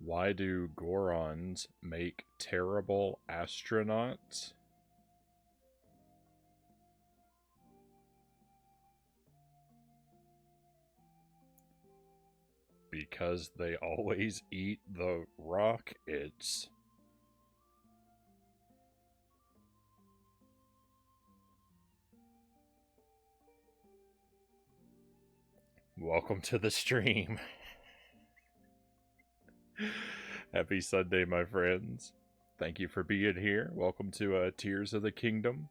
Why do Gorons make terrible astronauts? Because they always eat the rockets. Welcome to the stream. Happy Sunday, my friends. Thank you for being here. Welcome to Tears of the Kingdom.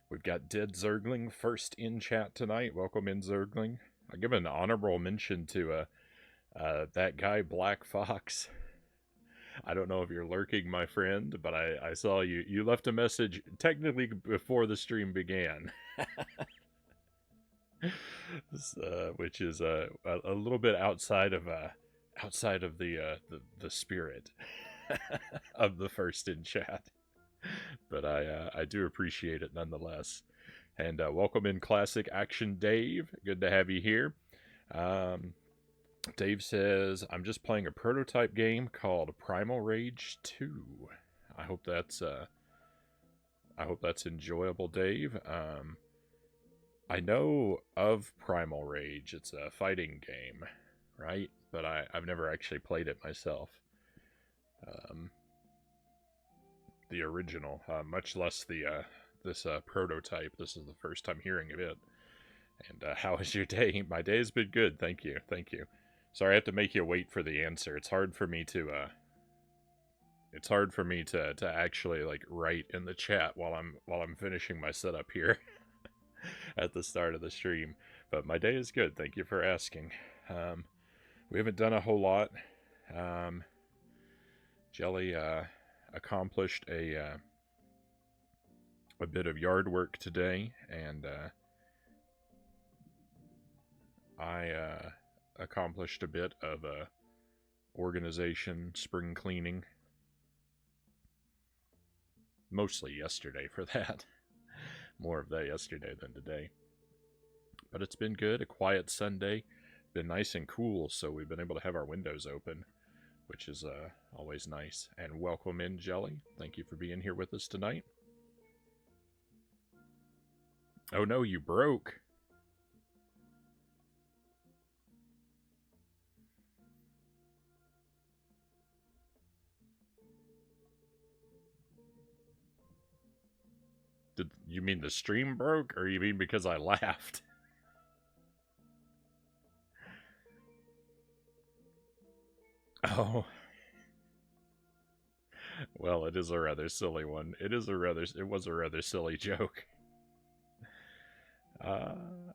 We've got Dead Zergling first in chat tonight. Welcome in, Zergling. I'll give an honorable mention to that guy, Black Fox. I don't know if you're lurking, my friend, but I saw you. You left a message technically before the stream began. Which is a little bit outside of the spirit of the first in chat, but I do appreciate it nonetheless. And welcome in, Classic Action Dave. Good to have you here. Dave says, I'm just playing a prototype game called Primal Rage 2. I hope that's enjoyable, Dave. I know of Primal Rage. It's a fighting game, right? But I've never actually played it myself. The original, much less this prototype. This is the first time hearing of it. And how is your day? My day has been good, thank you. Sorry, I have to make you wait for the answer. It's hard for me to actually like write in the chat while I'm finishing my setup here at the start of the stream. But my day is good. Thank you for asking. We haven't done a whole lot. Jelly accomplished a bit of yard work today, and I accomplished a bit of organization, spring cleaning. Mostly yesterday for that. More of that yesterday than today. But it's been good. A quiet Sunday. Been nice and cool, so we've been able to have our windows open, which is always nice. And welcome in, Jelly. Thank you for being here with us tonight. Oh no, you broke. Did you mean the stream broke, or you mean because I laughed? Oh. Well, it is a rather silly one. It was a rather silly joke.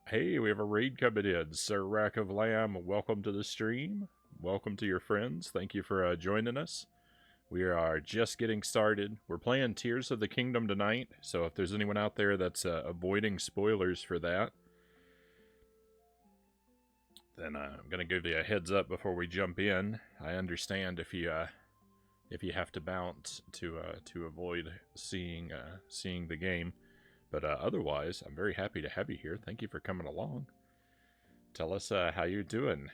Hey, we have a raid coming in. Sir Rack of Lamb, welcome to the stream. Welcome to your friends. Thank you for joining us. We are just getting started. We're playing Tears of the Kingdom tonight, so if there's anyone out there that's avoiding spoilers for that, then I'm going to give you a heads up before we jump in. I understand if you have to bounce to avoid seeing the game. But otherwise, I'm very happy to have you here. Thank you for coming along. Tell us how you're doing.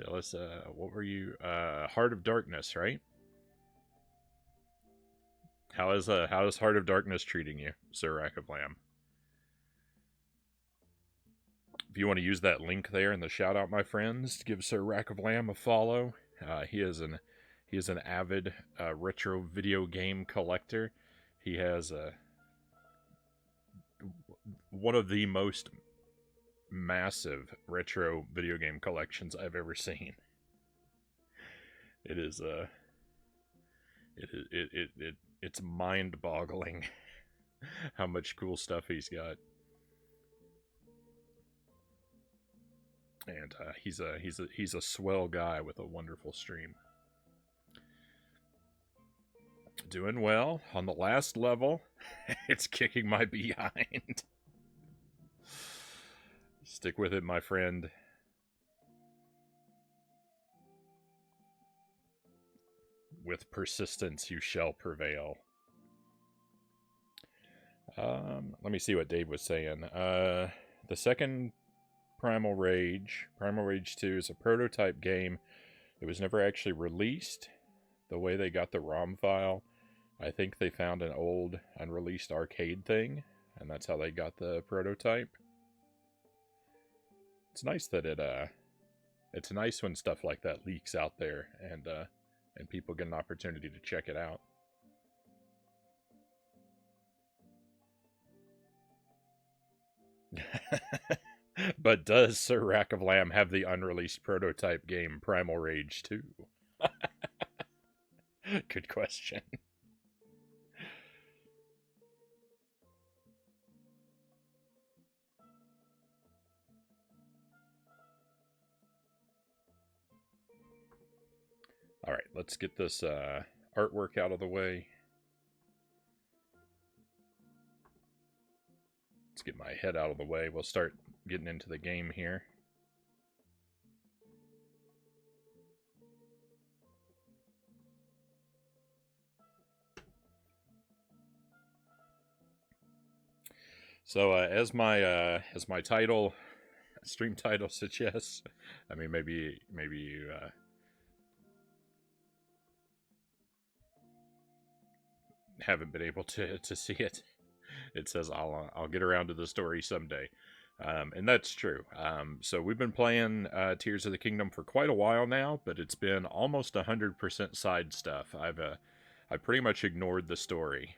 Tell us what were you Heart of Darkness, right? How is Heart of Darkness treating you, Sir Rack of Lamb? If you want to use that link there in the shout out, my friends, give Sir Rack of Lamb a follow. He is an avid retro video game collector. He has one of the most massive retro video game collections I've ever seen. It is it's mind-boggling how much cool stuff he's got. And he's a swell guy with a wonderful stream. Doing well on the last level. It's kicking my behind. Stick with it, my friend. With persistence, you shall prevail. Let me see what Dave was saying. The second Primal Rage 2, is a prototype game. It was never actually released. the way they got the ROM file. I think they found an old unreleased arcade thing, and that's how they got the prototype. It's nice that it's nice when stuff like that leaks out there and people get an opportunity to check it out. But does Sir Rack of Lamb have the unreleased prototype game Primal Rage 2? Good question. Alright, let's get this artwork out of the way. Let's get my head out of the way. We'll start getting into the game here. So as my title, stream title suggests, I mean maybe you haven't been able to see it. It says I'll get around to the story someday, and that's true. So we've been playing Tears of the Kingdom for quite a while now, but it's been almost 100% side stuff. I pretty much ignored the story.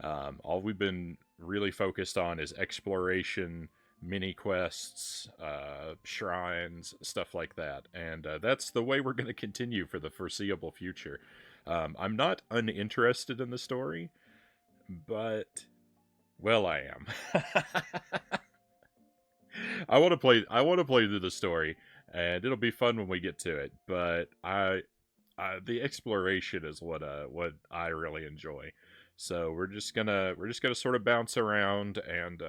All we've been really focused on is exploration, mini quests, shrines, stuff like that, and that's the way we're going to continue for the foreseeable future. I'm not uninterested in the story, but well, I am. I want to play through the story, and it'll be fun when we get to it. But the exploration is what I really enjoy. So we're just gonna sort of bounce around and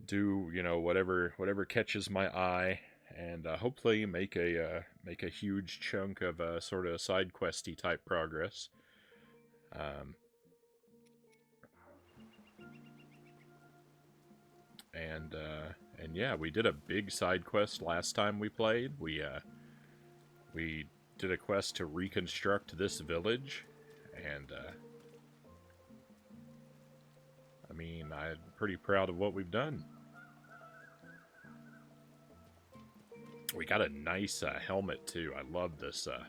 do whatever catches my eye, and hopefully make a huge chunk of sort of side questy type progress. And yeah, we did a big side quest last time we played. We did a quest to reconstruct this village, and I mean, I'm pretty proud of what we've done. We got a nice helmet too. I love this. I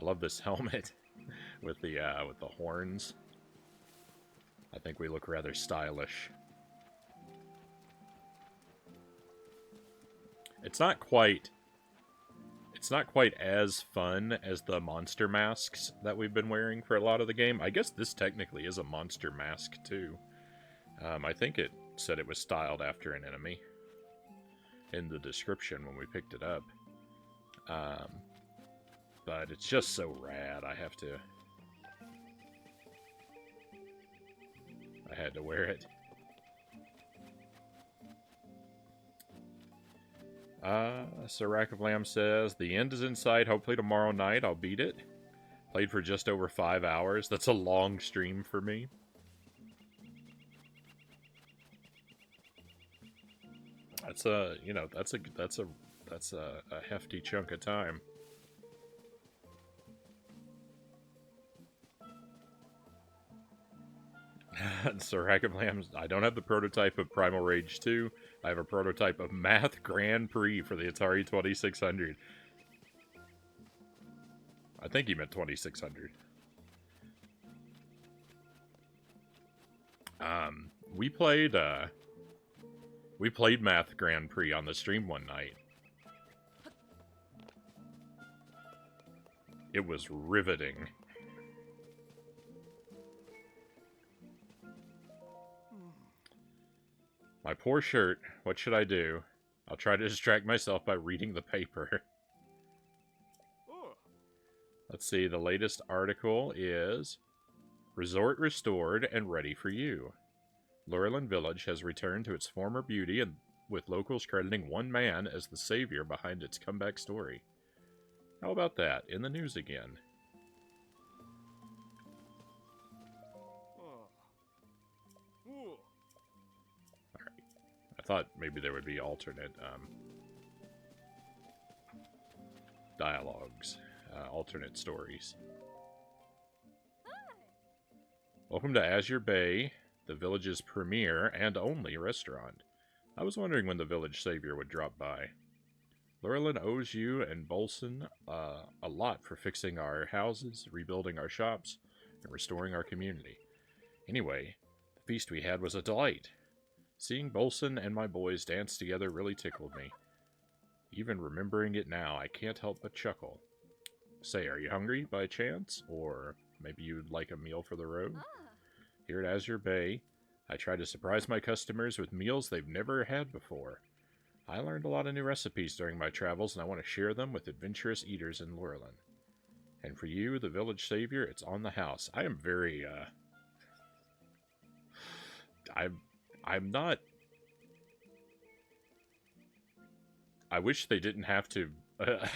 love this helmet with the horns. I think we look rather stylish. It's not quite as fun as the monster masks that we've been wearing for a lot of the game. I guess this technically is a monster mask too. I think it said it was styled after an enemy in the description when we picked it up. But it's just so rad. I had to wear it. Sir Rack of Lamb says, the end is in sight. Hopefully tomorrow night I'll beat it. Played for just over 5 hours. That's a long stream for me. That's a hefty chunk of time. Sir Rack of Lamb, I don't have the prototype of Primal Rage 2. I have a prototype of Math Grand Prix for the Atari 2600. I think he meant 2600. We played Math Grand Prix on the stream one night. It was riveting. My poor shirt. What should I do? I'll try to distract myself by reading the paper. Let's see, the latest article is Resort restored and ready for you. Lurelin Village has returned to its former beauty, and with locals crediting one man as the savior behind its comeback story. How about that? In the news again. Alright. I thought maybe there would be alternate dialogues. alternate stories. Welcome to Azure Bay, the village's premier and only restaurant. I was wondering when the village savior would drop by. Llewellyn owes you and Bolson a lot for fixing our houses, rebuilding our shops, and restoring our community. Anyway, the feast we had was a delight. Seeing Bolson and my boys dance together really tickled me. Even remembering it now, I can't help but chuckle. Say, are you hungry by chance? Or maybe you'd like a meal for the road? Here at Azure Bay, I try to surprise my customers with meals they've never had before. I learned a lot of new recipes during my travels, and I want to share them with adventurous eaters in Llewellyn. And for you, the village savior, it's on the house. I am very, I'm not... I wish they didn't have to...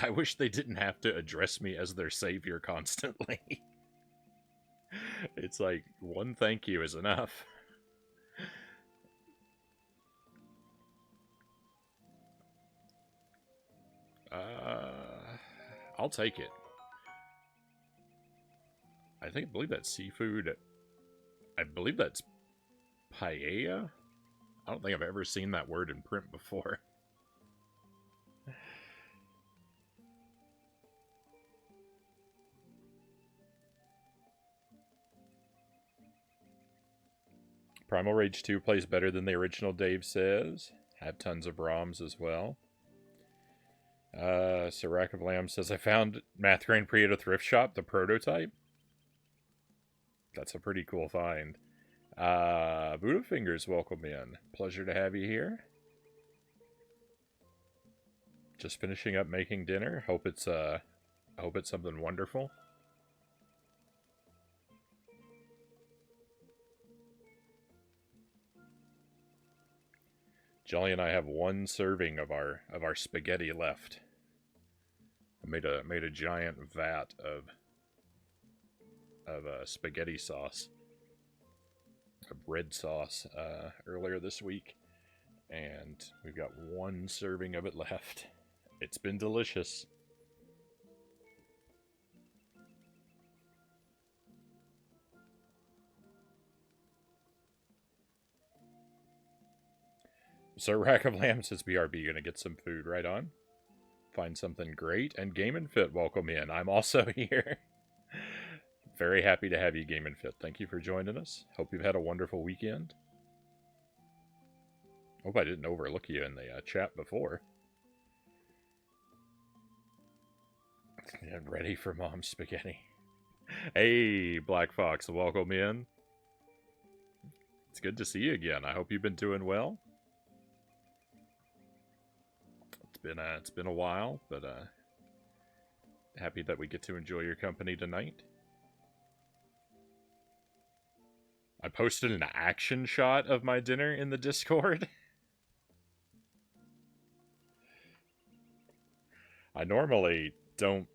I wish they didn't have to address me as their savior constantly. It's like, one thank you is enough. I'll take it. I believe that's seafood. I believe that's paella? I don't think I've ever seen that word in print before. Primal Rage 2 plays better than the original, Dave says. Have tons of ROMs as well. Sirac of Lamb says, I found Math Grand Prix at a thrift shop, the prototype. That's a pretty cool find. Buddha Fingers, welcome in. Pleasure to have you here. Just finishing up making dinner. Hope it's something wonderful. Jolly and I have one serving of our spaghetti left. I made a giant vat of spaghetti sauce, of red sauce, earlier this week, and we've got one serving of it left. It's been delicious. So Rack of Lamb says, BRB, gonna get some food, right on. Find something great. And Game and Fit, welcome in. I'm also here. Very happy to have you, Game and Fit. Thank you for joining us. Hope you've had a wonderful weekend. Hope I didn't overlook you in the chat before. And ready for mom's spaghetti. Hey, Black Fox, welcome in. It's good to see you again. I hope you've been doing well. It's been a while, but happy that we get to enjoy your company tonight. I posted an action shot of my dinner in the Discord. I normally don't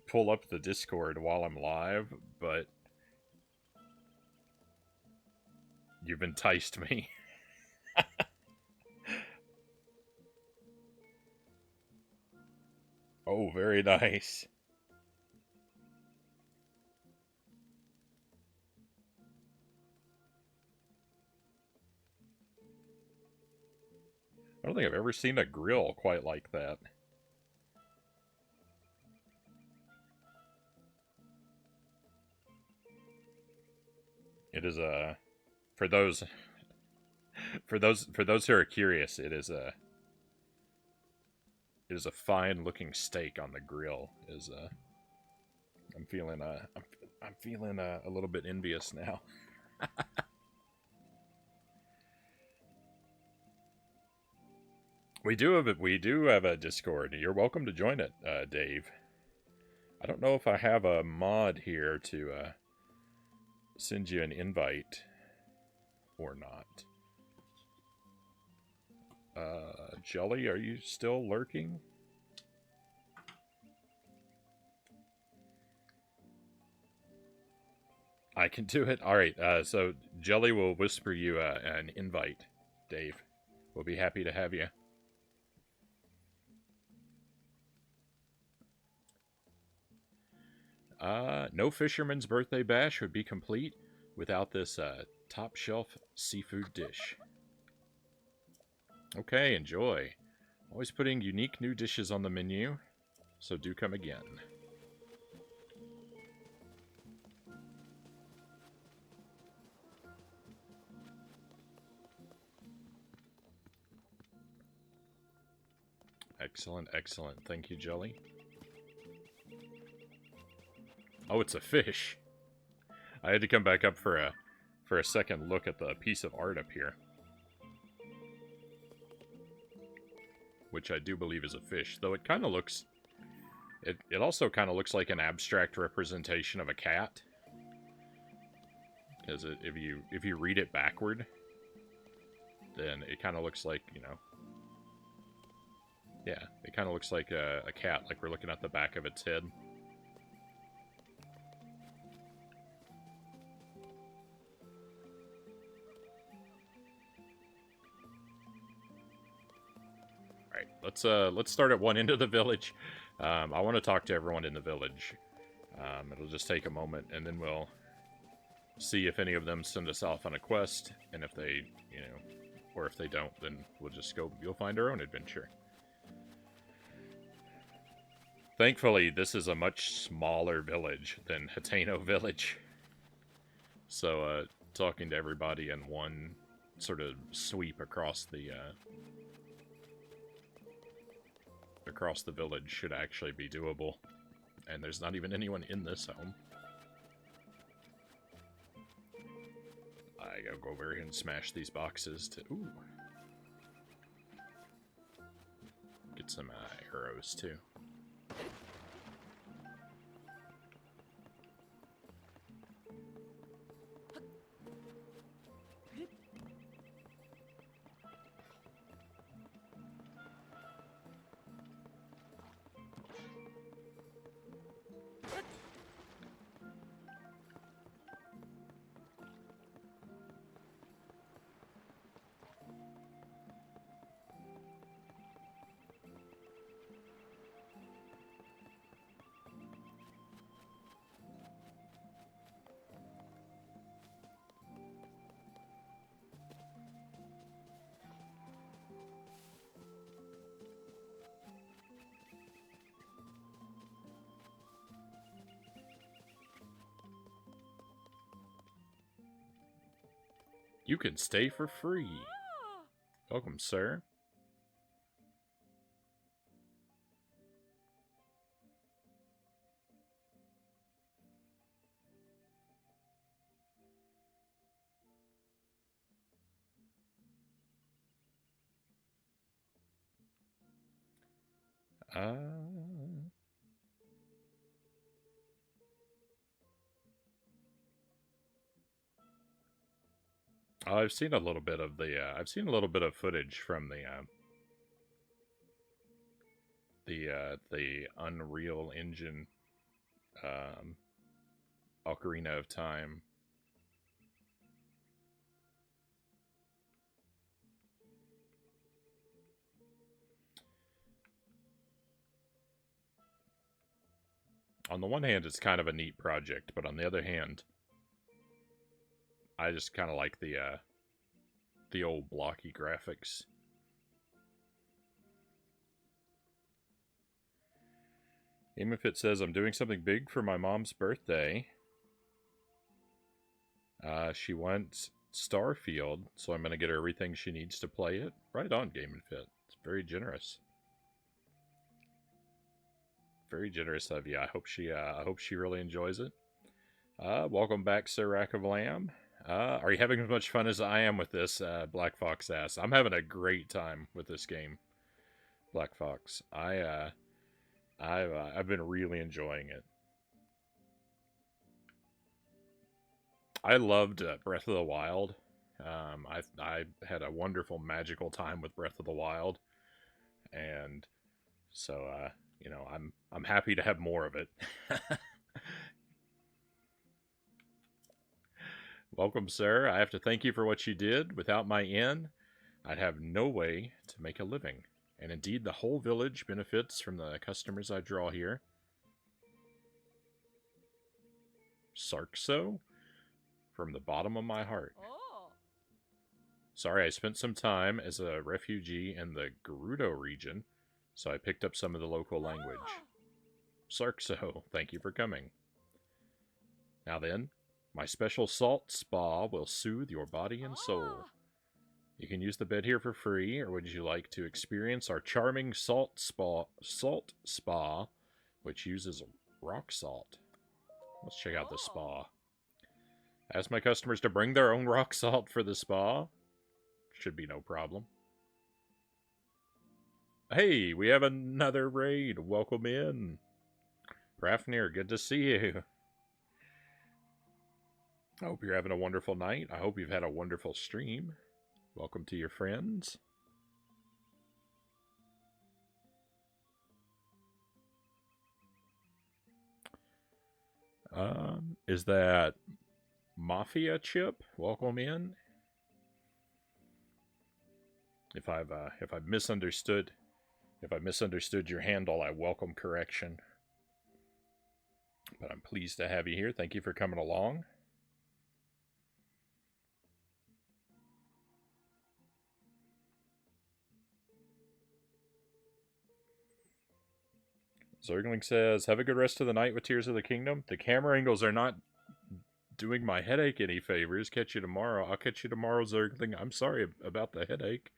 pull up the Discord while I'm live, but you've enticed me. Oh, very nice. I don't think I've ever seen a grill quite like that. It is a for those who are curious, it is a fine looking steak on the grill. I'm feeling a little bit envious now. We do have a Discord. You're welcome to join it, Dave. I don't know if I have a mod here to send you an invite or not. Jelly, are you still lurking? I can do it. All right. So Jelly will whisper you an invite, Dave. We'll be happy to have you. No fisherman's birthday bash would be complete without this top shelf seafood dish. Okay, enjoy. Always putting unique new dishes on the menu, so do come again. Excellent, excellent. Thank you, Jelly. Oh, it's a fish. I had to come back up for a second look at the piece of art up here, which I do believe is a fish, though it kind of looks... It also kind of looks like an abstract representation of a cat, because if you read it backward, then it kind of looks like, you know... Yeah, it kind of looks like a cat, like we're looking at the back of its head. Let's start at one end of the village. I want to talk to everyone in the village. It'll just take a moment, and then we'll see if any of them send us off on a quest, and if they, you know, or if they don't, then we'll just go. You'll find our own adventure. Thankfully, this is a much smaller village than Hateno Village. So, talking to everybody in one sort of sweep across the village should actually be doable. And there's not even anyone in this home. I gotta go over here and smash these boxes to... Ooh. Get some arrows, too. You can stay for free. Welcome, sir. I've seen a little bit of the. I've seen a little bit of footage from the Unreal Engine, Ocarina of Time. On the one hand, it's kind of a neat project, but on the other hand, I just kind of like the old blocky graphics. Even if it says I'm doing something big for my mom's birthday, she wants Starfield, so I'm going to get her everything she needs to play it. Right on, Game and Fit. It's very generous. Very generous of you. I hope she really enjoys it. Welcome back, Sir Rack of Lamb. Are you having as much fun as I am with this, Black Fox asks? I'm having a great time with this game, Black Fox. I've been really enjoying it. I loved Breath of the Wild. I had a wonderful magical time with Breath of the Wild, and so you know, I'm happy to have more of it. Welcome, sir. I have to thank you for what you did. Without my inn, I'd have no way to make a living. And indeed, the whole village benefits from the customers I draw here. Sarkso, from the bottom of my heart. Sorry, I spent some time as a refugee in the Gerudo region, so I picked up some of the local language. Sarkso, thank you for coming. Now then, my special salt spa will soothe your body and soul. You can use the bed here for free, or would you like to experience our charming salt spa, which uses rock salt? Let's check out the spa. Ask my customers to bring their own rock salt for the spa. Should be no problem. Hey, we have another raid. Welcome in. Frownie, good to see you. I hope you're having a wonderful night. I hope you've had a wonderful stream. Welcome to your friends. Is that Mafia Chip? Welcome in. If I've misunderstood your handle, I welcome correction. But I'm pleased to have you here. Thank you for coming along. Zergling says, have a good rest of the night with Tears of the Kingdom. The camera angles are not doing my headache any favors. Catch you tomorrow. I'll catch you tomorrow, Zergling. I'm sorry about the headache.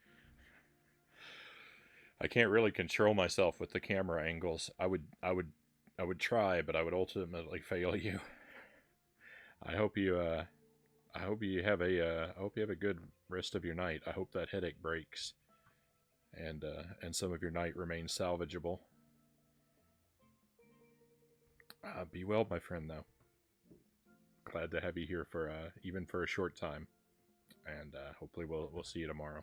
I can't really control myself with the camera angles. I would try, but I would ultimately fail you. I hope you have a good rest of your night. I hope that headache breaks, and some of your night remains salvageable. Be well, my friend. Though, glad to have you here for even for a short time, and hopefully we'll see you tomorrow.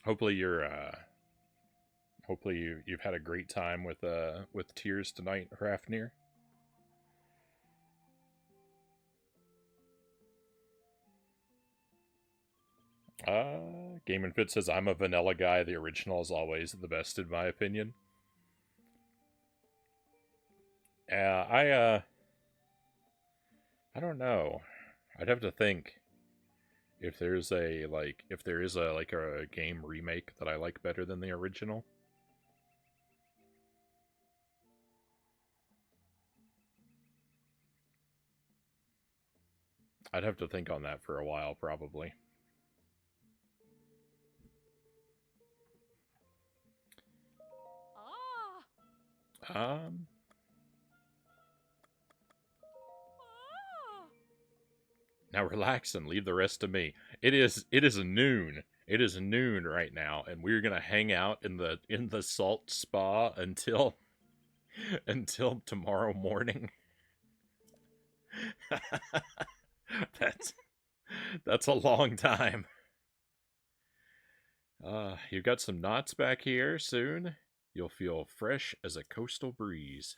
Hopefully you've had a great time with Tears tonight, Frownie. Game and Fit says, I'm a vanilla guy. The original is always the best in my opinion. I don't know. I'd have to think if there is a game remake that I like better than the original. I'd have to think on that for a while, probably. Now relax and leave the rest to me. It is noon. It is noon right now, and we're gonna hang out in the salt spa until tomorrow morning. That's a long time. You've got some knots back here. Soon you'll feel fresh as a coastal breeze.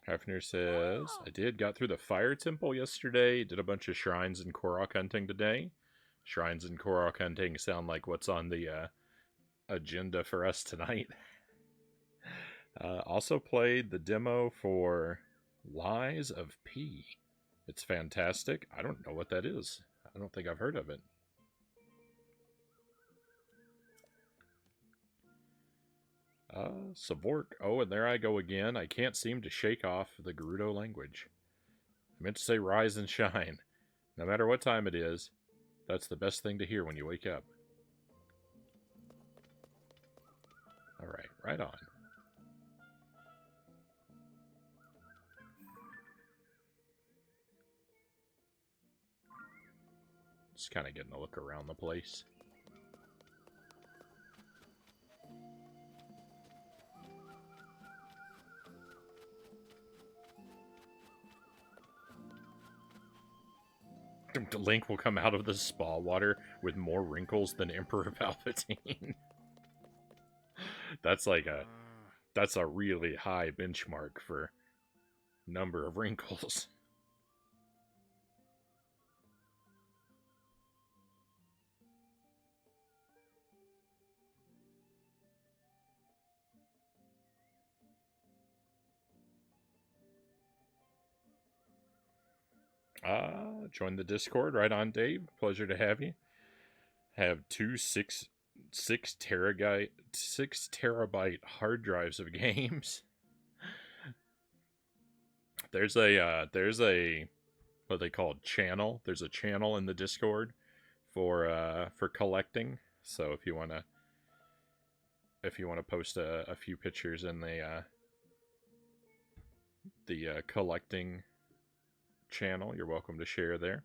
Hafner says, I got through the fire temple yesterday, did a bunch of shrines and Korok hunting today. Shrines and Korok hunting sound like what's on the agenda for us tonight. Also played the demo for Lies of P. It's fantastic. I don't know what that is. I don't think I've heard of it. Savork. Oh, and there I go again. I can't seem to shake off the Gerudo language. I meant to say rise and shine. No matter what time it is, that's the best thing to hear when you wake up. Alright, right on. Just kind of getting a look around the place. Link will come out of the spa water with more wrinkles than Emperor Palpatine. That's like that's a really high benchmark for number of wrinkles. Join the Discord. Right on, Dave. Pleasure to have you. Have two 6 terabyte hard drives of games. There's a what they call channel. There's a channel in the Discord for collecting. So if you wanna post a few pictures in the collecting channel, you're welcome to share there.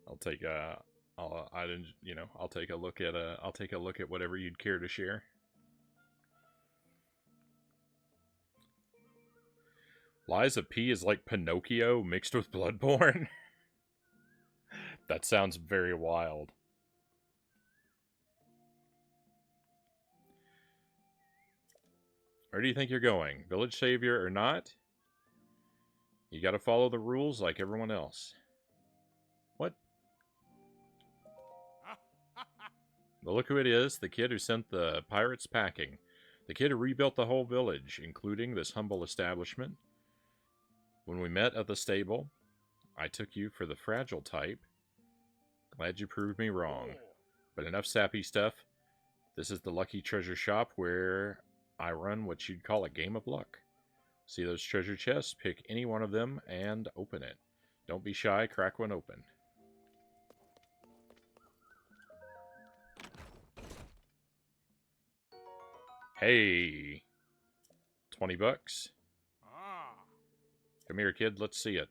I'll take I'll take a look at whatever you'd care to share. Liza P is like Pinocchio mixed with Bloodborne. That sounds very wild. Where do you think you're going? Village Savior or not? You gotta follow the rules like everyone else. What? Well, look who it is. The kid who sent the pirates packing. The kid who rebuilt the whole village, including this humble establishment. When we met at the stable, I took you for the fragile type. Glad you proved me wrong. But enough sappy stuff. This is the lucky treasure shop where I run what you'd call a game of luck. See those treasure chests? Pick any one of them and open it. Don't be shy, crack one open. Hey! 20 bucks. Come here, kid, let's see it.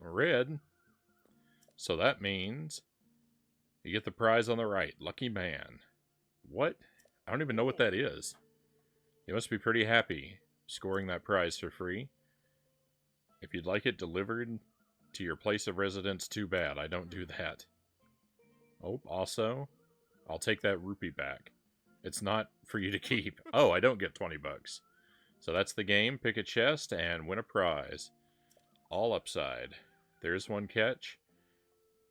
Red. So that means you get the prize on the right. Lucky man. What? I don't even know what that is. You must be pretty happy scoring that prize for free. If you'd like it delivered to your place of residence, too bad. I don't do that. Oh, also, I'll take that rupee back. It's not for you to keep. Oh, I don't get 20 bucks. So that's the game. Pick a chest and win a prize. All upside. There's one catch.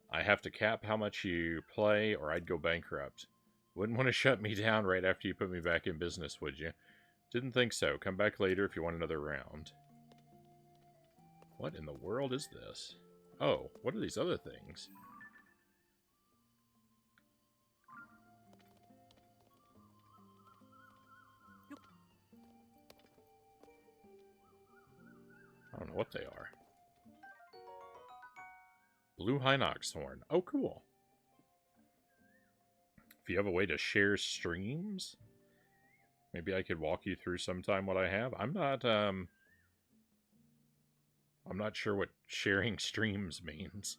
I have to cap how much you play or I'd go bankrupt. Wouldn't want to shut me down right after you put me back in business, would you? Didn't think so. Come back later if you want another round. What in the world is this? Oh, what are these other things? I don't know what they are. Blue Hinox horn. Oh, cool. If you have a way to share streams, maybe I could walk you through sometime what I have. I'm not sure what sharing streams means.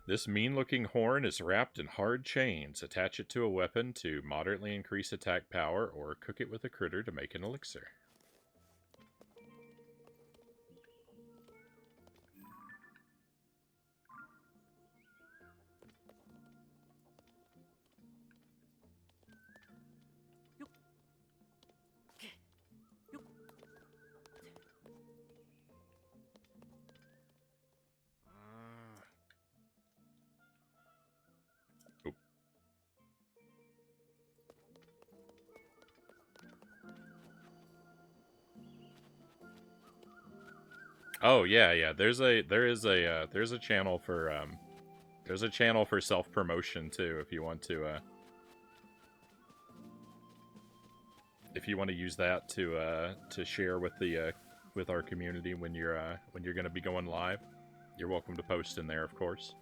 This mean-looking horn is wrapped in hard chains. Attach it to a weapon to moderately increase attack power, or cook it with a critter to make an elixir. Oh yeah. There's a channel for self promotion too. If you want to use that to share with with our community when you're going to be going live, you're welcome to post in there, of course.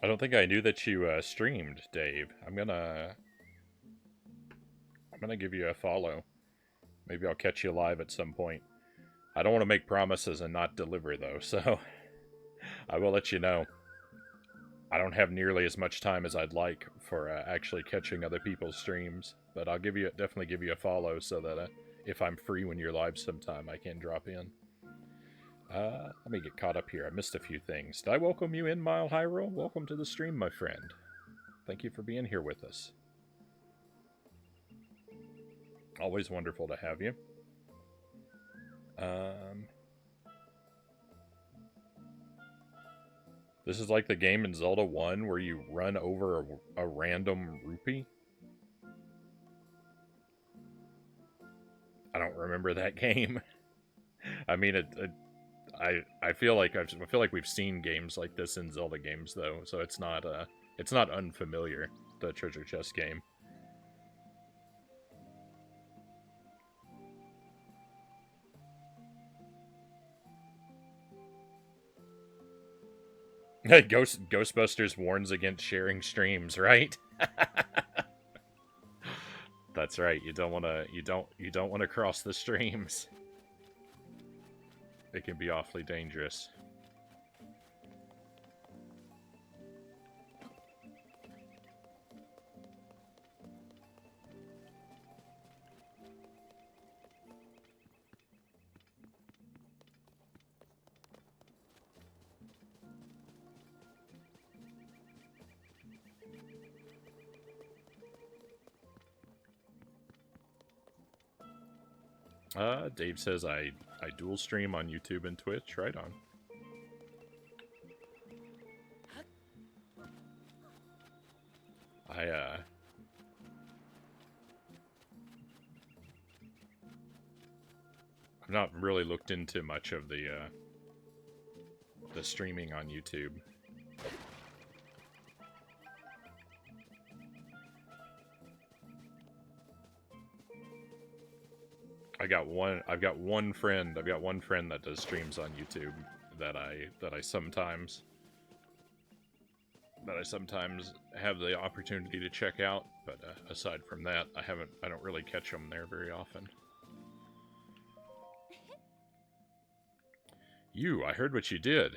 I don't think I knew that you streamed, Dave. I'm gonna give you a follow. Maybe I'll catch you live at some point. I don't want to make promises and not deliver though, so I will let you know. I don't have nearly as much time as I'd like for actually catching other people's streams, but I'll definitely give you a follow so that if I'm free when you're live sometime, I can drop in. Let me get caught up here. I missed a few things. Did I welcome you in, Mile Hyrule? Welcome to the stream, my friend. Thank you for being here with us. Always wonderful to have you. This is like the game in Zelda 1 where you run over a random rupee. I don't remember that game. I mean, I feel like we've seen games like this in Zelda games though, so it's not unfamiliar, the treasure chest game. Ghostbusters warns against sharing streams, right? That's right. You don't want to cross the streams. It can be awfully dangerous. Dave says I dual stream on YouTube and Twitch. Right on. I've not really looked into much of the streaming on YouTube. I've got one friend that does streams on YouTube that I sometimes have the opportunity to check out, but aside from that, I don't really catch them there very often. I heard what you did,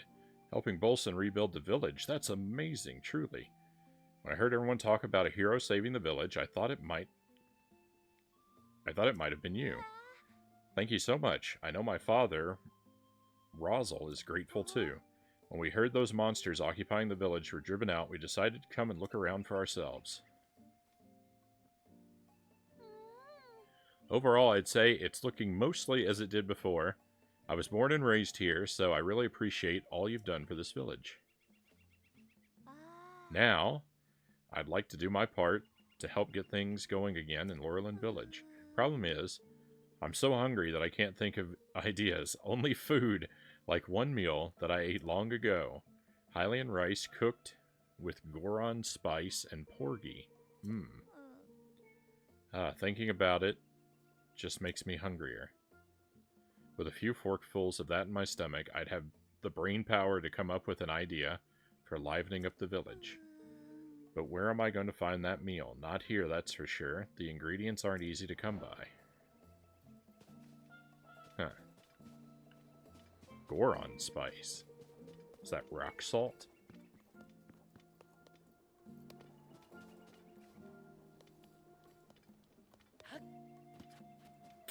helping Bolson rebuild the village. That's amazing, truly. When I heard everyone talk about a hero saving the village, I thought it might have been you. Thank you so much. I know my father, Rosal, is grateful too. When we heard those monsters occupying the village were driven out, we decided to come and look around for ourselves. Overall, I'd say it's looking mostly as it did before. I was born and raised here, so I really appreciate all you've done for this village. Now, I'd like to do my part to help get things going again in Laurelin Village. Problem is, I'm so hungry that I can't think of ideas. Only food, like one meal that I ate long ago. Hylian rice cooked with Goron spice and porgy. Thinking about it just makes me hungrier. With a few forkfuls of that in my stomach, I'd have the brain power to come up with an idea for livening up the village. But where am I going to find that meal? Not here, that's for sure. The ingredients aren't easy to come by. Huh. Goron spice. Is that rock salt?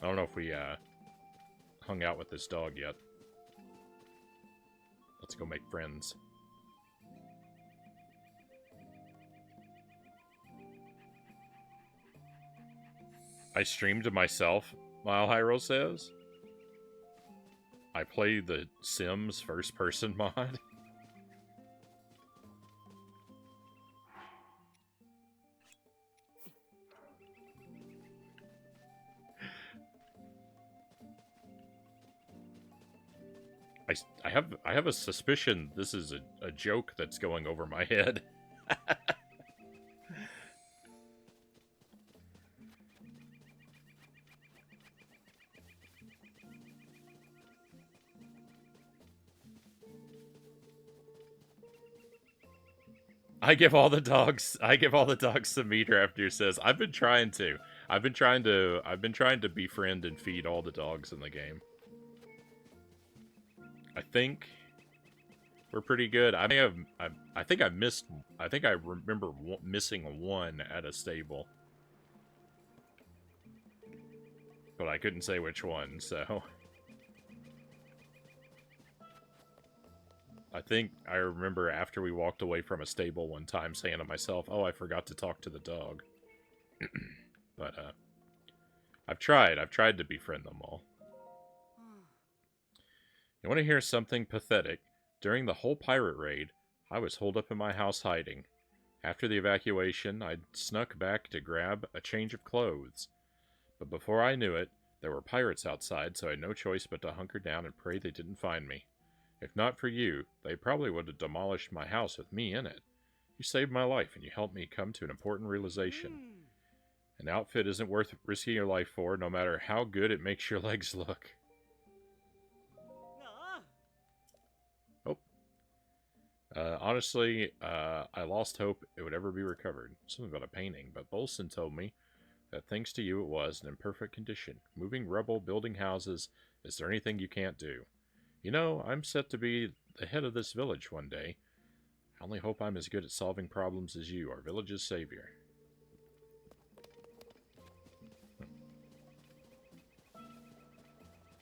I don't know if we hung out with this dog yet. Let's go make friends. I streamed to myself, Mile Hyrule says. I play the Sims first-person mod. I have a suspicion this is a joke that's going over my head. I give all the dogs. I give all the dogs to meat. Raptor says, "I've been trying to. I've been trying to befriend and feed all the dogs in the game. I think we're pretty good. I may have. I think I missed. I think I remember missing one at a stable, but I couldn't say which one. So I think I remember after we walked away from a stable one time saying to myself, "Oh, I forgot to talk to the dog." But I've tried to befriend them all. You want to hear something pathetic? During the whole pirate raid, I was holed up in my house hiding. After the evacuation, I snuck back to grab a change of clothes. But before I knew it, there were pirates outside, so I had no choice but to hunker down and pray they didn't find me. If not for you, they probably would have demolished my house with me in it. You saved my life, and you helped me come to an important realization. An outfit isn't worth risking your life for, no matter how good it makes your legs look. Honestly, I lost hope it would ever be recovered. Something about a painting, but Bolson told me that thanks to you it was in imperfect condition. Moving rubble, building houses, is there anything you can't do? You know, I'm set to be the head of this village one day. I only hope I'm as good at solving problems as you, our village's savior.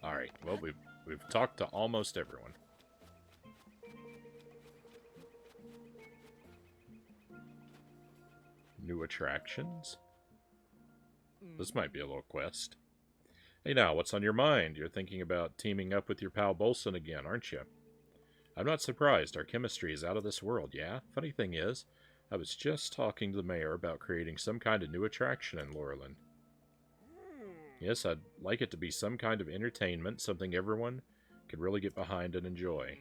Alright, well, we've talked to almost everyone. New attractions? This might be a little quest. Hey now, what's on your mind? You're thinking about teaming up with your pal Bolson again, aren't you? I'm not surprised. Our chemistry is out of this world, yeah? Funny thing is, I was just talking to the mayor about creating some kind of new attraction in Laurelin. Yes, I'd like it to be some kind of entertainment, something everyone could really get behind and enjoy.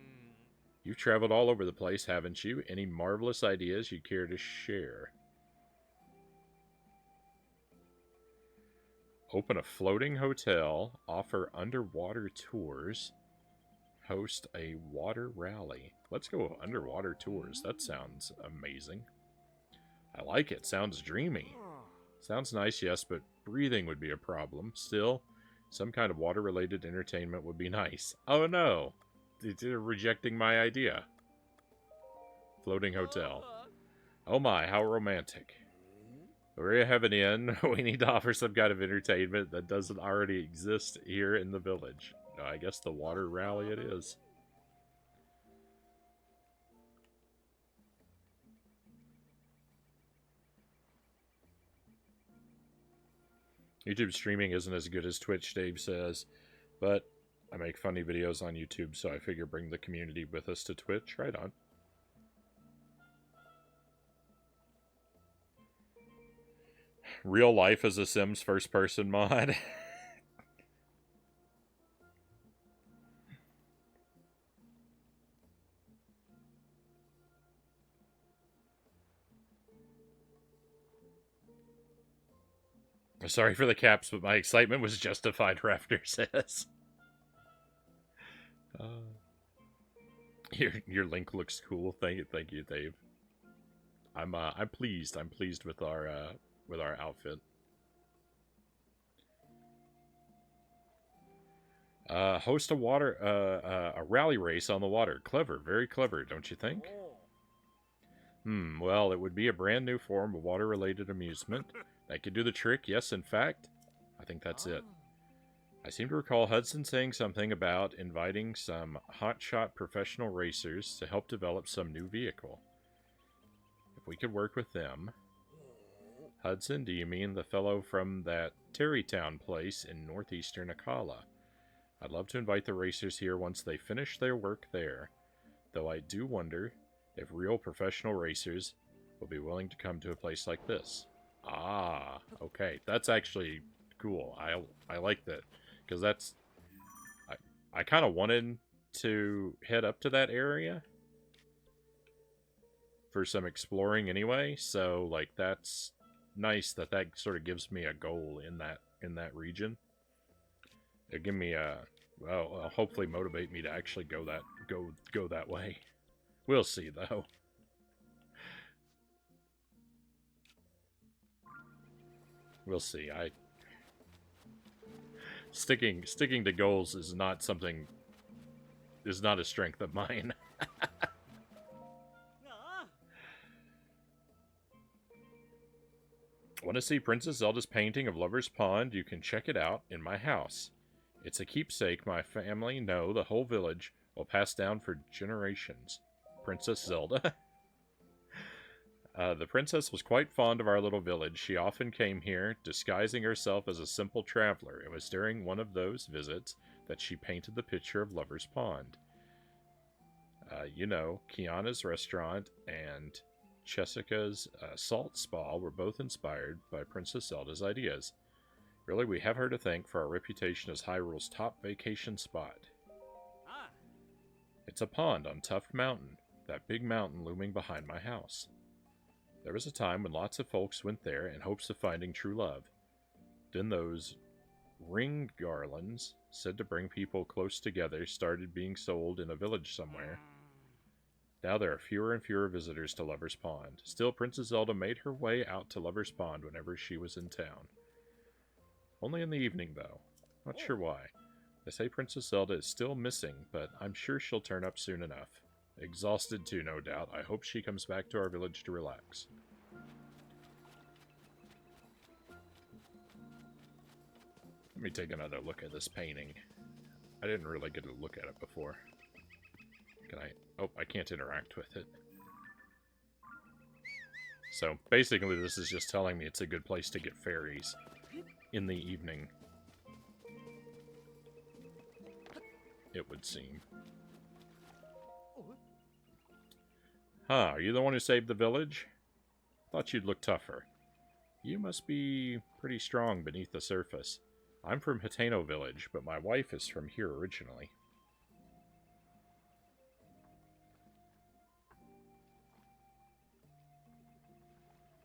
You've traveled all over the place, haven't you? Any marvelous ideas you'd care to share? Open a floating hotel, offer underwater tours, host a water rally. Let's go underwater tours. That sounds amazing. I like it. Sounds dreamy. Sounds nice, yes, but breathing would be a problem. Still, some kind of water-related entertainment would be nice. Oh no! They're rejecting my idea. Floating hotel. Oh my, how romantic. We're heading in. We need to offer some kind of entertainment that doesn't already exist here in the village. No, I guess the water rally it is. YouTube streaming isn't as good as Twitch, Dave says, but I make funny videos on YouTube, so I figure bring the community with us to Twitch. Right on. Real life as a Sims first-person mod. Sorry for the caps, but my excitement was justified, Raptor says. Your link looks cool. Thank you, Dave. I'm pleased. I'm pleased with our outfit. Host a rally race on the water. Clever, very clever, don't you think? Well, it would be a brand new form of water-related amusement. That could do the trick, yes, in fact. I think that's it. I seem to recall Hudson saying something about inviting some hotshot professional racers to help develop some new vehicle. If we could work with them... Hudson, do you mean the fellow from that Terrytown place in northeastern Akala? I'd love to invite the racers here once they finish their work there, though I do wonder if real professional racers will be willing to come to a place like this. Ah, okay. That's actually cool. I like that, because that's... I kind of wanted to head up to that area for some exploring anyway, so, like, that's nice that sort of gives me a goal in that region. It'll give me a... well, hopefully motivate me to actually go that way. We'll see, though. We'll see. Sticking to goals is not something, is not a strength of mine. Want to see Princess Zelda's painting of Lover's Pond? You can check it out in my house. It's a keepsake my family, no, the whole village, will pass down for generations. Princess Zelda. The princess was quite fond of our little village. She often came here, disguising herself as a simple traveler. It was during one of those visits that she painted the picture of Lover's Pond. You know, Kiana's restaurant and Jessica's salt spa were both inspired by Princess Zelda's ideas. Really, we have her to thank for our reputation as Hyrule's top vacation spot. It's a pond on Tuft Mountain, that big mountain looming behind my house. There was a time when lots of folks went there in hopes of finding true love. Then those ring garlands, said to bring people close together, started being sold in a village somewhere. Now there are fewer and fewer visitors to Lover's Pond. Still, Princess Zelda made her way out to Lover's Pond whenever she was in town. Only in the evening, though. Not sure why. They say Princess Zelda is still missing, but I'm sure she'll turn up soon enough. Exhausted too, no doubt. I hope she comes back to our village to relax. Let me take another look at this painting. I didn't really get a look at it before. Can I... Oh, I can't interact with it. So, basically this is just telling me it's a good place to get fairies in the evening. It would seem. Huh, are you the one who saved the village? Thought you'd look tougher. You must be pretty strong beneath the surface. I'm from Hateno Village, but my wife is from here originally.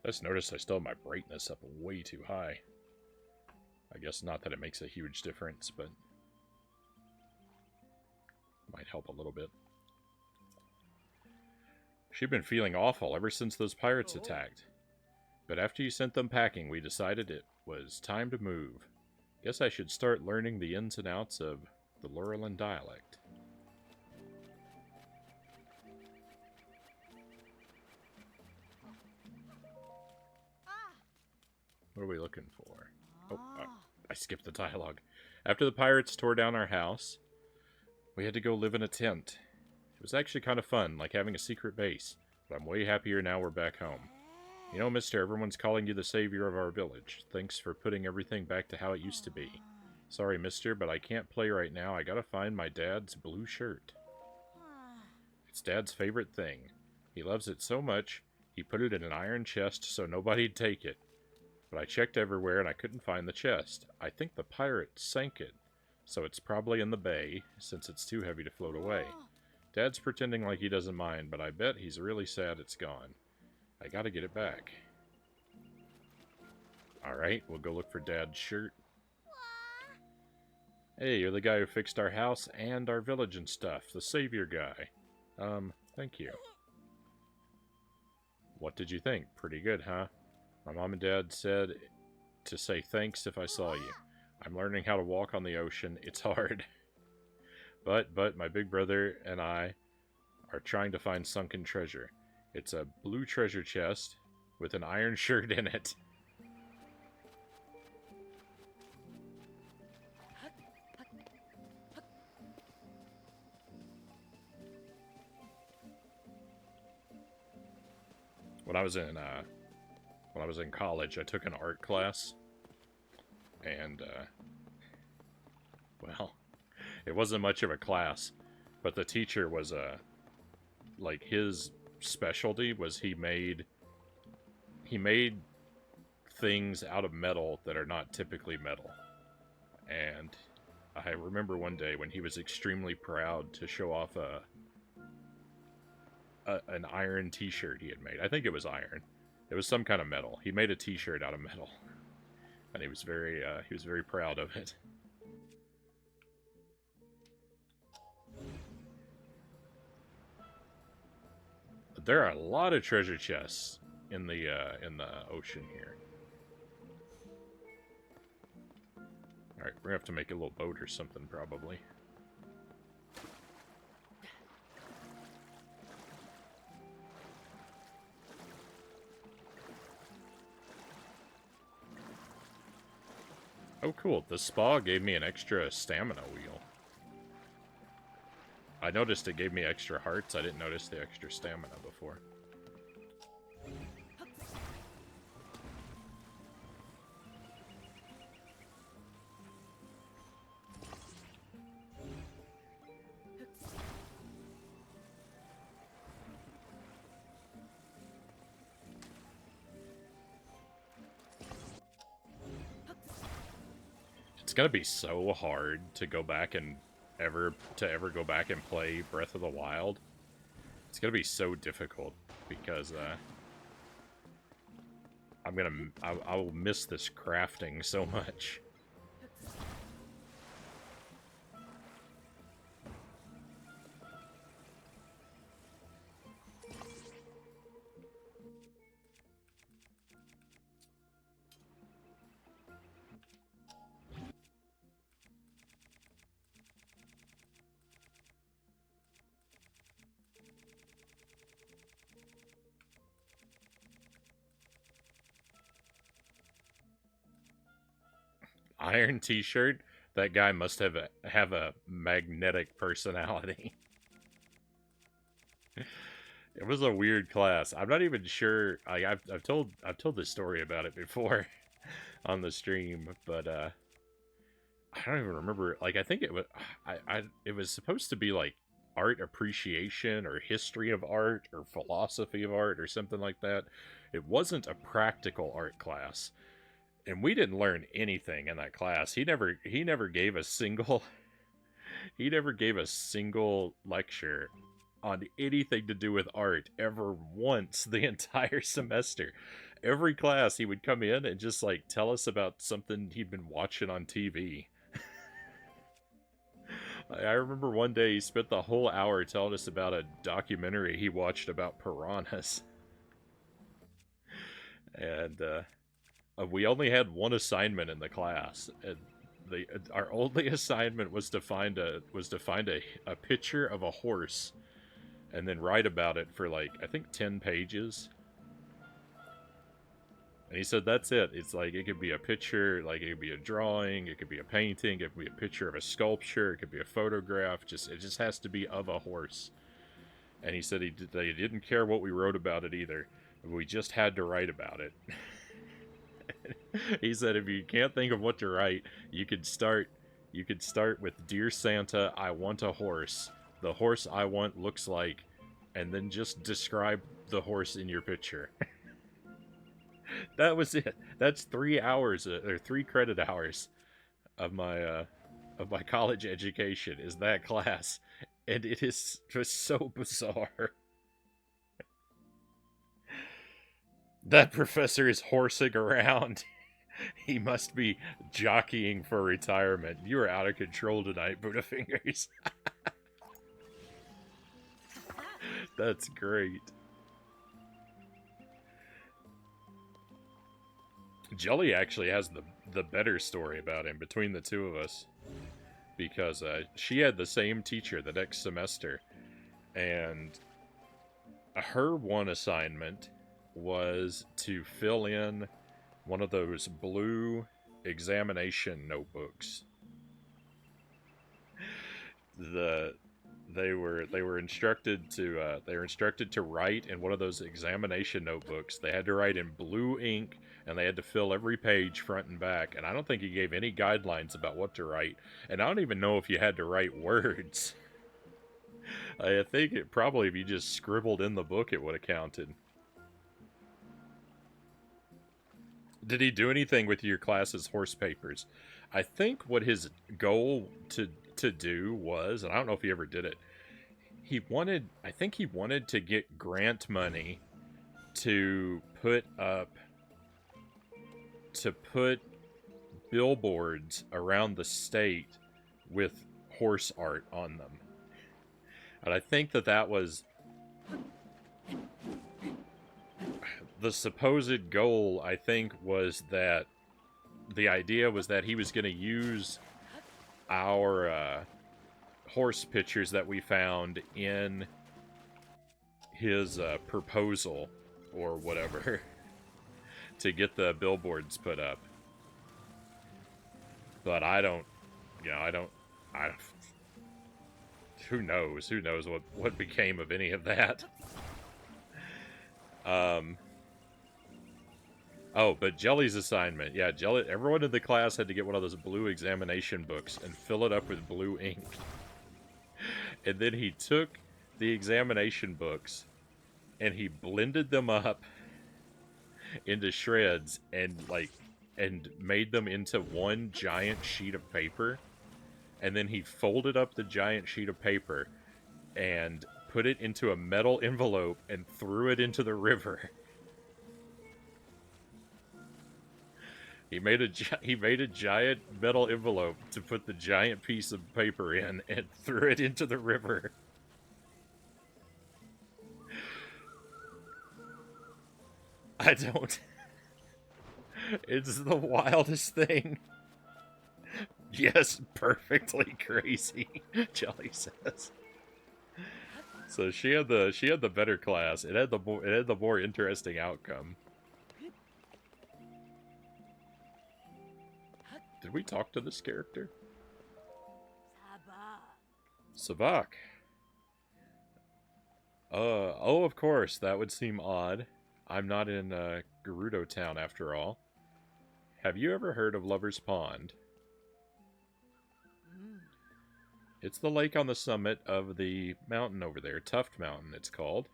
Just noticed I still have my brightness up way too high. I guess not that it makes a huge difference, but might help a little bit. She'd been feeling awful ever since those pirates attacked. But after you sent them packing, we decided it was time to move. Guess I should start learning the ins and outs of the Lurelin dialect. What are we looking for? Oh, I skipped the dialogue. After the pirates tore down our house, we had to go live in a tent. It was actually kind of fun, like having a secret base, but I'm way happier now we're back home. You know, mister, everyone's calling you the savior of our village. Thanks for putting everything back to how it used to be. Sorry, mister, but I can't play right now. I gotta find my dad's blue shirt. It's Dad's favorite thing. He loves it so much, he put it in an iron chest so nobody'd take it. But I checked everywhere and I couldn't find the chest. I think the pirates sank it, so it's probably in the bay, since it's too heavy to float away. Dad's pretending like he doesn't mind, but I bet he's really sad it's gone. I gotta get it back. Alright, we'll go look for Dad's shirt. Hey, you're the guy who fixed our house and our village and stuff. The savior guy. Thank you. What did you think? Pretty good, huh? My mom and dad said to say thanks if I saw you. I'm learning how to walk on the ocean. It's hard. But my big brother and I are trying to find sunken treasure. It's a blue treasure chest with an iron shirt in it. When I was in college, I took an art class, and well, it wasn't much of a class, but the teacher was like his specialty was he made things out of metal that are not typically metal. And I remember one day when he was extremely proud to show off an iron t-shirt he had made. I think it was iron. It was some kind of metal. He made a t-shirt out of metal. And he was very proud of it. But there are a lot of treasure chests in the ocean here. Alright, we're gonna have to make a little boat or something, probably. Oh, cool. The spa gave me an extra stamina wheel. I noticed it gave me extra hearts. I didn't notice the extra stamina before. It's gonna be so hard to go back and ever go back and play Breath of the Wild. It's gonna be so difficult because I will miss this crafting so much. Iron T-shirt. That guy must have a magnetic personality. It was a weird class. I'm not even sure. I've told this story about it before on the stream, but I don't even remember. Like, I think it was it was supposed to be like art appreciation or history of art or philosophy of art or something like that. It wasn't a practical art class. And we didn't learn anything in that class. He never gave a single he never gave a single lecture on anything to do with art ever once the entire semester. Every class he would come in and just like tell us about something he'd been watching on TV. I remember one day he spent the whole hour telling us about a documentary he watched about piranhas. And we only had one assignment in the class, and our only assignment was to find a picture of a horse, and then write about it for like I think 10 pages. And he said that's it. It's like it could be a picture, like it could be a drawing, it could be a painting, it could be a picture of a sculpture, it could be a photograph. It just has to be of a horse. And he said he didn't care what we wrote about it either. We just had to write about it. He said if you can't think of what to write, you could start with Dear Santa, I want a horse. The horse I want looks like, and then just describe the horse in your picture. That was it. That's 3 hours or 3 credit hours of my college education is that class, and it is just so bizarre. That professor is horsing around. He must be jockeying for retirement. You are out of control tonight, Budafingers. That's great. Jelly actually has the better story about him between the two of us. Because she had the same teacher the next semester. And her one assignment was to fill in one of those blue examination notebooks. They were instructed to write in one of those examination notebooks. They had to write in blue ink, and they had to fill every page front and back. And I don't think he gave any guidelines about what to write. And I don't even know if you had to write words. I think it probably if you just scribbled in the book, it would have counted. Did he do anything with your class's horse papers? I think what his goal to do was, and I don't know if he ever did it, I think he wanted to get grant money to put billboards around the state with horse art on them. And I think that was the supposed goal, I think, was that the idea was that he was going to use our horse pictures that we found in his proposal or whatever to get the billboards put up. But I don't, I don't, who knows? Who knows what became of any of that? Oh, but Jelly's assignment. Yeah, Jelly. Everyone in the class had to get one of those blue examination books and fill it up with blue ink. And then he took the examination books and he blended them up into shreds and made them into one giant sheet of paper. And then he folded up the giant sheet of paper and put it into a metal envelope and threw it into the river. He made a giant metal envelope to put the giant piece of paper in and threw it into the river. I don't. It's the wildest thing. Yes, perfectly crazy, Jelly says. So she had the better class. It had the more interesting outcome. Did we talk to this character? Sabak. Oh, of course, that would seem odd. I'm not in Gerudo Town after all. Have you ever heard of Lover's Pond? It's the lake on the summit of the mountain over there. Tuft Mountain, it's called.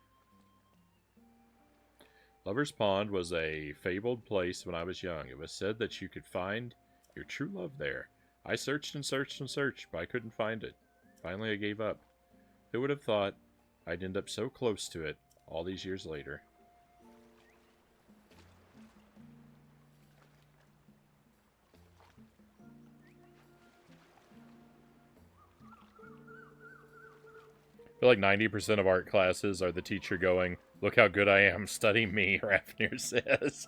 Lover's Pond was a fabled place when I was young. It was said that you could find your true love there. I searched and searched and searched, but I couldn't find it. Finally, I gave up. Who would have thought I'd end up so close to it all these years later? I feel like 90% of art classes are the teacher going, "Look how good I am, study me," Rafnir says.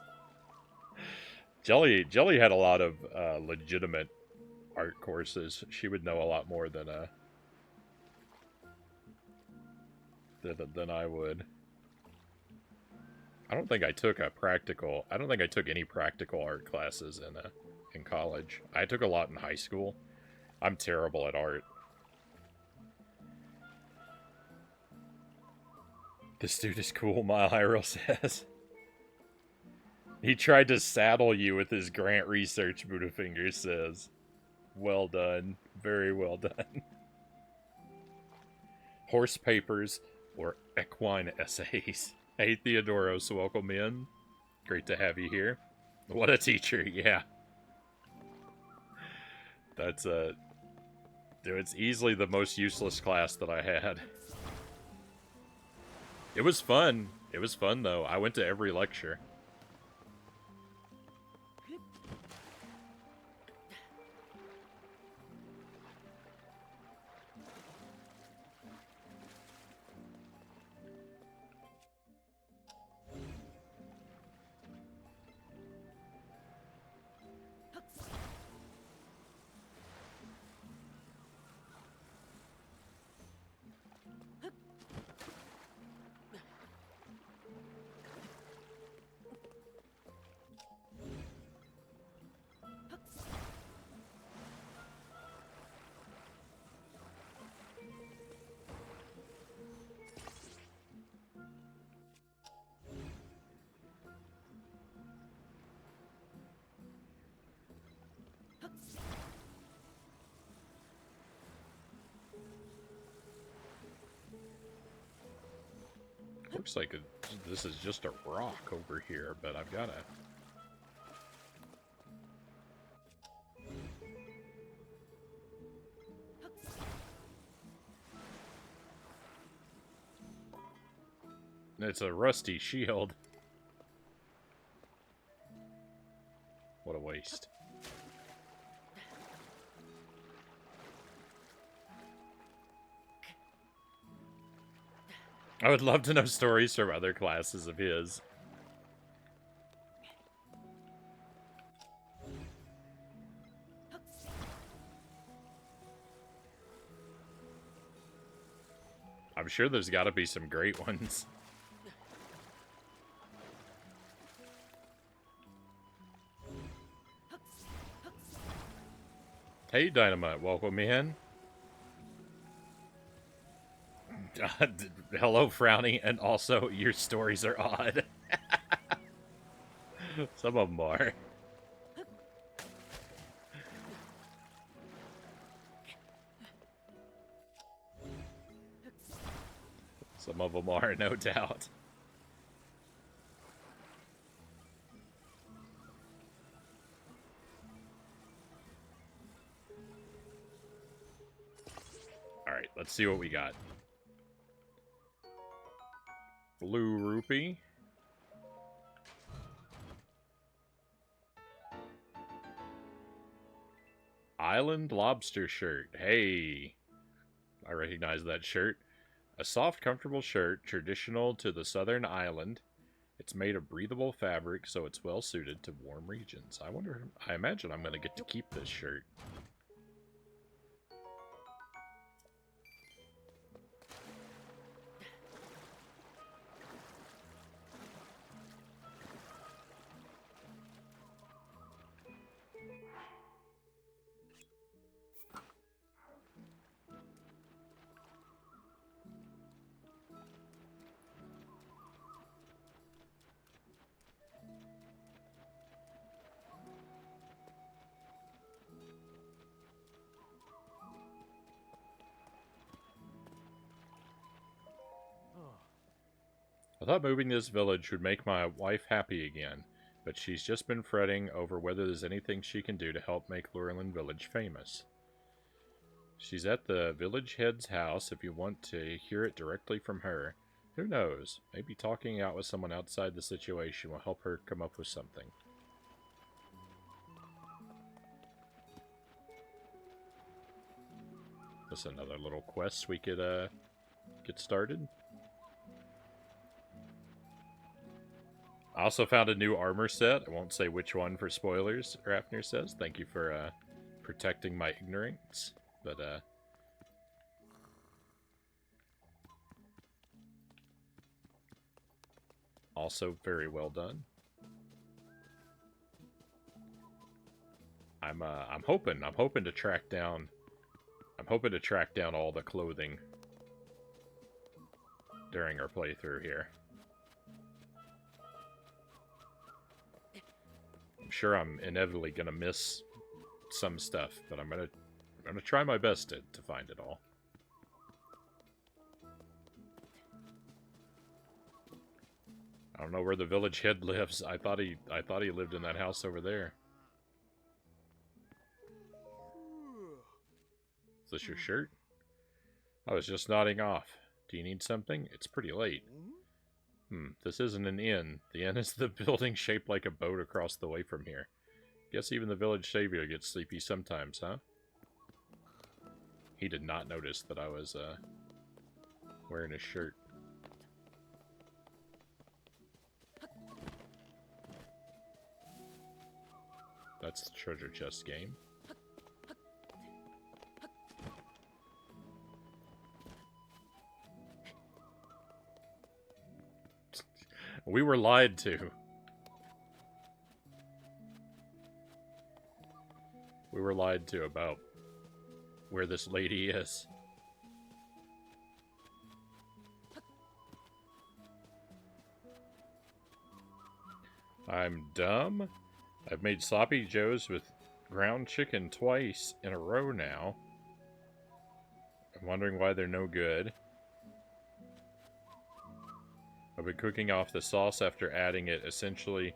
Jelly had a lot of legitimate art courses. She would know a lot more than I would. I don't think I took any practical art classes in college. I took a lot in high school. I'm terrible at art. This dude is cool, Mile Hyrule says. He tried to saddle you with his grant research, Buddhafinger says. Well done. Very well done. Horse papers or equine essays. Hey, Theodoros, welcome in. Great to have you here. What a teacher, yeah. That's dude, it's easily the most useless class that I had. It was fun. It was fun, though. I went to every lecture. Looks like this is just a rock over here, but I've got to... It's a rusty shield. What a waste. I would love to know stories from other classes of his. sure there's got to be some great ones. Hey, Dynamite, welcome in. Hello, Frownie, and also your stories are odd. Some of them are. Some of them are, no doubt. Alright, let's see what we got. Blue rupee. Island lobster shirt. Hey, I recognize that shirt. A soft, comfortable shirt, traditional to the southern island. It's made of breathable fabric, so it's well suited to warm regions. I imagine I'm going to get to keep this shirt. I thought moving to this village would make my wife happy again, but she's just been fretting over whether there's anything she can do to help make Lurelin Village famous. She's at the village head's house if you want to hear it directly from her. Who knows? Maybe talking out with someone outside the situation will help her come up with something. That's another little quest we could get started. I also found a new armor set. I won't say which one for spoilers, Rafner says. Thank you for protecting my ignorance. But, also very well done. I'm hoping to track down all the clothing during our playthrough here. I'm sure I'm inevitably gonna miss some stuff, but I'm gonna try my best to find it all. I don't know where the village head lives. I thought he lived in that house over there. Is this your shirt? I was just nodding off. Do you need something? It's pretty late. This isn't an inn. The inn is the building shaped like a boat across the way from here. Guess even the village savior gets sleepy sometimes, huh? He did not notice that I was wearing a shirt. That's the treasure chest game. We were lied to. We were lied to about where this lady is. I'm dumb. I've made sloppy joes with ground chicken twice in a row now. I'm wondering why they're no good. I've been cooking off the sauce after adding it, essentially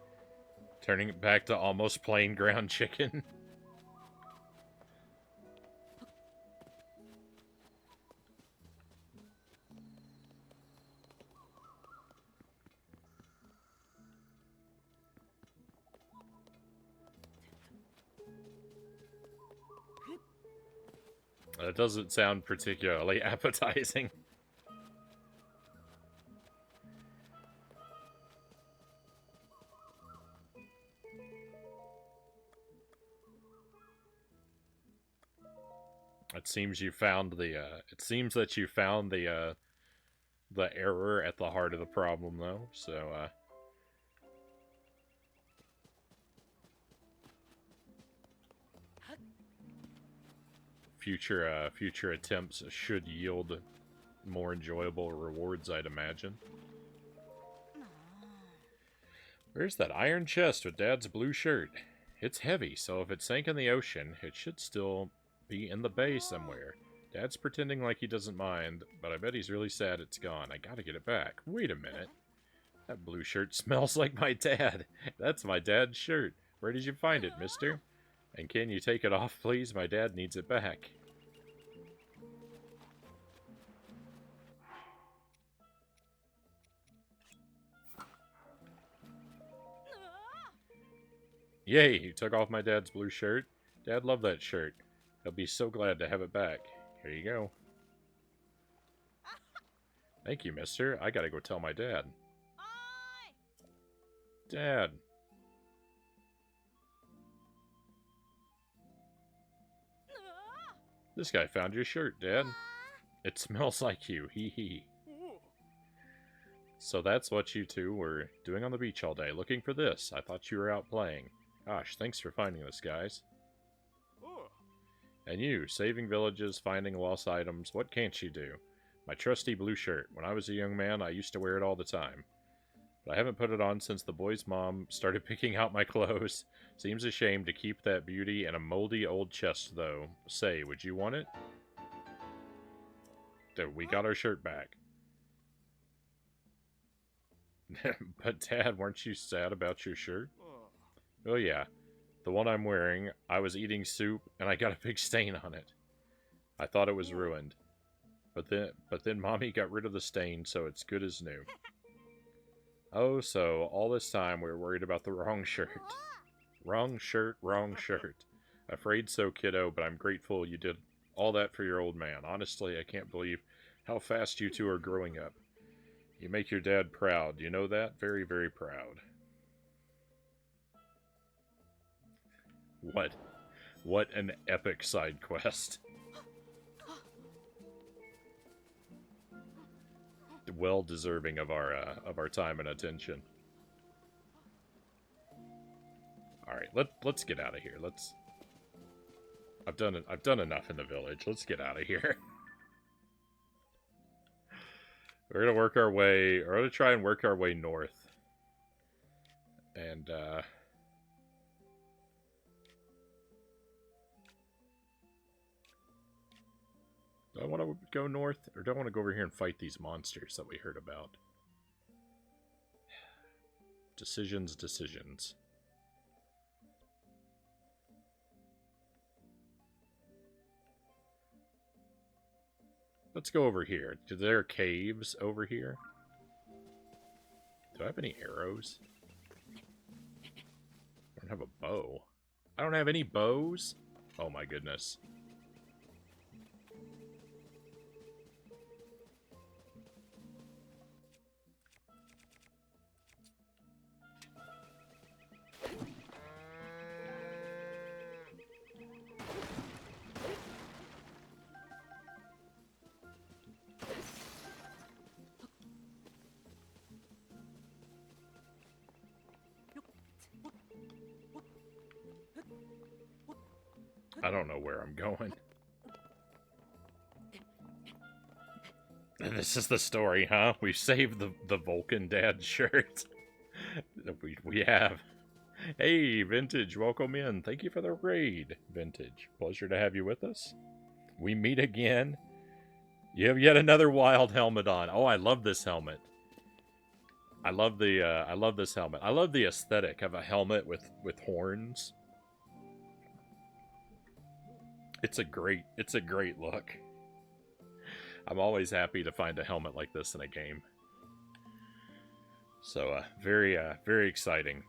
turning it back to almost plain ground chicken. That doesn't sound particularly appetizing. It seems you found the, it seems that you found the the error at the heart of the problem, though. So, future attempts should yield more enjoyable rewards, I'd imagine. Where's that iron chest with Dad's blue shirt? It's heavy, so if it sank in the ocean, it should still be in the bay somewhere. Dad's pretending like he doesn't mind, but I bet he's really sad it's gone. I gotta get it back. Wait a minute. That blue shirt smells like my dad. That's my dad's shirt. Where did you find it, mister? And can you take it off, please? My dad needs it back. Yay, you took off my dad's blue shirt. Dad loved that shirt. He'll be so glad to have it back. Here you go. Thank you, mister. I gotta go tell my dad. Dad. This guy found your shirt, Dad. It smells like you, hee hee. So that's what you two were doing on the beach all day, looking for this. I thought you were out playing. Gosh, thanks for finding this, guys. And you, saving villages, finding lost items, what can't you do? My trusty blue shirt. When I was a young man, I used to wear it all the time. But I haven't put it on since the boy's mom started picking out my clothes. Seems a shame to keep that beauty in a moldy old chest, though. Say, would you want it? There, we got our shirt back. But Dad, weren't you sad about your shirt? Oh yeah, the one I'm wearing, I was eating soup and I got a big stain on it. I thought it was ruined. But then Mommy got rid of the stain, so it's good as new. Oh, so all this time we were worried about the wrong shirt. Wrong shirt, wrong shirt. Afraid so, kiddo, but I'm grateful you did all that for your old man. Honestly, I can't believe how fast you two are growing up. You make your dad proud. You know that? Very, very proud. What an epic side quest. Well deserving of our time and attention. All right, let's get out of here. I've done enough in the village. Let's get out of here. We're gonna work our way. We're gonna try and work our way north. And do I want to go north, or do I want to go over here and fight these monsters that we heard about? Decisions. Let's go over here. Are there caves over here? Do I have any arrows? I don't have a bow. I don't have any bows? Oh my goodness. I don't know where I'm going. This is the story, huh? We've saved the Vulcan Dad shirt. we have. Hey, Vintage, welcome in. Thank you for the raid, Vintage. Pleasure to have you with us. We meet again. You have yet another wild helmet on. Oh, I love this helmet. I love this helmet. I love the aesthetic of a helmet with horns. It's a great look. I'm always happy to find a helmet like this in a game. So, very exciting.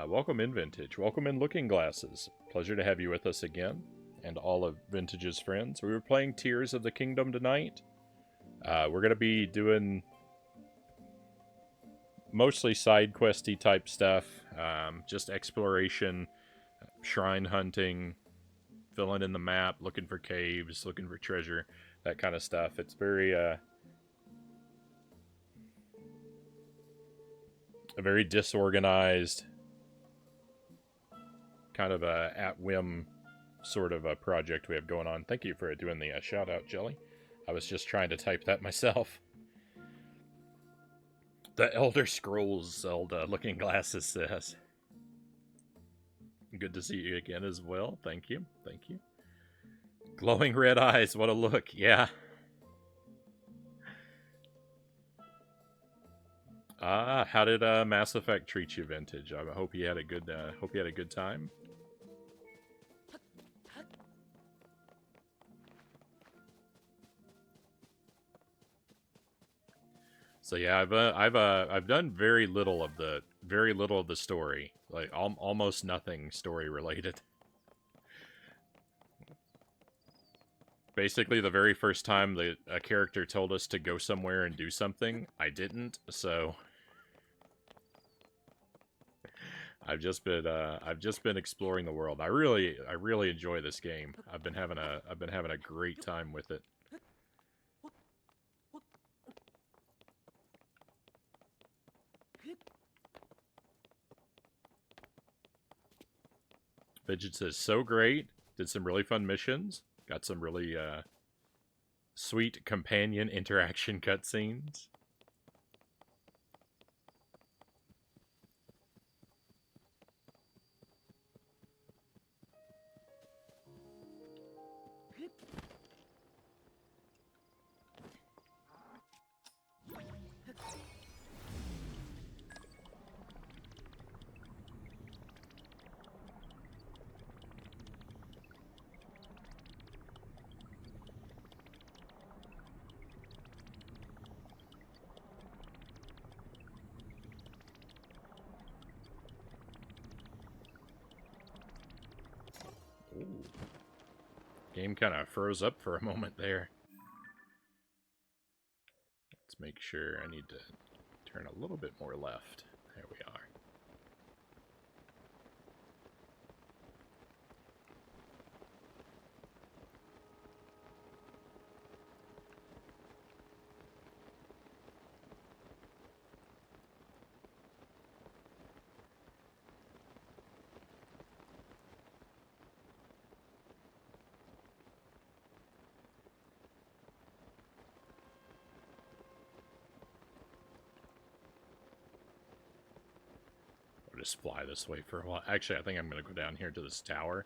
Welcome in, Vintage. Welcome in, Looking Glasses. Pleasure to have you with us again, and all of Vintage's friends. We were playing Tears of the Kingdom tonight. We're going to be doing mostly side questy type stuff, just exploration, shrine hunting, filling in the map, looking for caves, looking for treasure, that kind of stuff. It's very a very disorganized, kind of a at-whim sort of a project we have going on. Thank you for doing the shout-out, Jelly. I was just trying to type that myself. The Elder Scrolls Zelda Looking Glasses says. Good to see you again as well. Thank you. Thank you. Glowing red eyes. What a look. Yeah. How did Mass Effect treat you, Vintage? I hope you had a good time. So yeah, I've done very little of the story, like almost nothing story related. Basically, the very first time that a character told us to go somewhere and do something, I didn't. So I've just been exploring the world. I really enjoy this game. I've been having a great time with it. Fidget says, so great. Did some really fun missions. Got some really sweet companion interaction cutscenes. Ooh. Game kind of froze up for a moment there. Let's make sure. I need to turn a little bit more left. There we are. Just fly this way for a while. Actually, I think I'm going to go down here to this tower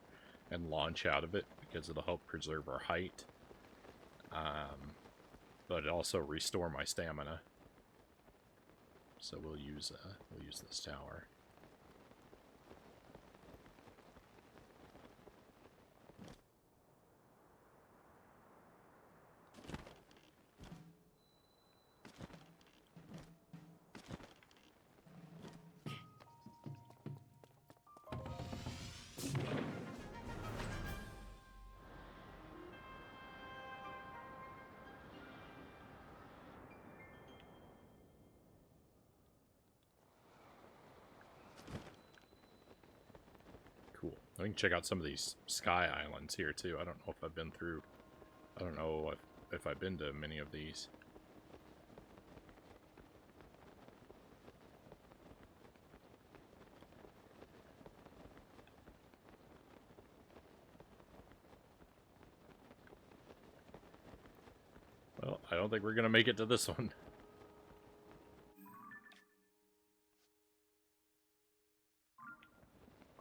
and launch out of it because it'll help preserve our height. But also restore my stamina. So we'll use this tower. Cool. I can check out some of these sky islands here too. I don't know if I've been through. I don't know if I've been to many of these. Well, I don't think we're gonna make it to this one.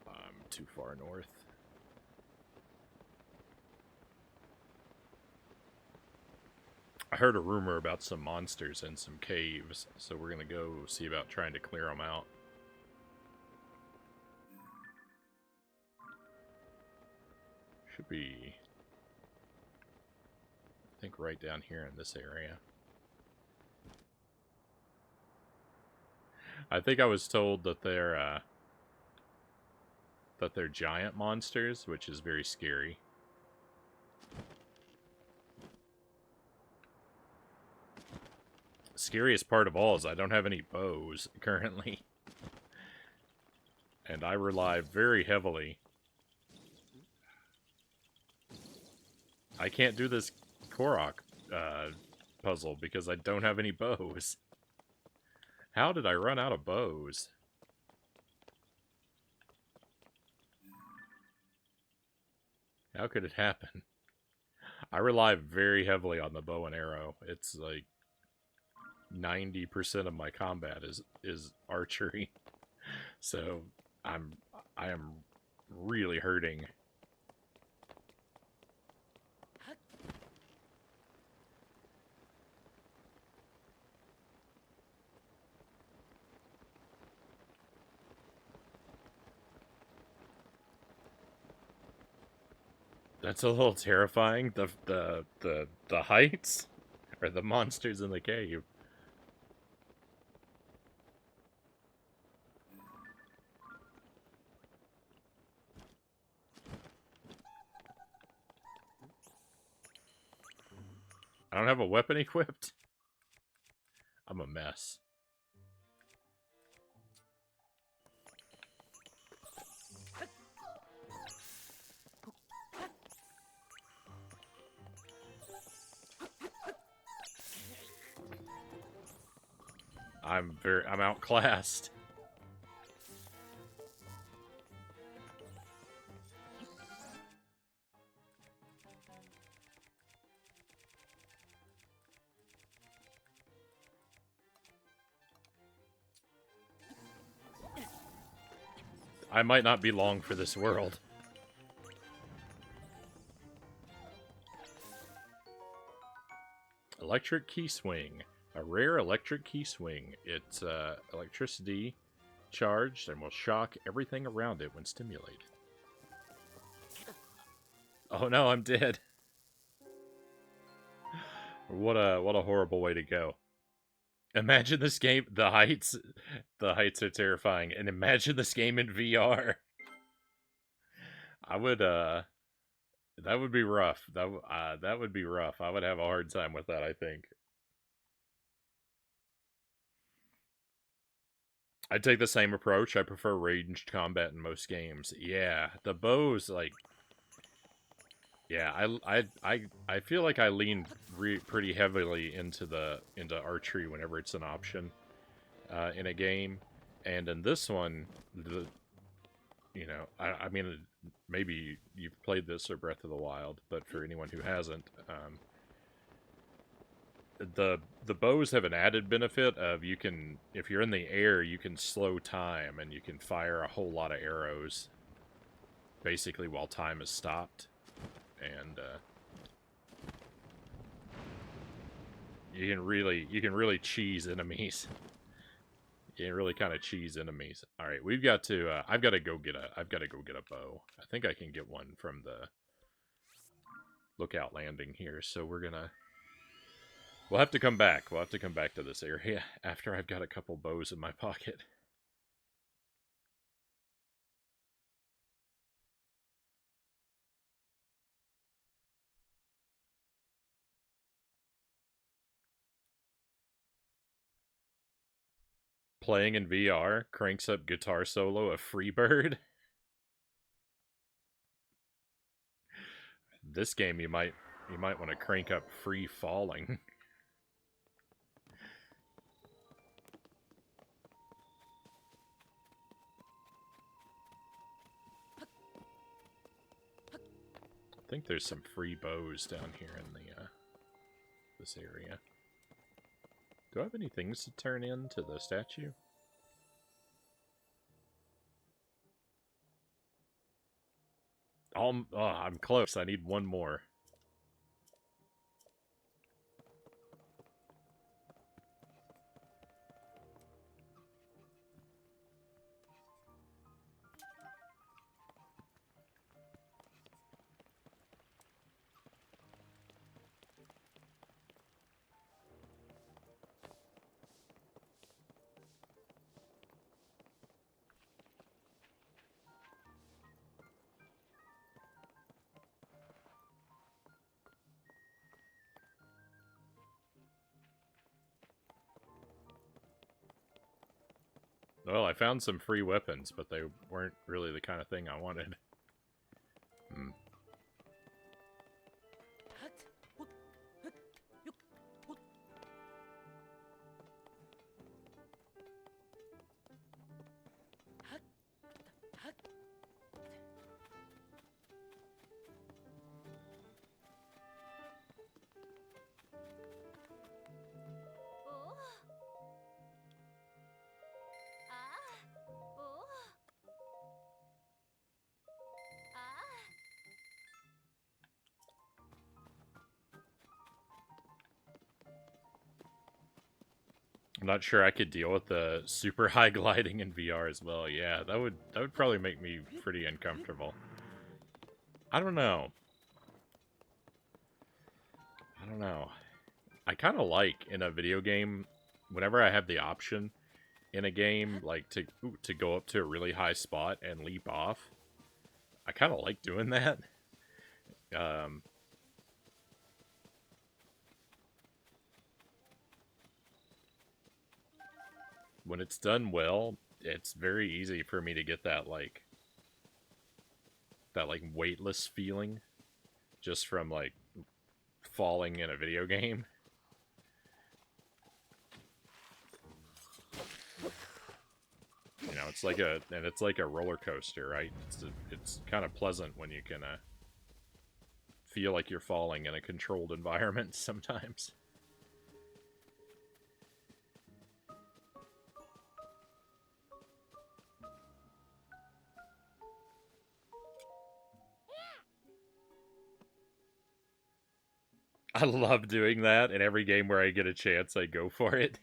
I'm too far north. I heard a rumor about some monsters in some caves, so we're gonna go see about trying to clear them out. Should be, I think, right down here in this area. I think I was told that they're giant monsters, which is very scary. Scariest part of all is I don't have any bows currently. And I rely very heavily. I can't do this Korok puzzle because I don't have any bows. How did I run out of bows? How could it happen? I rely very heavily on the bow and arrow. It's like 90% of my combat is archery. So I am really hurting. That's a little terrifying. The heights or the monsters in the cave. I don't have a weapon equipped. I'm a mess. I'm outclassed. I might not be long for this world. Electric key swing. A rare electric key swing. It's electricity charged and will shock everything around it when stimulated. Oh no, I'm dead. What a horrible way to go. Imagine this game. The heights are terrifying, and imagine this game in VR. I would that would be rough. That would be rough. I would have a hard time with that, I think. I'd take the same approach. I prefer ranged combat in most games. Yeah, the bows, like, yeah, I feel like I lean pretty heavily into archery whenever it's an option in a game, and in this one, I mean, maybe you've played this or Breath of the Wild, but for anyone who hasn't, the bows have an added benefit of you can, if you're in the air, you can slow time and you can fire a whole lot of arrows basically while time is stopped, and you can really cheese enemies. You can really kind of cheese enemies. All right, we've got to I've got to go get a bow. I think I can get one from the lookout landing here, so we'll have to come back. We'll have to come back to this area after I've got a couple bows in my pocket. Playing in VR cranks up guitar solo of Freebird. This game you might want to crank up Free Falling. I think there's some free bows down here in the this area. Do I have any things to turn into the statue? Oh, I'm close. I need one more. Well, I found some free weapons, but they weren't really the kind of thing I wanted. Hmm. I'm not sure I could deal with the super high gliding in VR as well. Yeah, that would probably make me pretty uncomfortable. I don't know. I don't know. I kind of like in a video game, whenever I have the option in a game, like to go up to a really high spot and leap off. I kind of like doing that. Um, when it's done well, it's very easy for me to get that weightless feeling just from like falling in a video game. You know, it's like a roller coaster, right? It's kind of pleasant when you can feel like you're falling in a controlled environment sometimes. I love doing that, and every game where I get a chance, I go for it.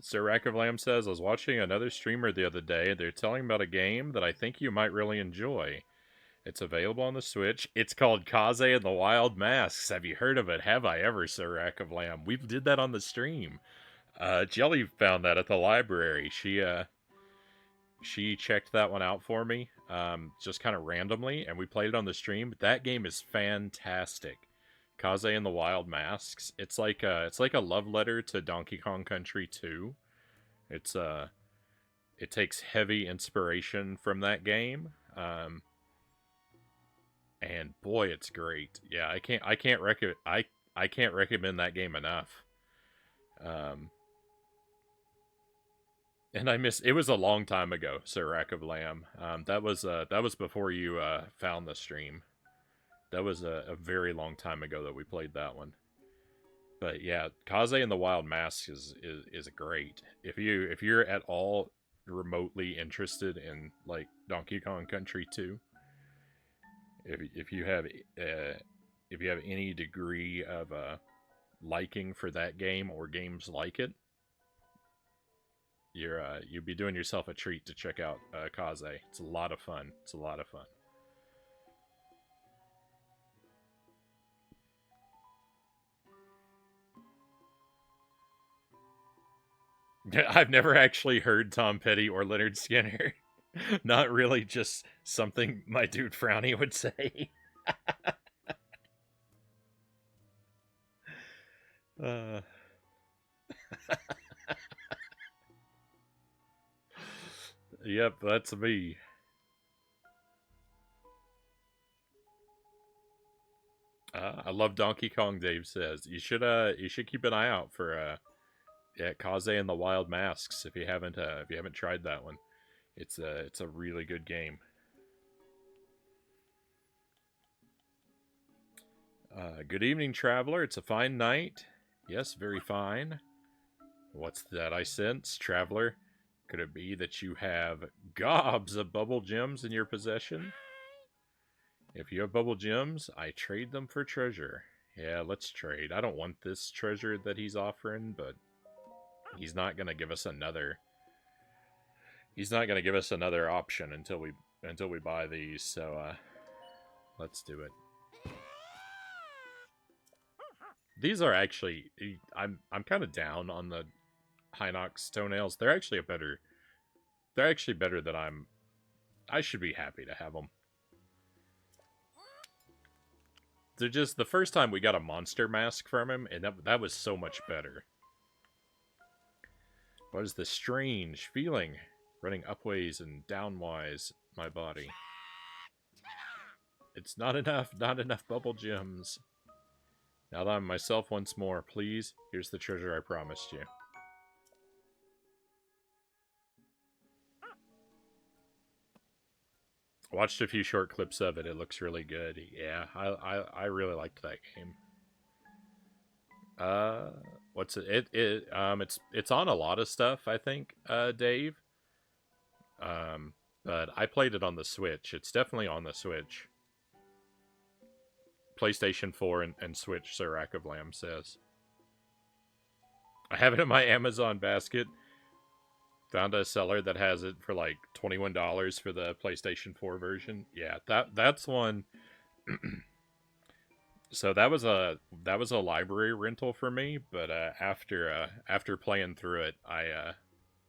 Sir Rack of Lamb says, I was watching another streamer the other day, and they're telling about a game that I think you might really enjoy. It's available on the Switch. It's called Kaze and the Wild Masks. Have you heard of it? Have I ever, Sir Rack of Lamb? We did that on the stream. Jelly found that at the library. She checked that one out for me, just kind of randomly, and we played it on the stream. That game is fantastic. Kaze and the Wild Masks. It's like a love letter to Donkey Kong Country 2. It's it takes heavy inspiration from that game. And boy, it's great. Yeah, I can't recommend that game enough. Um, and I miss it was a long time ago, Sir Rack of Lamb. That was before you found the stream. That was a very long time ago that we played that one. But yeah, Kaze and the Wild Mask is great. If you're at all remotely interested in like Donkey Kong Country 2, if you have if you have any degree of liking for that game or games like it, you'd be doing yourself a treat to check out Kaze. It's a lot of fun. It's a lot of fun. I've never actually heard Tom Petty or Leonard Skinner. Not really, just something my dude Frownie would say. uh, yep, that's me. I love Donkey Kong. Dave says you should keep an eye out for yeah, Kaze and the Wild Masks if you haven't tried that one. It's a really good game. Good evening, traveler. It's a fine night. Yes, very fine. What's that I sense, traveler? Could it be that you have gobs of bubble gems in your possession? If you have bubble gems, I trade them for treasure. Yeah, let's trade. I don't want this treasure that he's offering, but he's not gonna give us another. He's not gonna give us another option until we buy these. So let's do it. These are actually I'm kind of down on the Hinox toenails. They're actually better than I should be happy to have them. They're just the first time we got a monster mask from him, and that was so much better. What is this strange feeling running upways and downwise my body? It's not enough bubble gems. Now that I'm myself once more, please, here's the treasure I promised you. Watched a few short clips of it. It looks really good. Yeah, I really liked that game. What's it's on a lot of stuff, I think, Dave. But I played it on the Switch. It's definitely on the Switch. PlayStation 4 and Switch, Sir Rack of Lamb says. I have it in my Amazon basket. Found a seller that has it for like $21 for the PlayStation 4 version. Yeah, that's one. So that was a library rental for me, but after playing through it, I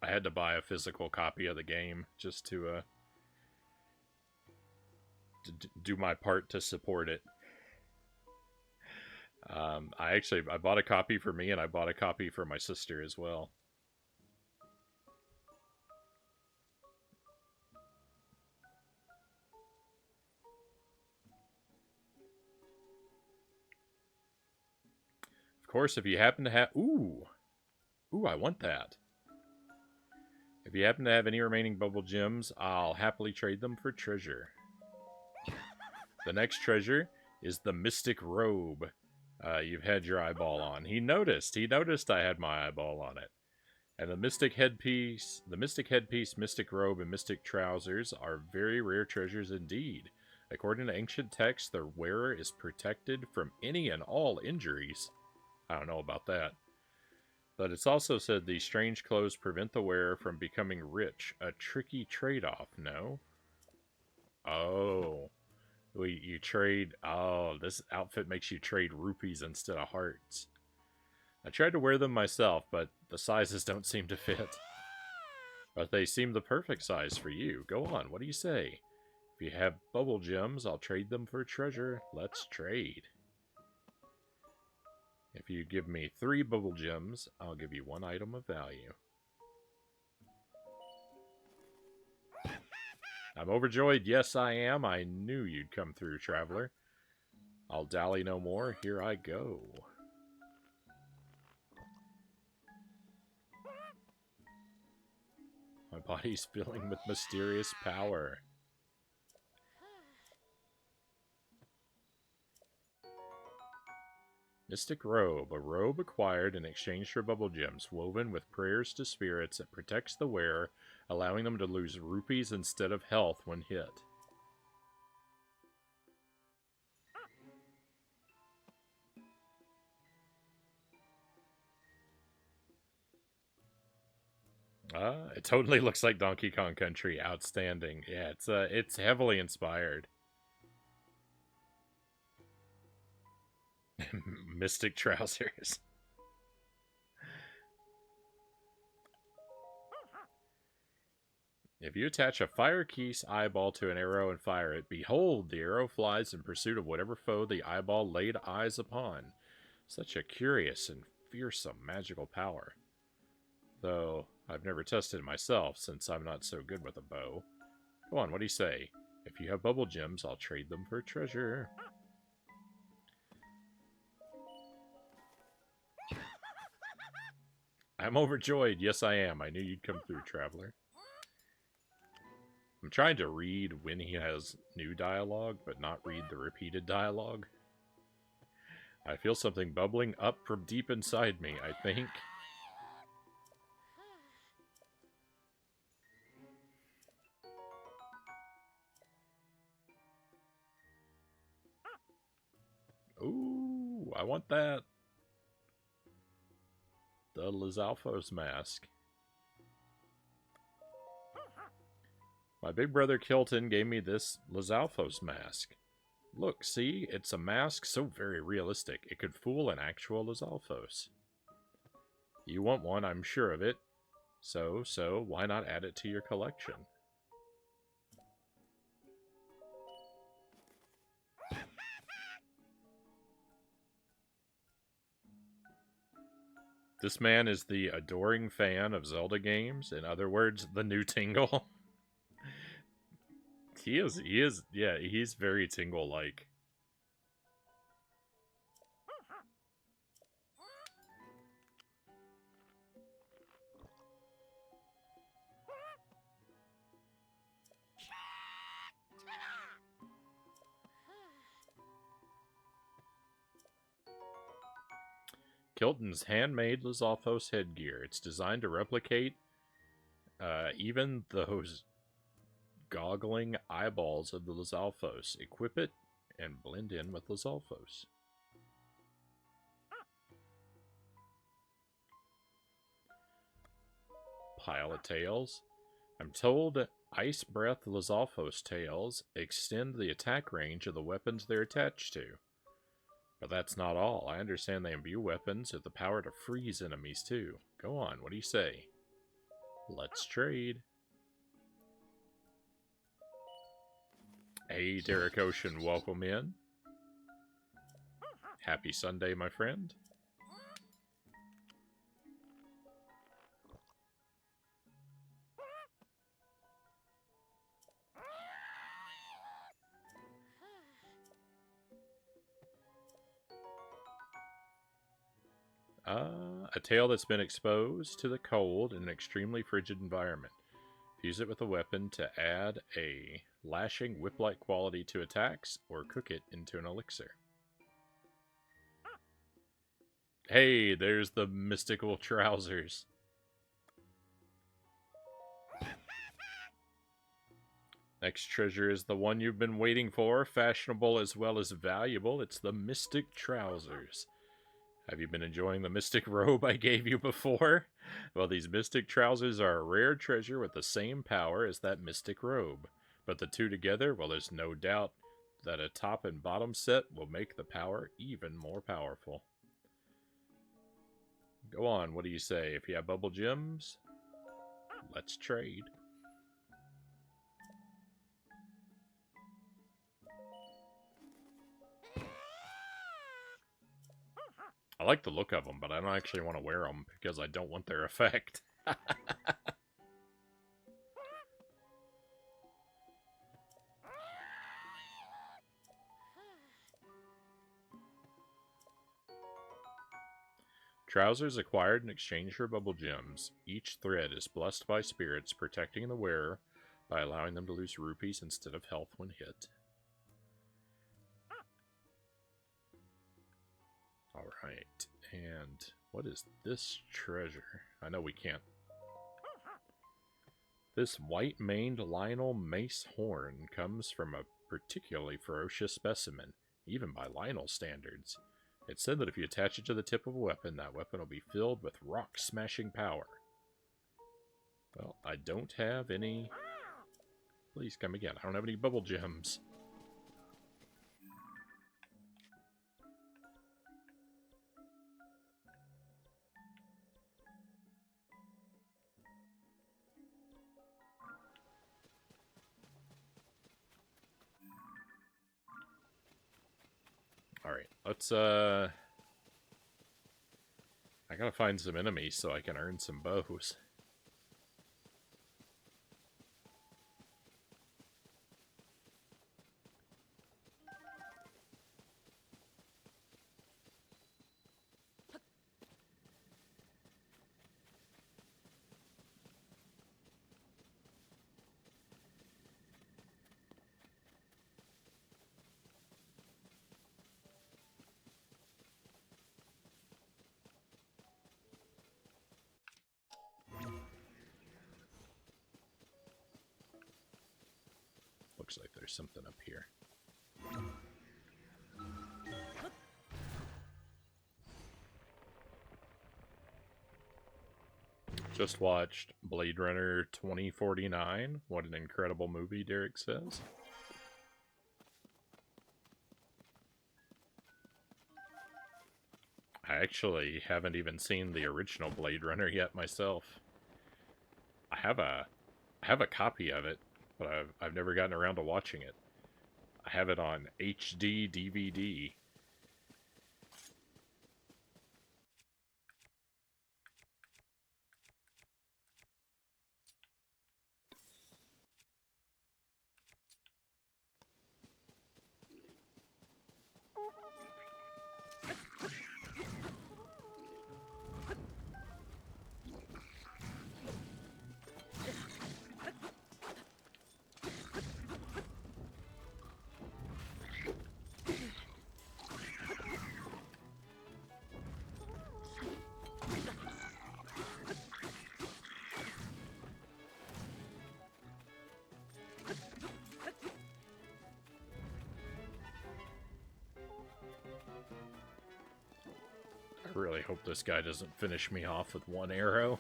had to buy a physical copy of the game just to do my part to support it. I bought a copy for me and I bought a copy for my sister as well. Of course, if you happen to have ooh, I want that. If you happen to have any remaining bubble gems, I'll happily trade them for treasure. The next treasure is the Mystic Robe. You've had your eyeball on. He noticed I had my eyeball on it. And the Mystic Headpiece, Mystic Robe, and Mystic Trousers are very rare treasures indeed. According to ancient texts, their wearer is protected from any and all injuries. I don't know about that. But it's also said these strange clothes prevent the wearer from becoming rich. A tricky trade-off, no? Oh. You trade... Oh, this outfit makes you trade rupees instead of hearts. I tried to wear them myself, but the sizes don't seem to fit. But they seem the perfect size for you. Go on, what do you say? If you have bubble gems, I'll trade them for treasure. Let's trade. If you give me 3 bubble gems, I'll give you 1 item of value. I'm overjoyed. Yes, I am. I knew you'd come through, traveler. I'll dally no more. Here I go. My body's filling with mysterious power. Mystic Robe. A robe acquired in exchange for bubble gems, woven with prayers to spirits that protects the wearer, allowing them to lose rupees instead of health when hit. It totally looks like Donkey Kong Country. Outstanding. Yeah, it's heavily inspired. Mystic Trousers. If you attach a fire keys eyeball to an arrow and fire it, behold, the arrow flies in pursuit of whatever foe the eyeball laid eyes upon. Such a curious and fearsome magical power. Though I've never tested it myself, since I'm not so good with a bow. Go on, what do you say? If you have bubble gems, I'll trade them for treasure. I'm overjoyed. Yes, I am. I knew you'd come through, traveler. I'm trying to read when he has new dialogue, but not read the repeated dialogue. I feel something bubbling up from deep inside me, I think. Ooh, I want that. The Lizalfo's mask. My big brother Kilton gave me this Lizalfo's mask. Look, see? It's a mask so very realistic, it could fool an actual Lizalfos. You want one, I'm sure of it. So, why not add it to your collection? This man is the adoring fan of Zelda games. In other words, the new Tingle. He is, yeah, he's very Tingle-like. Kilton's handmade Lizalfos headgear. It's designed to replicate even those goggling eyeballs of the Lizalfos. Equip it, and blend in with Lizalfos. Pile of tails. I'm told Ice Breath Lizalfos tails extend the attack range of the weapons they're attached to. But that's not all. I understand they imbue weapons with the power to freeze enemies too. Go on, what do you say? Let's trade. Hey, Derek Ocean, welcome in. Happy Sunday, my friend. A tail that's been exposed to the cold in an extremely frigid environment. Fuse it with a weapon to add a lashing whip-like quality to attacks, or cook it into an elixir. Hey, there's the mystical trousers. Next treasure is the one you've been waiting for, fashionable as well as valuable. It's the mystic trousers. Have you been enjoying the mystic robe I gave you before? Well, these mystic trousers are a rare treasure with the same power as that mystic robe. But the two together, well, there's no doubt that a top and bottom set will make the power even more powerful. Go on, what do you say? If you have bubble gems, let's trade. I like the look of them, but I don't actually want to wear them because I don't want their effect. Trousers acquired in exchange for bubble gems. Each thread is blessed by spirits, protecting the wearer by allowing them to lose rupees instead of health when hit. Alright, and what is this treasure? I know we can't. This white-maned Lionel mace horn comes from a particularly ferocious specimen, even by Lionel standards. It's said that if you attach it to the tip of a weapon, that weapon will be filled with rock-smashing power. Well, I don't have any... Please come again. I don't have any bubble gems. Alright, let's, I gotta find some enemies so I can earn some bows. Looks like there's something up here. Just watched Blade Runner 2049. What an incredible movie, Derek says. I actually haven't even seen the original Blade Runner yet myself. I have a copy of it, but I've never gotten around to watching it. I have it on HD DVD. Really hope this guy doesn't finish me off with one arrow.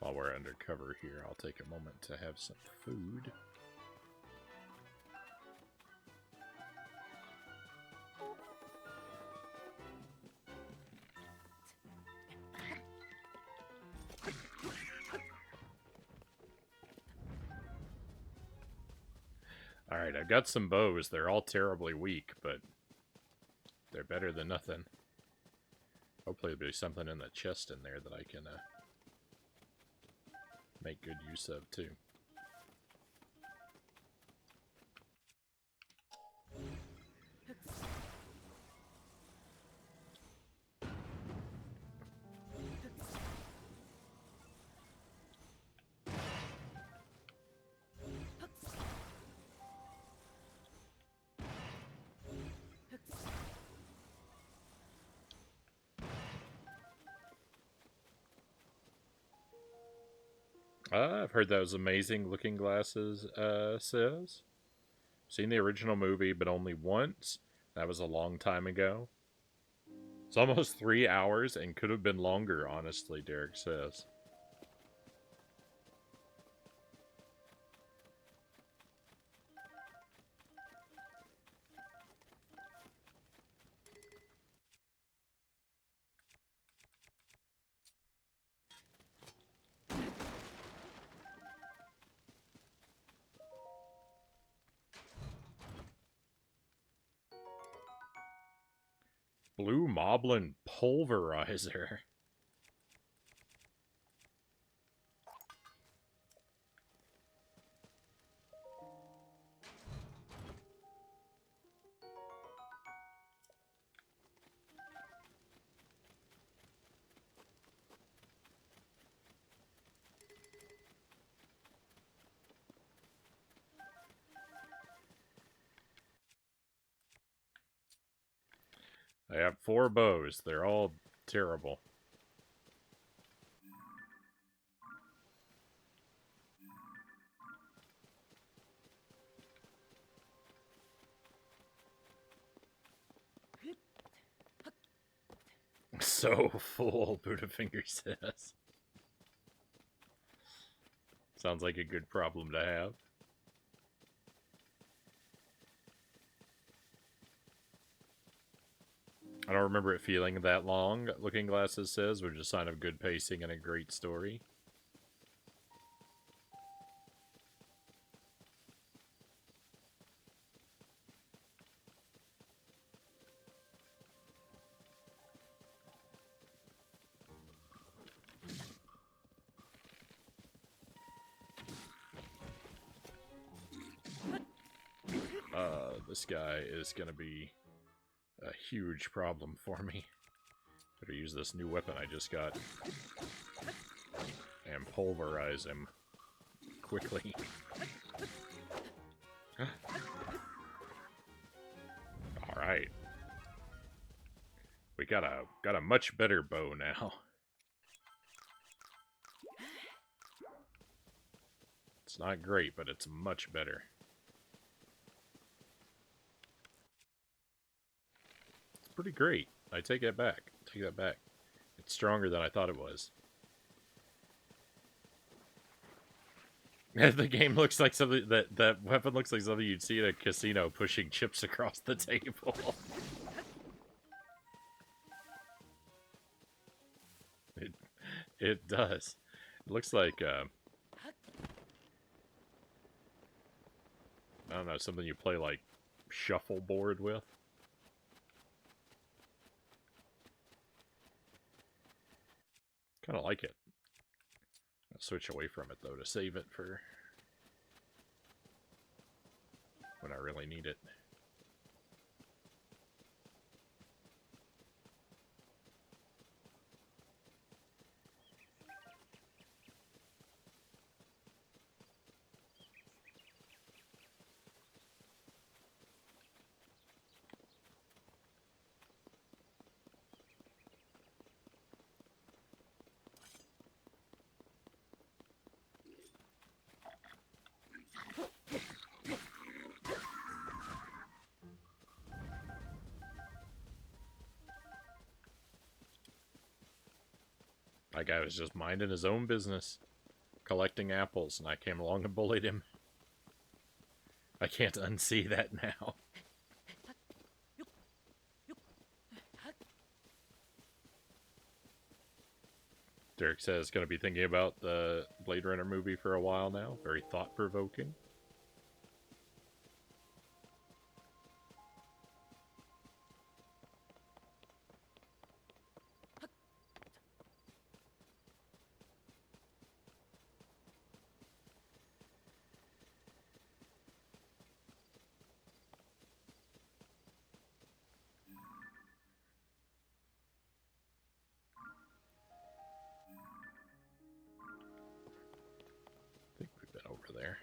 While we're undercover here, I'll take a moment to have some food. Alright, I've got some bows. They're all terribly weak, but they're better than nothing. Hopefully there'll be something in the chest in there that I can make good use of, too. I've heard that was amazing, Looking Glasses says. Seen the original movie, but only once. That was a long time ago. It's almost 3 hours and could have been longer, honestly, Derek says. Blue Moblin Pulverizer. I have 4 bows. They're all terrible. So full, Buddhafinger says. Sounds like a good problem to have. I don't remember it feeling that long, Looking Glasses says, which is a sign of good pacing and a great story. This guy is going to be a huge problem for me. Better use this new weapon I just got and pulverize him quickly. Alright. We got a much better bow now. It's not great, but it's much better. It's pretty great. I take that back. Take that back. It's stronger than I thought it was. The game looks like something that weapon looks like something you'd see at a casino pushing chips across the table. It does. It looks like I don't know, something you play like shuffleboard with. Kind of like it. I'll switch away from it, though, to save it for when I really need it. That guy was just minding his own business, collecting apples, and I came along and bullied him. I can't unsee that now. Derek says going to be thinking about the Blade Runner movie for a while now. Very thought-provoking. I think we've been over there.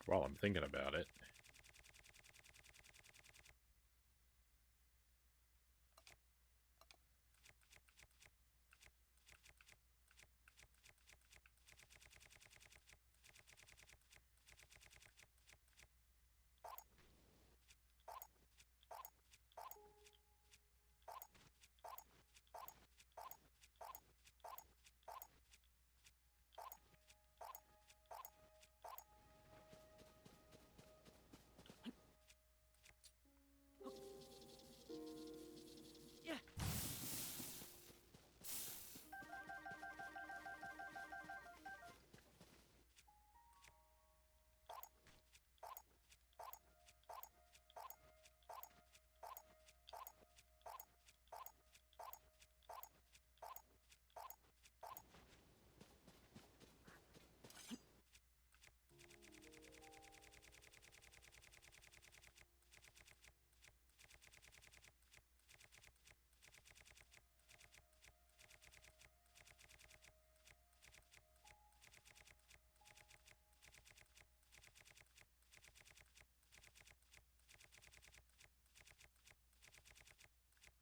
While I'm thinking about it.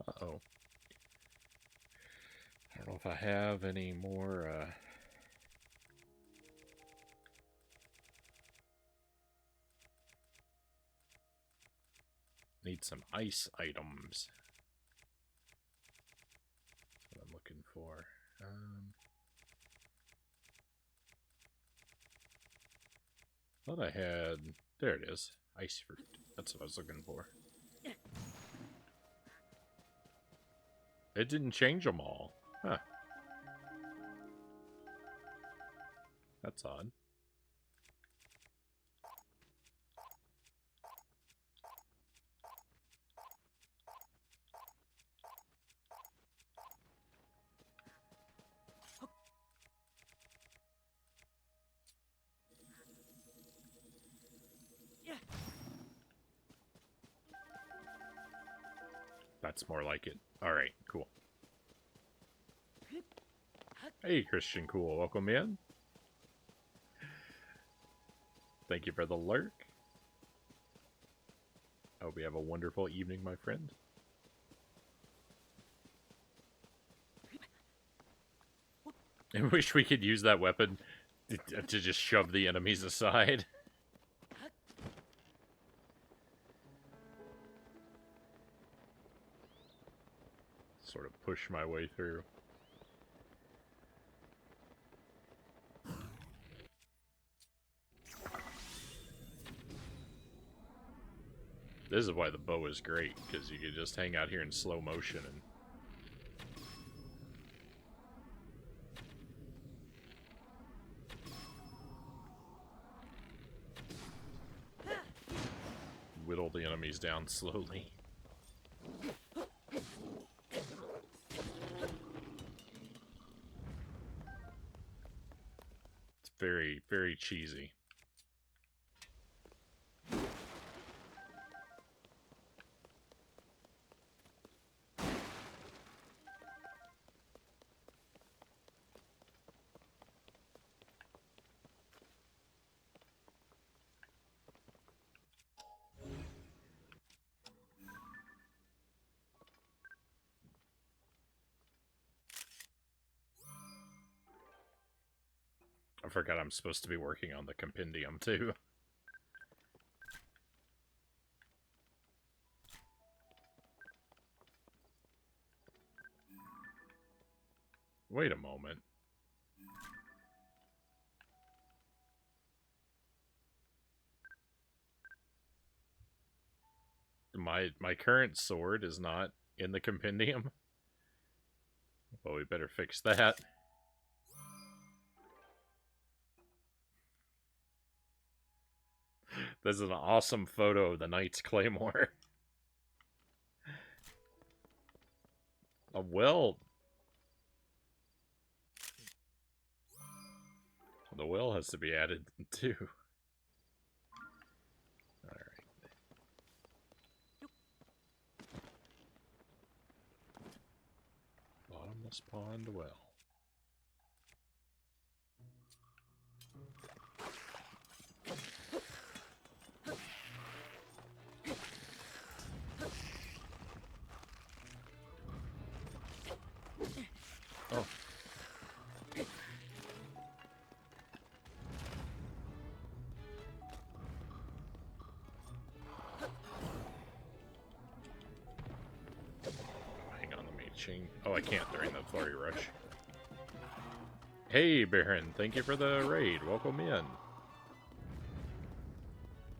Uh-oh. I don't know if I have any more, Need some ice items. That's what I'm looking for. Thought I had... There it is. Ice fruit. That's what I was looking for. It didn't change them all. Huh. That's odd. That's more like it. Alright, cool. Hey, Christian Cool, welcome in. Thank you for the lurk. I hope you have a wonderful evening, my friend. I wish we could use that weapon to just shove the enemies aside. Sort of push my way through. This is why the bow is great, because you can just hang out here in slow motion and... whittle the enemies down slowly. It's very, very cheesy. I forgot I'm supposed to be working on the compendium, too. Wait a moment. My current sword is not in the compendium. Well, we better fix that. This is an awesome photo of the Knight's Claymore. A well. The well has to be added too. Alright. Bottomless pond well. Oh. Hang on, let me change. Oh, I can't during the flurry rush. Hey, Baron, thank you for the raid. Welcome in.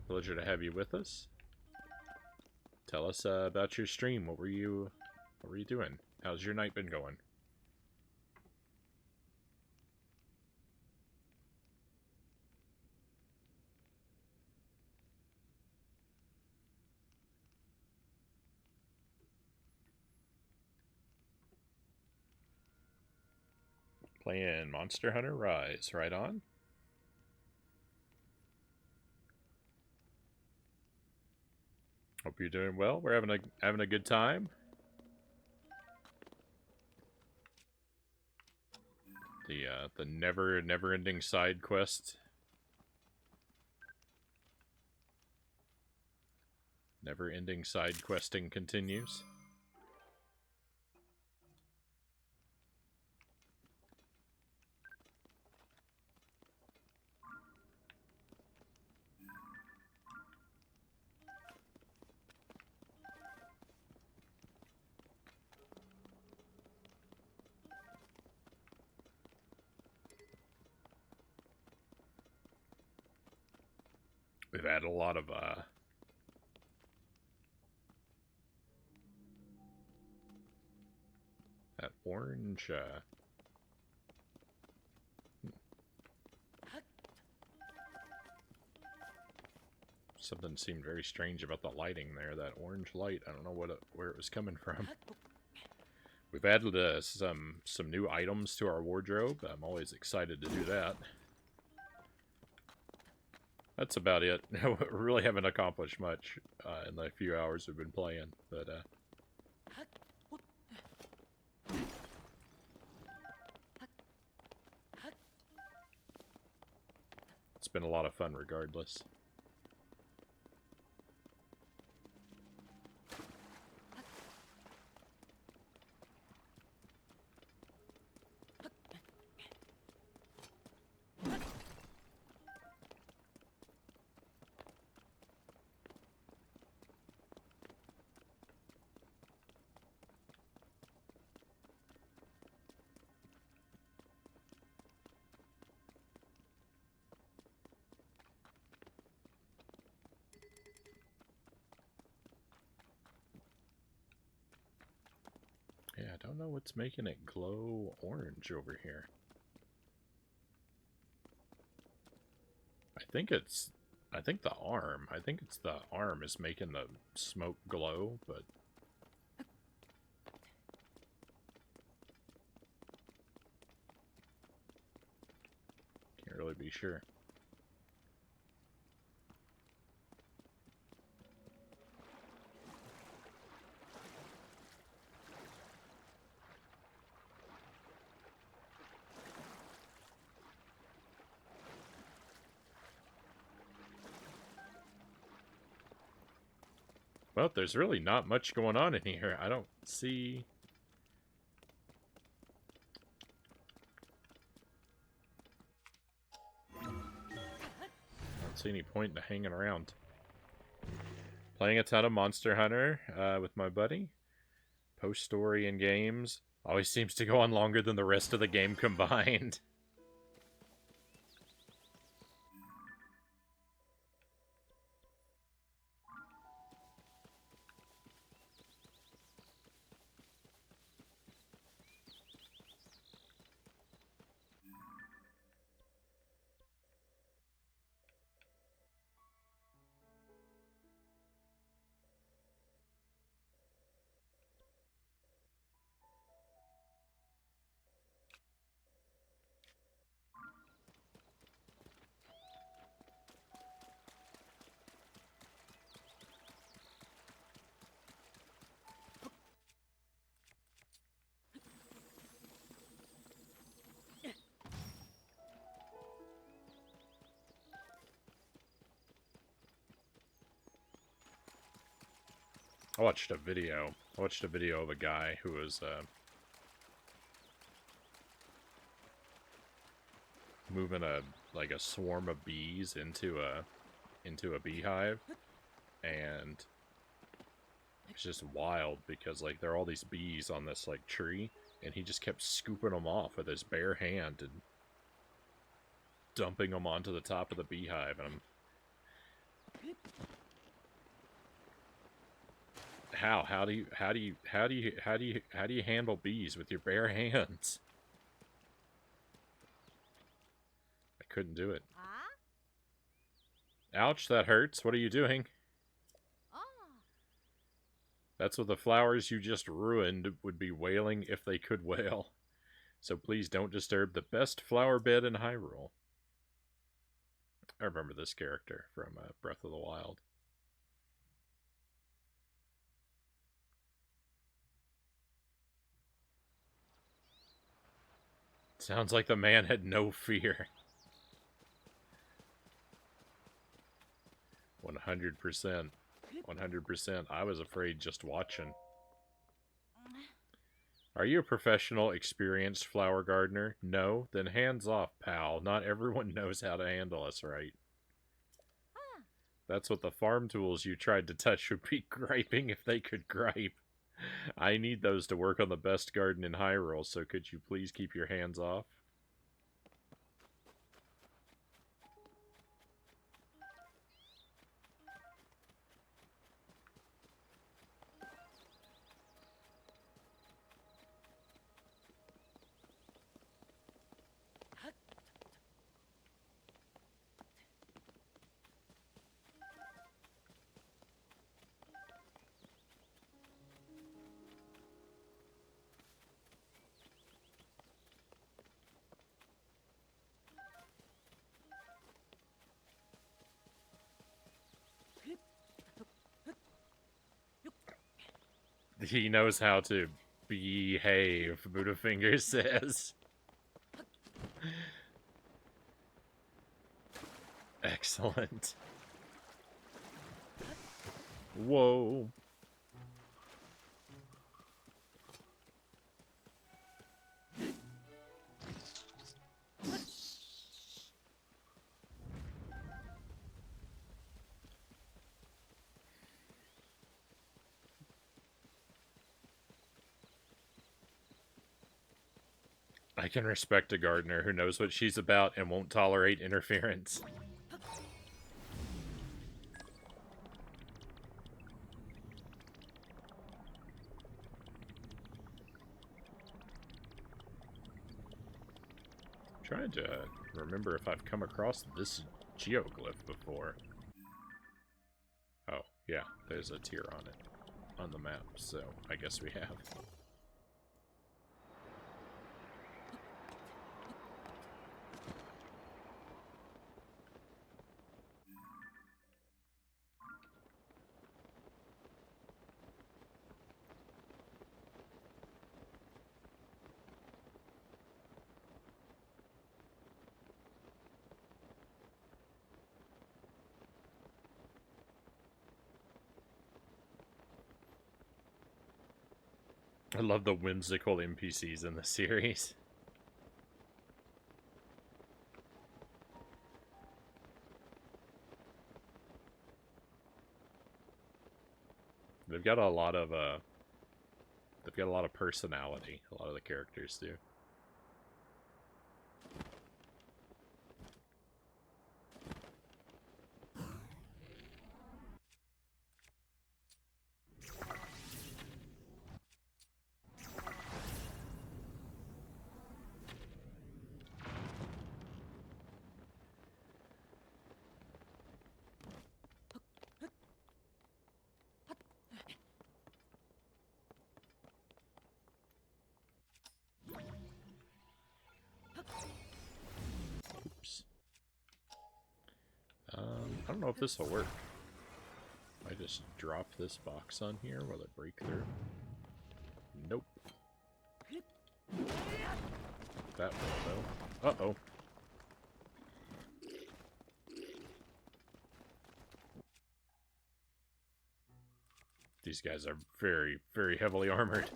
Pleasure to have you with us. Tell us about your stream. What were you doing? How's your night been going? Playing Monster Hunter Rise. Right on. Hope you're doing well. We're having a good time. The never ending side quest. Never ending side questing continues. We've had a lot of that orange something seemed very strange about the lighting there. That orange light, I don't know where it was coming from. We've added some new items to our wardrobe. I'm always excited to do that. That's about it. We really haven't accomplished much in the few hours we've been playing, but it's been a lot of fun regardless. Yeah, I don't know what's making it glow orange over here. I think the arm. I think it's the arm is making the smoke glow, but can't really be sure. Well, there's really not much going on in here. I don't see... any point in hanging around. Playing a ton of Monster Hunter with my buddy. Post story in games. Always seems to go on longer than the rest of the game combined. I watched a video. Of a guy who was moving a swarm of bees into a beehive, and it's just wild because like there are all these bees on this like tree, and he just kept scooping them off with his bare hand and dumping them onto the top of the beehive. And how do you handle bees with your bare hands? I couldn't do it. Ouch, that hurts. What are you doing? That's what the flowers you just ruined would be wailing if they could wail. So please don't disturb the best flower bed in Hyrule. I remember this character from Breath of the Wild. Sounds like the man had no fear. 100%. 100%. I was afraid just watching. Are you a professional, experienced flower gardener? No? Then hands off, pal. Not everyone knows how to handle us right. That's what the farm tools you tried to touch would be griping if they could gripe. I need those to work on the best garden in Hyrule, so could you please keep your hands off? He knows how to behave, Buddhafinger says. Excellent. Whoa. I can respect a gardener who knows what she's about and won't tolerate interference. I'm trying to remember if I've come across this geoglyph before. Oh, yeah, there's a tier on it, on the map, so I guess we have. I love the whimsical NPCs in the series. They've got a lot of They've got a lot of personality, a lot of the characters do. Oops. I don't know if this will work. I just drop this box on here. Will it break through? Nope. That will though. Uh-oh. These guys are very, very heavily armored.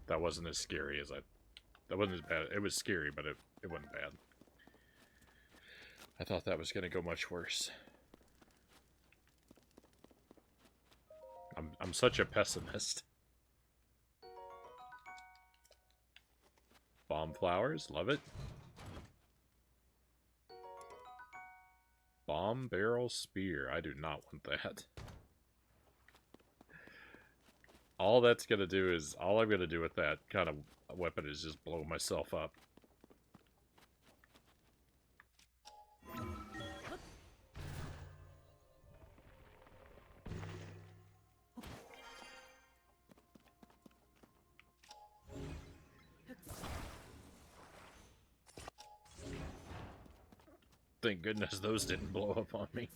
That wasn't as scary as that wasn't as bad. It was scary, but it wasn't bad. I thought that was going to go much worse. I'm such a pessimist. Bomb flowers, love it. Bomb barrel spear, I do not want that. All that's going to do is, all I'm going to do with that kind of weapon is just blow myself up. Thank goodness those didn't blow up on me.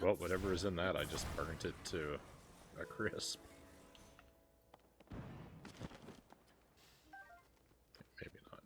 Well, whatever is in that, I just burnt it to a crisp. Maybe not.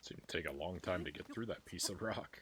Seemed to take a long time to get through that piece of rock.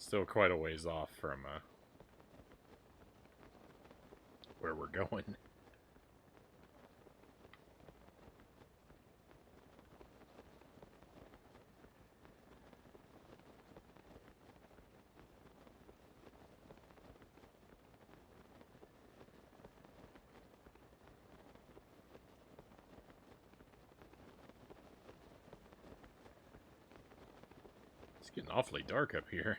Still quite a ways off from where we're going. It's getting awfully dark up here.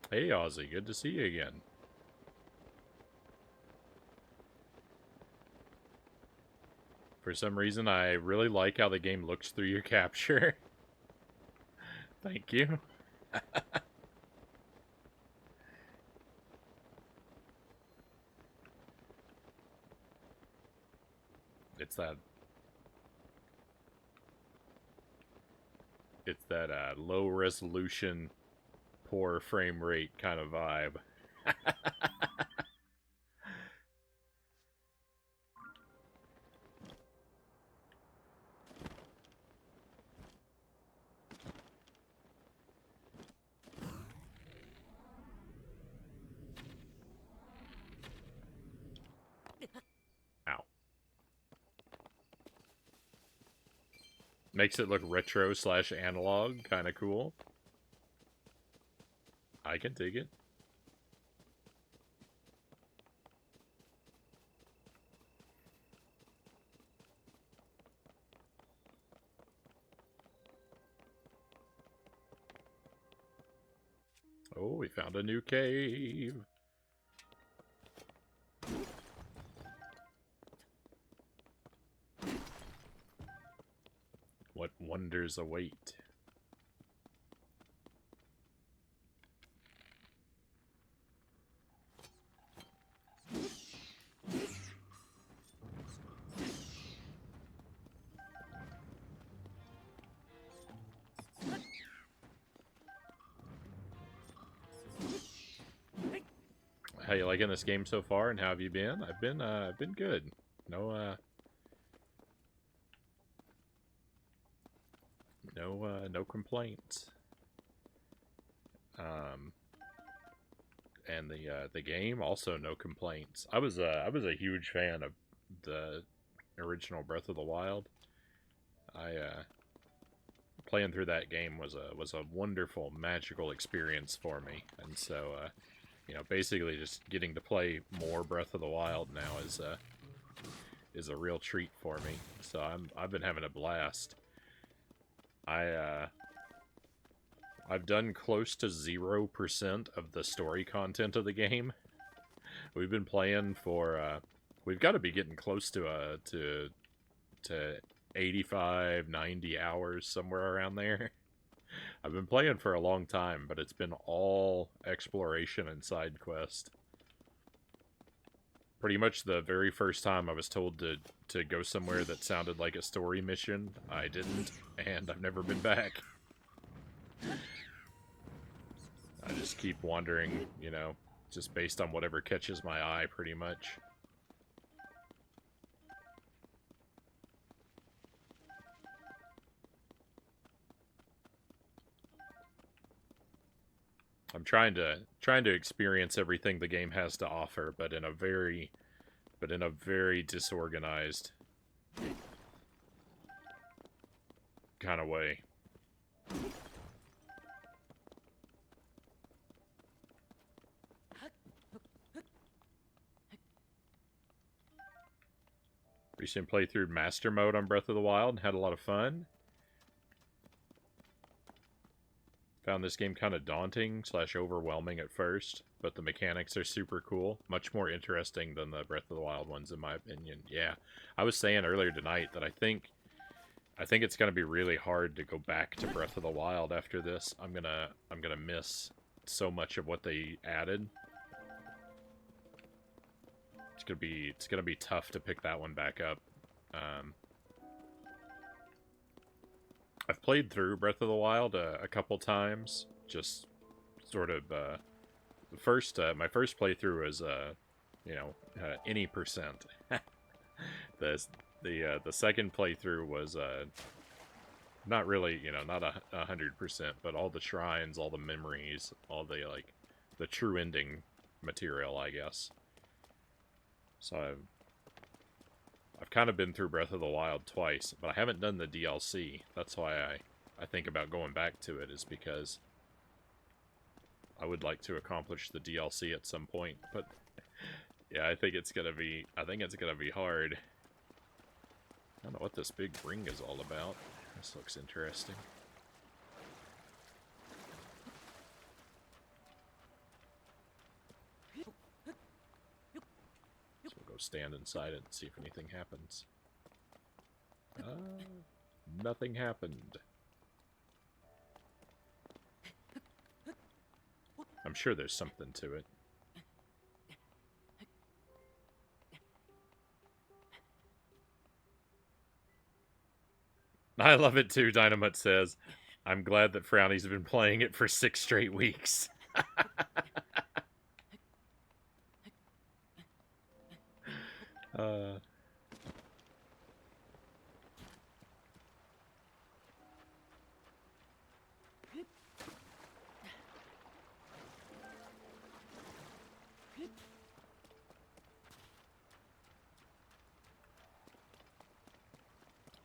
Hey, Ozzy, good to see you again. For some reason, I really like how the game looks through your capture. Thank you. It's that low resolution, poor frame rate kind of vibe. Ow. Makes it look retro / analog, kind of cool. I can dig it. Oh, we found a new cave. What wonders await? How you liking this game so far, and how have you been? I've been good. No complaints. And the game also no complaints. I was a huge fan of the original Breath of the Wild. Playing through that game was a wonderful, magical experience for me, and so basically just getting to play more Breath of the Wild now is a real treat for me. So I've been having a blast. I've done close to 0% of the story content of the game. We've been playing for we've got to be getting close to 85, 90 hours, somewhere around there. I've been playing for a long time, but it's been all exploration and side quest. Pretty much the very first time I was told to go somewhere that sounded like a story mission, I didn't, and I've never been back. I just keep wandering, just based on whatever catches my eye, pretty much. I'm trying to experience everything the game has to offer, but in a very disorganized kind of way. Recent playthrough Master Mode on Breath of the Wild and had a lot of fun. Found this game kind of daunting / overwhelming at first, but the mechanics are super cool. Much more interesting than the Breath of the Wild ones, in my opinion. Yeah, I was saying earlier tonight that I think it's gonna be really hard to go back to Breath of the Wild after this. I'm gonna miss so much of what they added. It's gonna be tough to pick that one back up. I've played through Breath of the Wild a couple times, just sort of, my first playthrough was, any percent. The The second playthrough was not really, you know, not 100%, but all the shrines, all the memories, all the like the true ending material, I guess. So I've kind of been through Breath of the Wild twice, but I haven't done the DLC. That's why I think about going back to it, is because I would like to accomplish the DLC at some point. But yeah, I think it's gonna be hard. I don't know what this big ring is all about. This looks interesting. So we'll go stand inside it and see if anything happens. Nothing happened. I'm sure there's something to it. I love it too, Dynamite says. I'm glad that Frownie's been playing it for 6 straight weeks.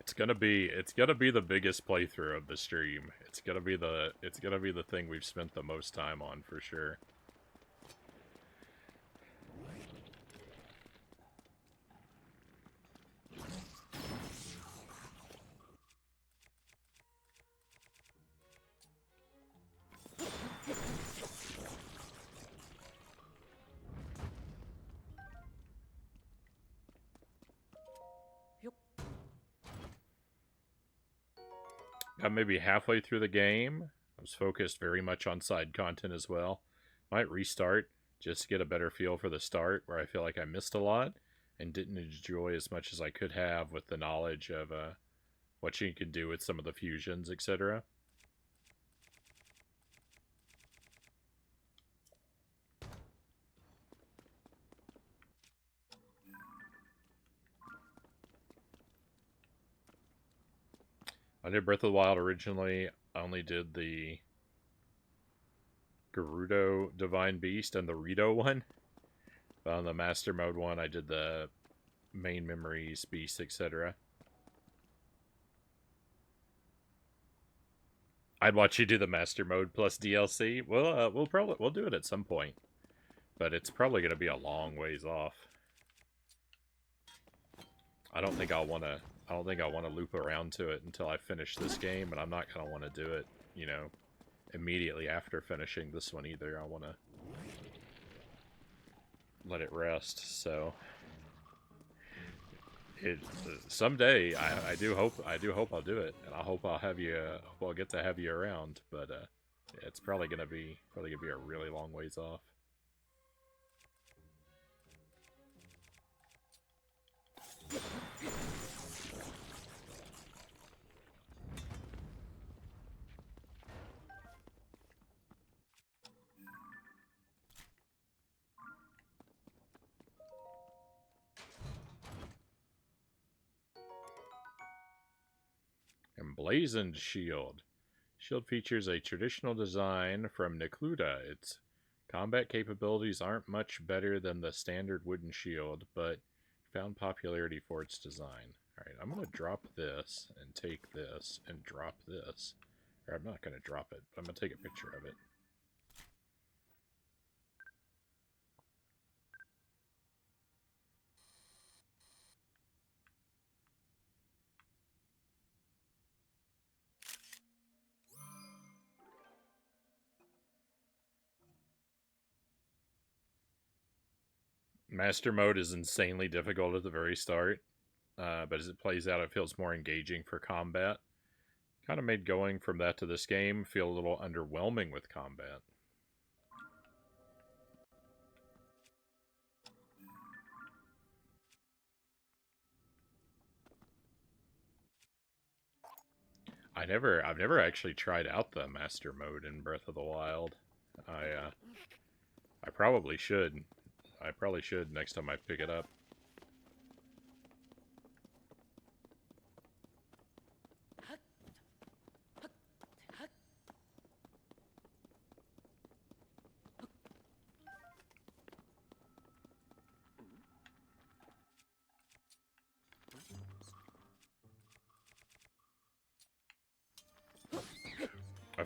It's gonna be the biggest playthrough of the stream. It's gonna be the thing we've spent the most time on for sure. Got maybe halfway through the game. I was focused very much on side content as well. Might restart just to get a better feel for the start, where I feel like I missed a lot and didn't enjoy as much as I could have with the knowledge of what you can do with some of the fusions, etc. I did Breath of the Wild originally. I only did the Gerudo Divine Beast and the Rito one. But on the Master Mode one, I did the main memories, beasts, etc. I'd watch you do the Master Mode plus DLC. Well, we'll do it at some point, but it's probably gonna be a long ways off. I don't think I'll want to loop around to it until I finish this game, and I'm not gonna want to do it, you know, immediately after finishing this one either. I want to let it rest. So someday I do hope I'll do it, and I hope I'll get to have you around. But it's probably gonna be a really long ways off. Emblazoned Shield. Shield features a traditional design from Necluda. Its combat capabilities aren't much better than the standard wooden shield, but found popularity for its design. Alright, I'm going to drop this and take this and drop this. Or I'm not going to drop it, but I'm going to take a picture of it. Master mode is insanely difficult at the very start, but as it plays out, it feels more engaging for combat. Kind of made going from that to this game feel a little underwhelming with combat. I've never actually tried out the master mode in Breath of the Wild. I probably should. I probably should next time I pick it up.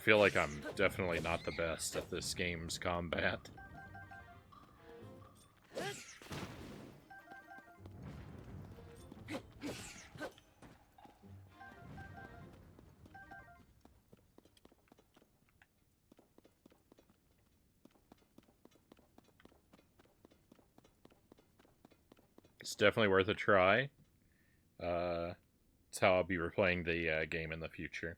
feel like I'm definitely not the best at this game's combat. It's definitely worth a try. It's how I'll be replaying the game in the future.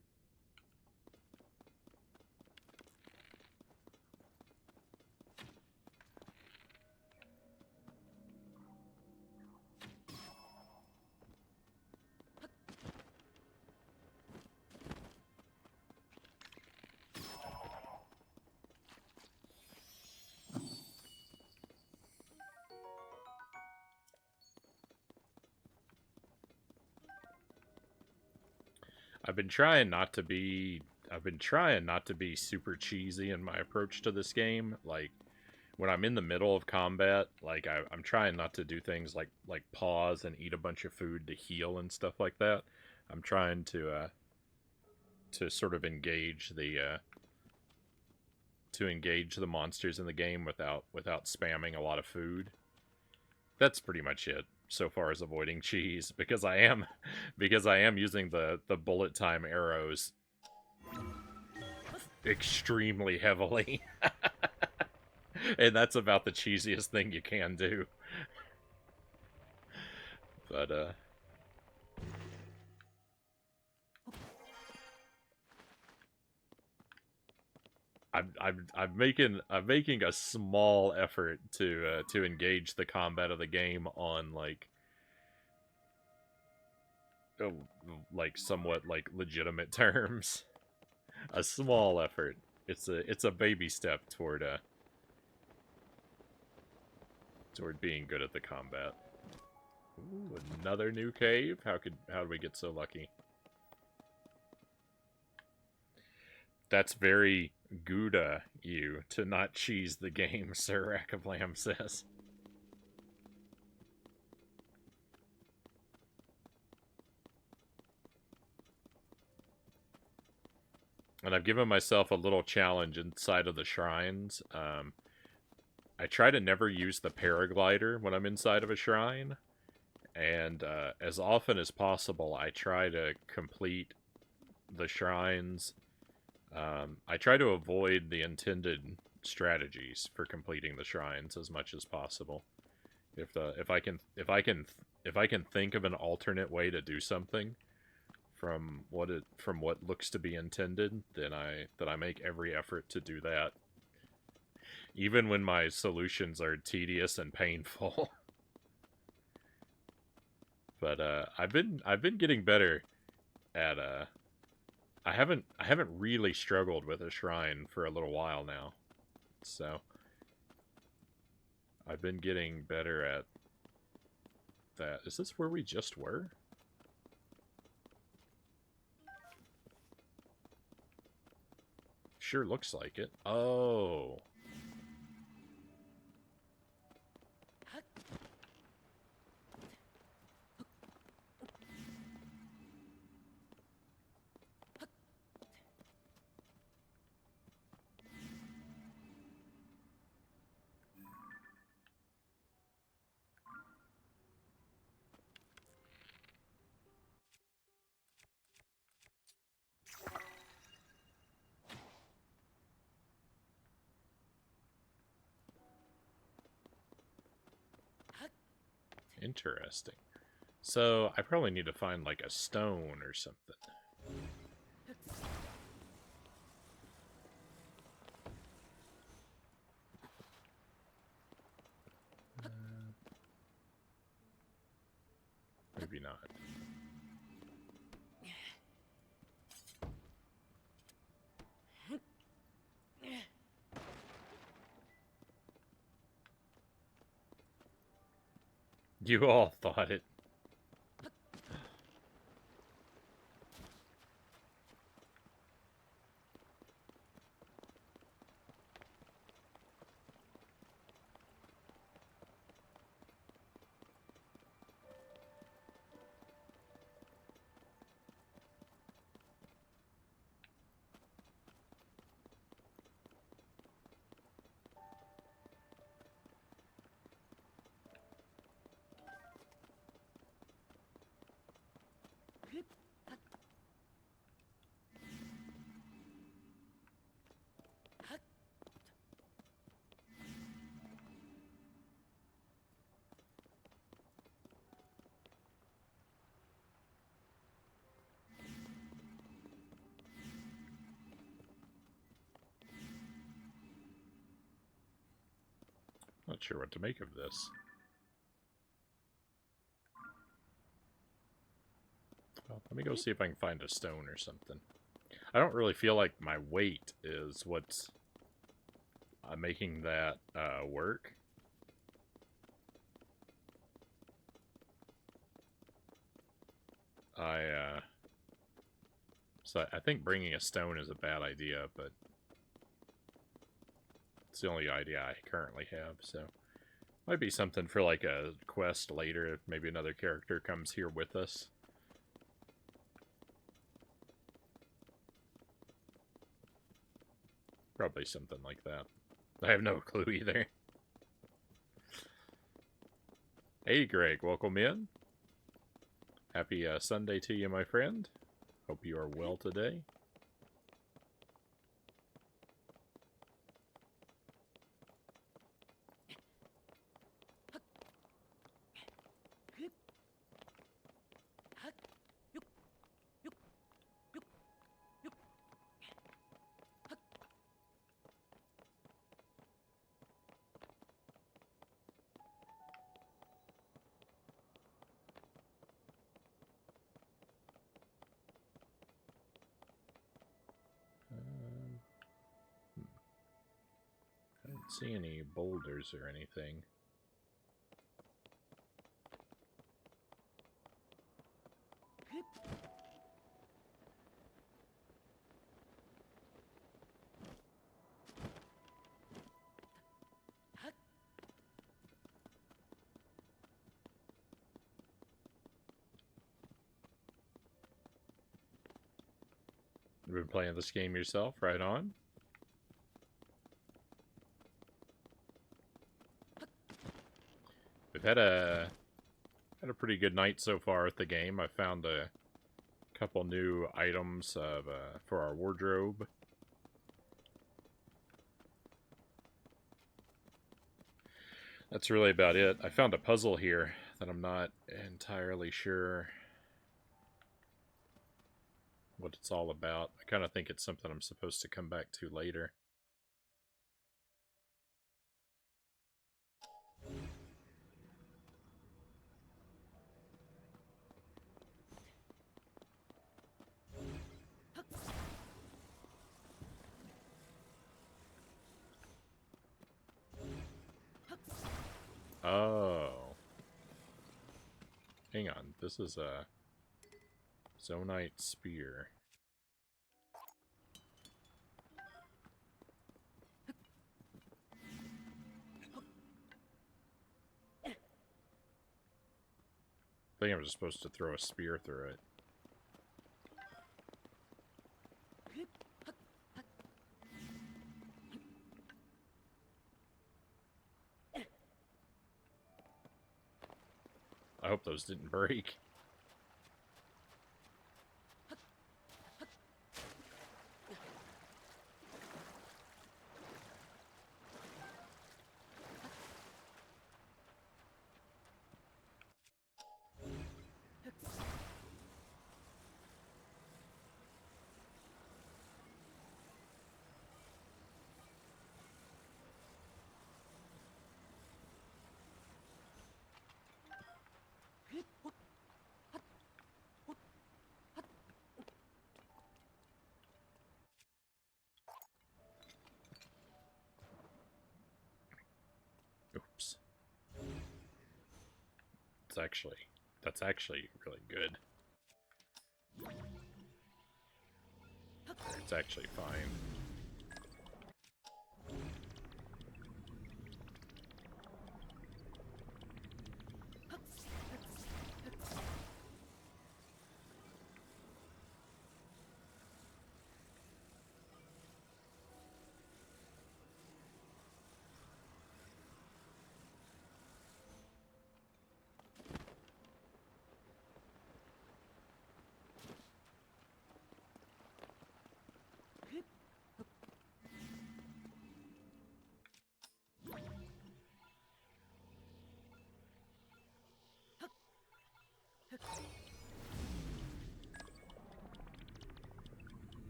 I've been trying not to be super cheesy in my approach to this game. Like when I'm in the middle of combat, like I'm trying not to do things like pause and eat a bunch of food to heal and stuff like that. I'm trying to sort of engage the monsters in the game without spamming a lot of food. That's pretty much it so far as avoiding cheese, because I am using the bullet time arrows extremely heavily. And that's about the cheesiest thing you can do. But I'm making a small effort to engage the combat of the game on like somewhat like legitimate terms. A small effort. It's a baby step toward being good at the combat. Ooh, another new cave? How did we get so lucky? That's very Gouda you to not cheese the game, Sir Rack of Lamb says. And I've given myself a little challenge inside of the shrines. I try to never use the paraglider when I'm inside of a shrine. And as often as possible, I try to complete the shrines. I try to avoid the intended strategies for completing the shrines as much as possible. If I can think of an alternate way to do something from what looks to be intended, then I make every effort to do that, even when my solutions are tedious and painful. But I've been getting better at I haven't really struggled with a shrine for a little while now, so I've been getting better at that. Is this where we just were? Sure looks like it. Oh. Interesting. So, I probably need to find, like, a stone or something. Maybe not. You all thought it. Not sure what to make of this. Well, let me go see if I can find a stone or something. I don't really feel like my weight is what's making that work. So I think bringing a stone is a bad idea, but it's the only idea I currently have, so might be something for like a quest later if maybe another character comes here with us. Probably something like that. I have no clue either. Hey Greg, welcome in. Happy Sunday to you, my friend. Hope you are well today. I don't see any boulders or anything. You've been playing this game yourself, right on? We've had a pretty good night so far at the game. I found a couple new items for our wardrobe. That's really about it. I found a puzzle here that I'm not entirely sure what it's all about. I kind of think it's something I'm supposed to come back to later. Oh. Hang on. This is a Zonite spear. I think I was supposed to throw a spear through it. I hope those didn't break. Oops. That's actually really good. It's actually fine.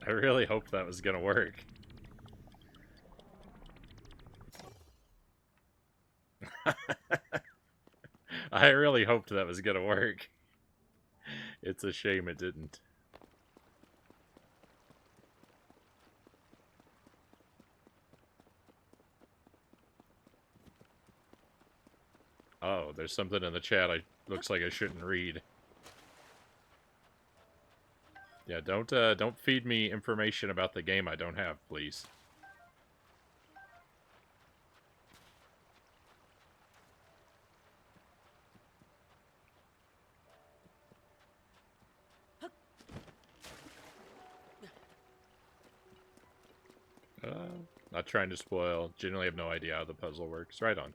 I really hoped that was gonna work. I really hoped that was gonna work. It's a shame it didn't. Oh, there's something in the chat looks like I shouldn't read. Yeah, don't feed me information about the game I don't have, please. Not trying to spoil. Generally have no idea how the puzzle works. Right on.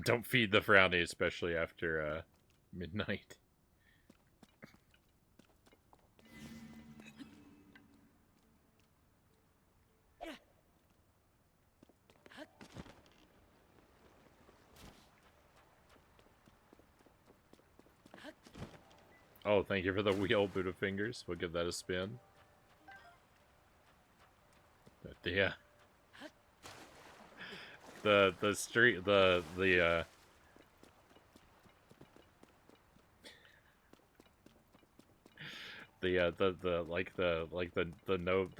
Don't feed the Frownie, especially after midnight. Oh, thank you for the wheel, Buddha Fingers. We'll give that a spin. But yeah. The street the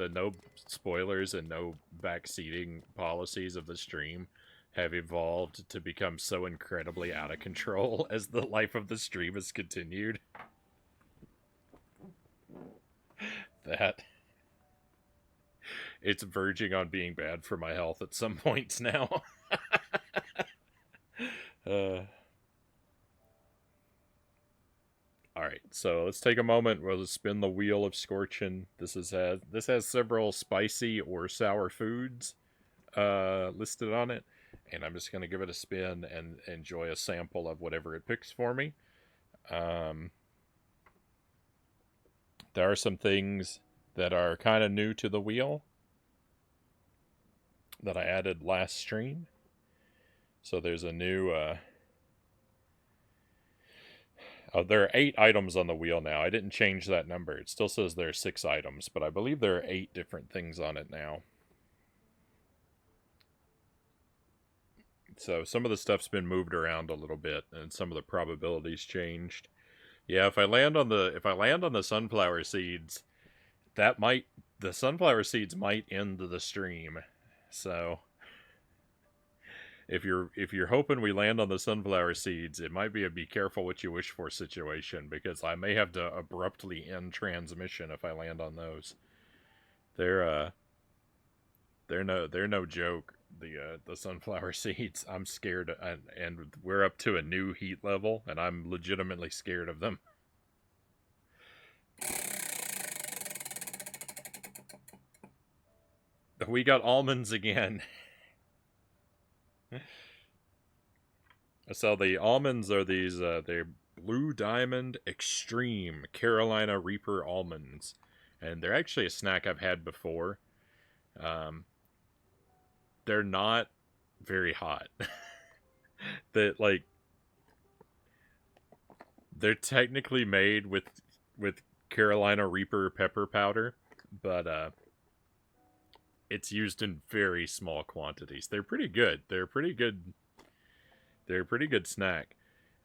no spoilers and no backseating policies of the stream have evolved to become so incredibly out of control as the life of the stream has continued. That it's verging on being bad for my health at some points now. Alright, so let's take a moment. We'll spin the wheel of Scorchin. This has several spicy or sour foods listed on it, and I'm just going to give it a spin and enjoy a sample of whatever it picks for me. There are some things that are kind of new to the wheel that I added last stream. So there's a new... there are 8 items on the wheel now. I didn't change that number. It still says there are 6 items, but I believe there are 8 different things on it now. So some of the stuff's been moved around a little bit, and some of the probabilities changed. Yeah, if I land on the sunflower seeds, the sunflower seeds might end the stream. So if you're hoping we land on the sunflower seeds, it might be a be careful what you wish for situation, because I may have to abruptly end transmission if I land on those. They're no joke. The sunflower seeds. I'm scared, and we're up to a new heat level, and I'm legitimately scared of them. We got almonds again. So the almonds are these, they're Blue Diamond Extreme Carolina Reaper almonds. And they're actually a snack I've had before. They're not very hot. They're technically made with Carolina Reaper pepper powder, but it's used in very small quantities. They're pretty good. They're a pretty good snack.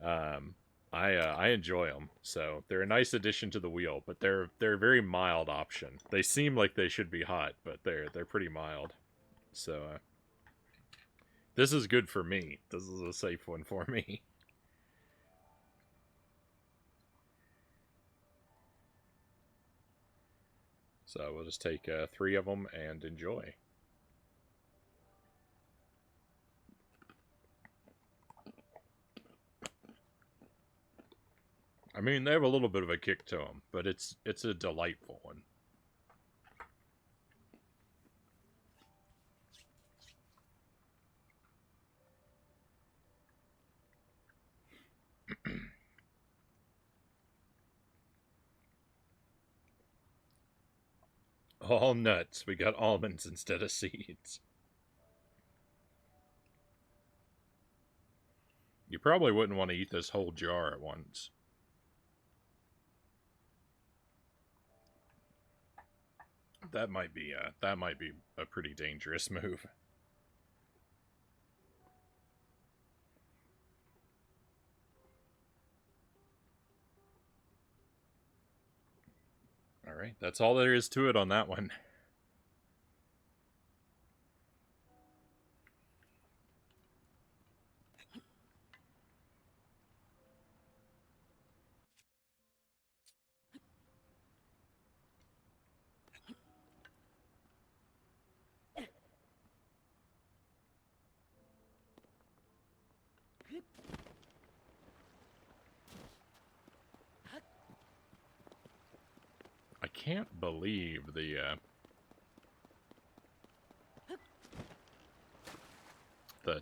I enjoy them, so they're a nice addition to the wheel. But they're a very mild option. They seem like they should be hot, but they're pretty mild. So this is good for me. This is a safe one for me. So we'll just take 3 of them and enjoy. I mean, they have a little bit of a kick to them, but it's a delightful one. All nuts. We got almonds instead of seeds. You probably wouldn't want to eat this whole jar at once. That might be a pretty dangerous move. All right, that's all there is to it on that one. I can't believe the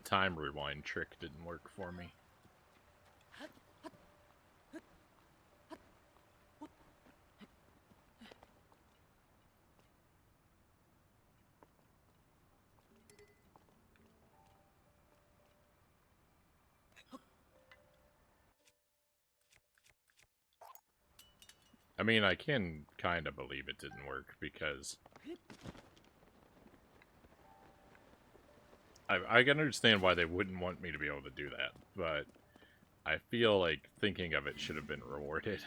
time rewind trick didn't work for me. I mean, I can kind of believe it didn't work because I can understand why they wouldn't want me to be able to do that, but I feel like thinking of it should have been rewarded.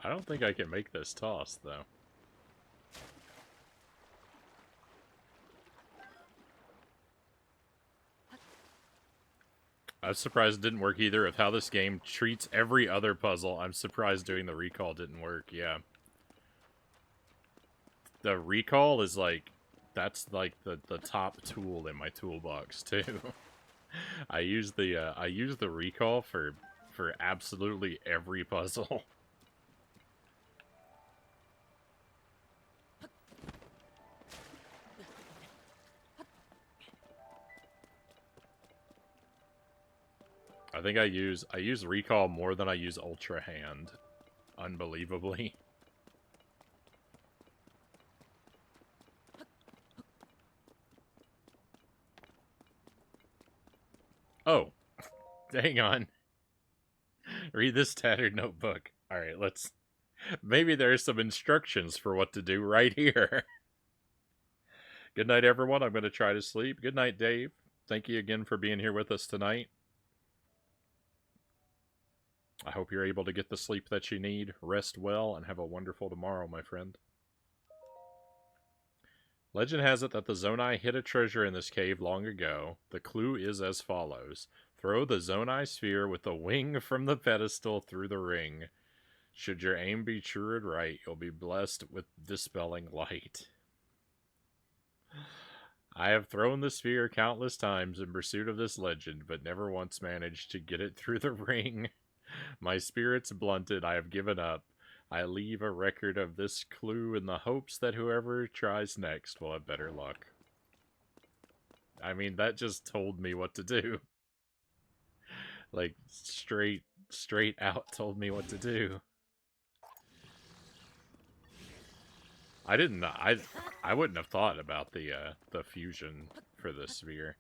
I don't think I can make this toss, though. I'm surprised it didn't work either. Of how this game treats every other puzzle, I'm surprised doing the recall didn't work, yeah. The recall is like, that's like the top tool in my toolbox, too. I use the recall for absolutely every puzzle. I think I use recall more than I use ultra hand, unbelievably. Oh, hang on. Read this tattered notebook. All right, let's. Maybe there's some instructions for what to do right here. Good night, everyone. I'm going to try to sleep. Good night, Dave. Thank you again for being here with us tonight. I hope you're able to get the sleep that you need, rest well, and have a wonderful tomorrow, my friend. Legend has it that the Zonai hid a treasure in this cave long ago. The clue is as follows. Throw the Zonai sphere with the wing from the pedestal through the ring. Should your aim be true and right, you'll be blessed with dispelling light. I have thrown the sphere countless times in pursuit of this legend, but never once managed to get it through the ring. My spirit's blunted, I have given up. I leave a record of this clue in the hopes that whoever tries next will have better luck. I mean, that just told me what to do. Like, straight out told me what to do. I didn't. I wouldn't have thought about the fusion for the sphere.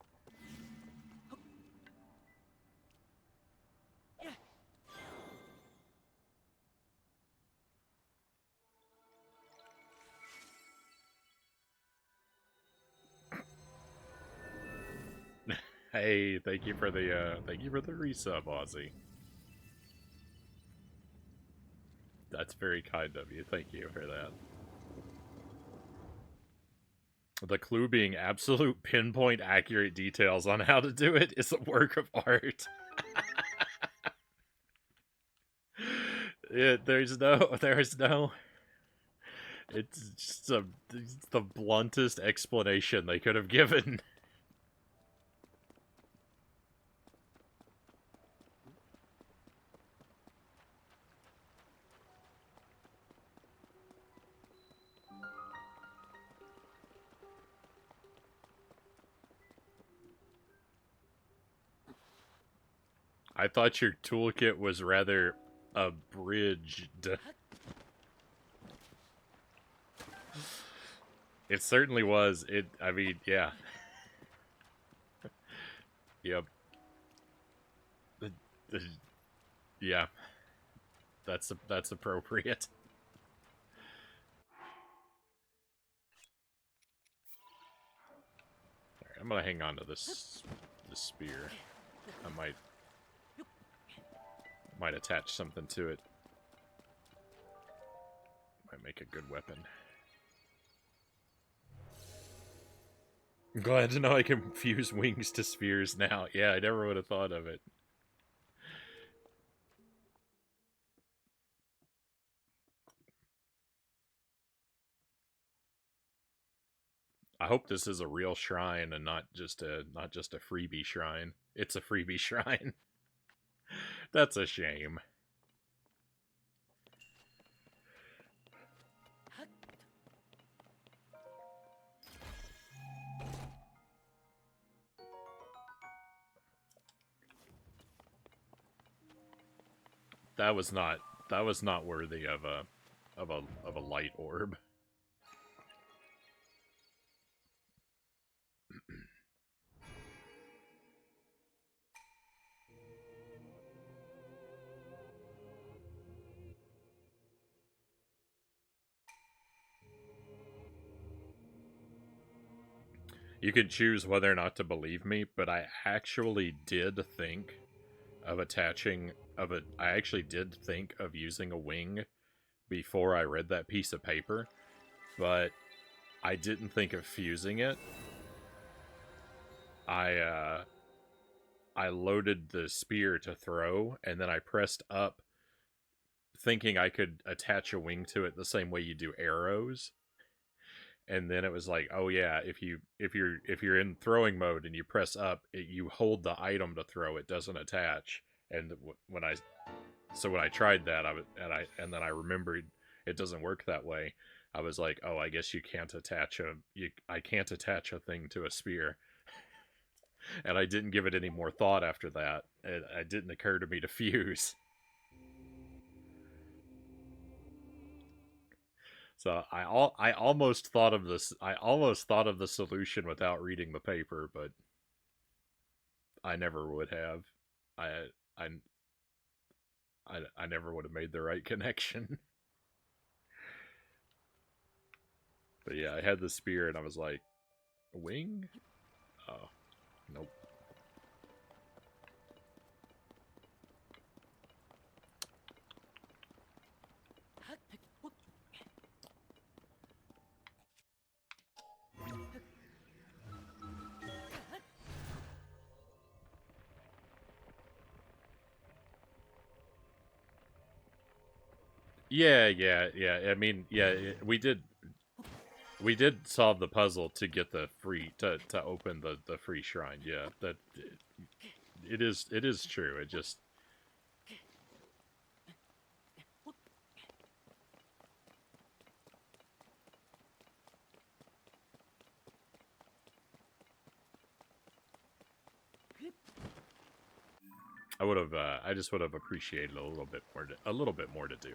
Hey, thank you for the resub, Aussie. That's very kind of you. Thank you for that. The clue being absolute pinpoint accurate details on how to do it is a work of art. There's no. It's just the bluntest explanation they could have given. I thought your toolkit was rather abridged. It certainly was. I mean, yeah. Yep. Yeah. That's appropriate. Alright, I'm gonna hang on to this spear. I might attach something to it. Might make a good weapon. I'm glad to know I can fuse wings to spears now. Yeah, I never would have thought of it. I hope this is a real shrine and not just a freebie shrine. It's a freebie shrine. That's a shame. That was not worthy of a light orb. You could choose whether or not to believe me, but I actually did think of I actually did think of using a wing before I read that piece of paper, but I didn't think of fusing it. I loaded the spear to throw, and then I pressed up thinking I could attach a wing to it the same way you do arrows. And then it was like, oh yeah, if you're in throwing mode and you press up, you hold the item to throw, it doesn't attach. And when I tried that, and then I remembered it doesn't work that way. I was like, oh, I guess you can't attach I can't attach a thing to a spear. And I didn't give it any more thought after that. It didn't occur to me to fuse. So I almost thought of this. I almost thought of the solution without reading the paper, but I never would have. I I I never would have made the right connection. But yeah, I had the spear and I was like, wing? Oh, nope. Yeah. I mean, yeah, we did solve the puzzle to get the free to open the free shrine. Yeah, that it is true. It just I just would have appreciated a little bit more to do.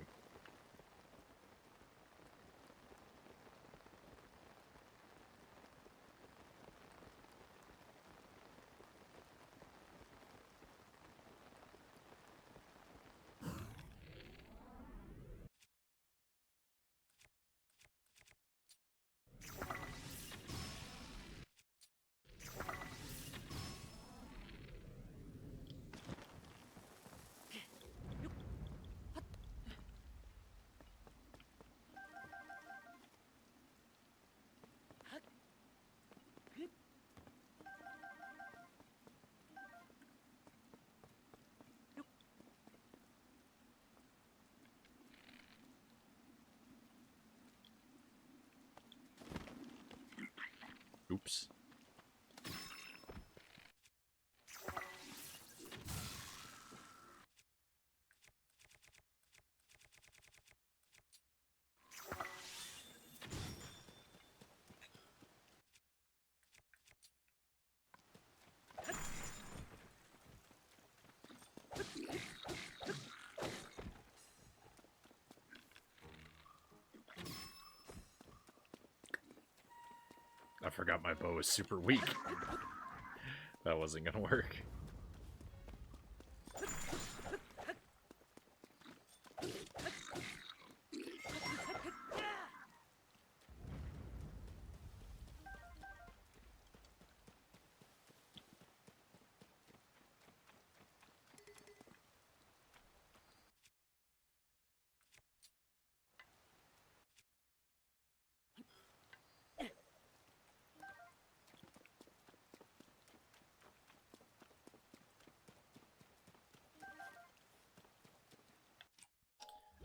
Oops. forgot my bow is super weak. That wasn't gonna work.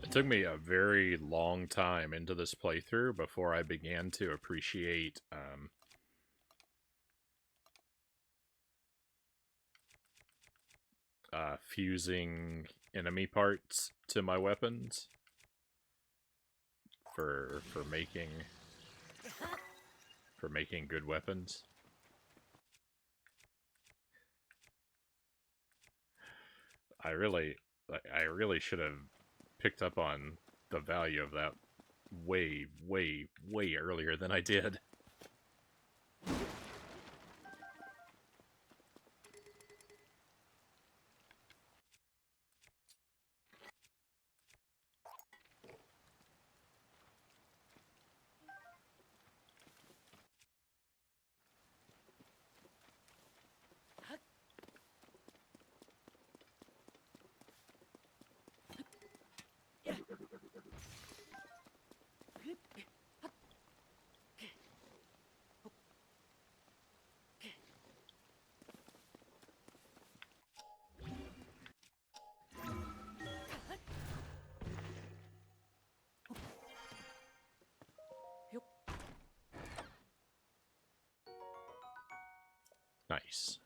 It took me a very long time into this playthrough before I began to appreciate fusing enemy parts to my weapons for making good weapons. I really should have picked up on the value of that way earlier than I did. Nice.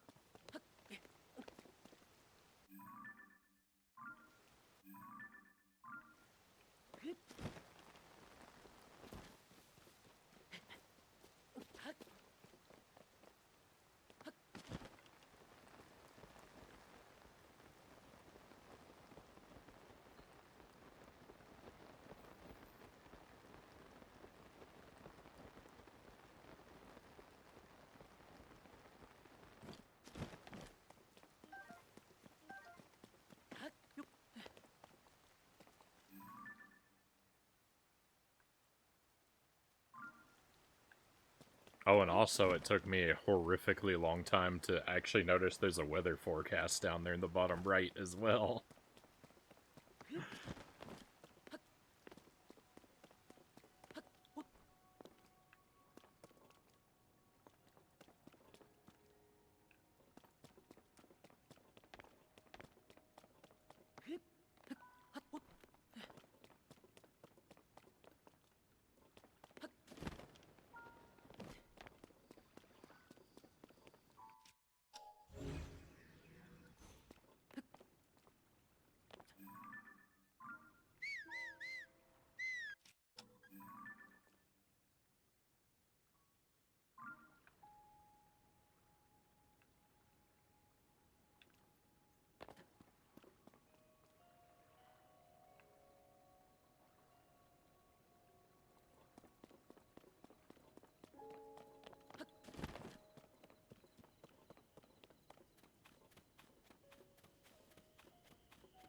Oh, and also it took me a horrifically long time to actually notice there's a weather forecast down there in the bottom right as well.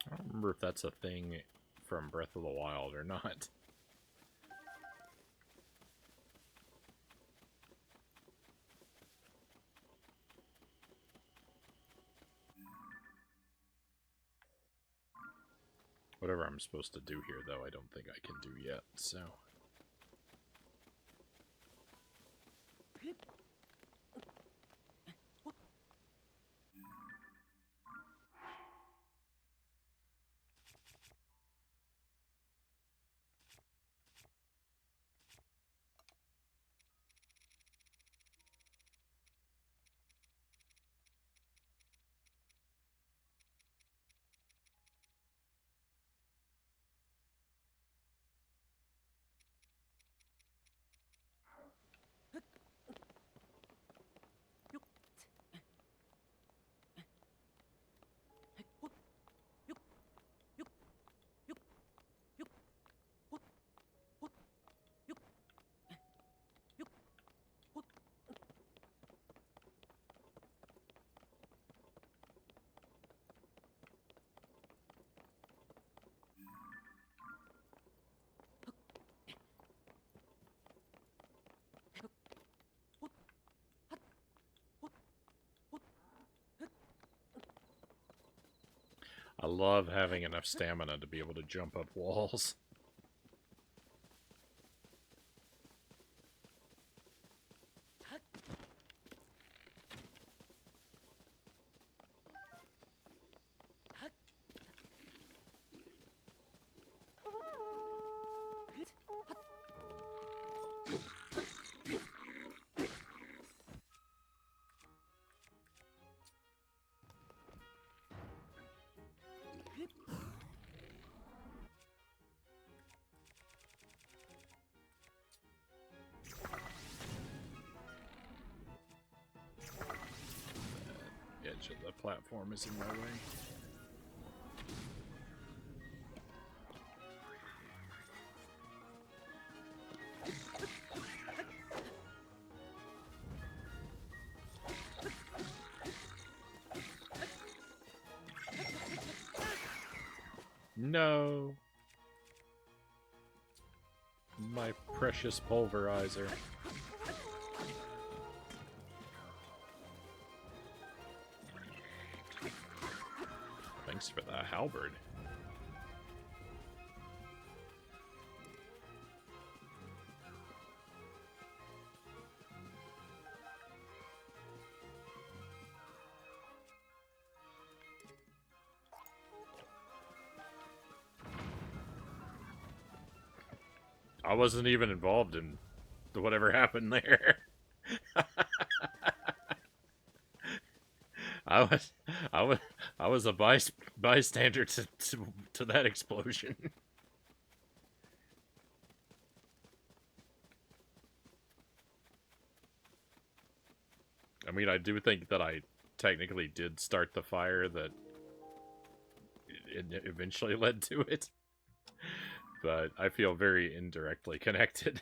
I don't remember if that's a thing from Breath of the Wild or not. Whatever I'm supposed to do here, though, I don't think I can do yet, so... I love having enough stamina to be able to jump up walls. Edge of the platform is in my way. No! My precious pulverizer. Thanks for the halberd. I wasn't even involved in whatever happened there. I was, I was, I was a bystander to that explosion. I mean, I do think that I technically did start the fire that it eventually led to it, but I feel very indirectly connected.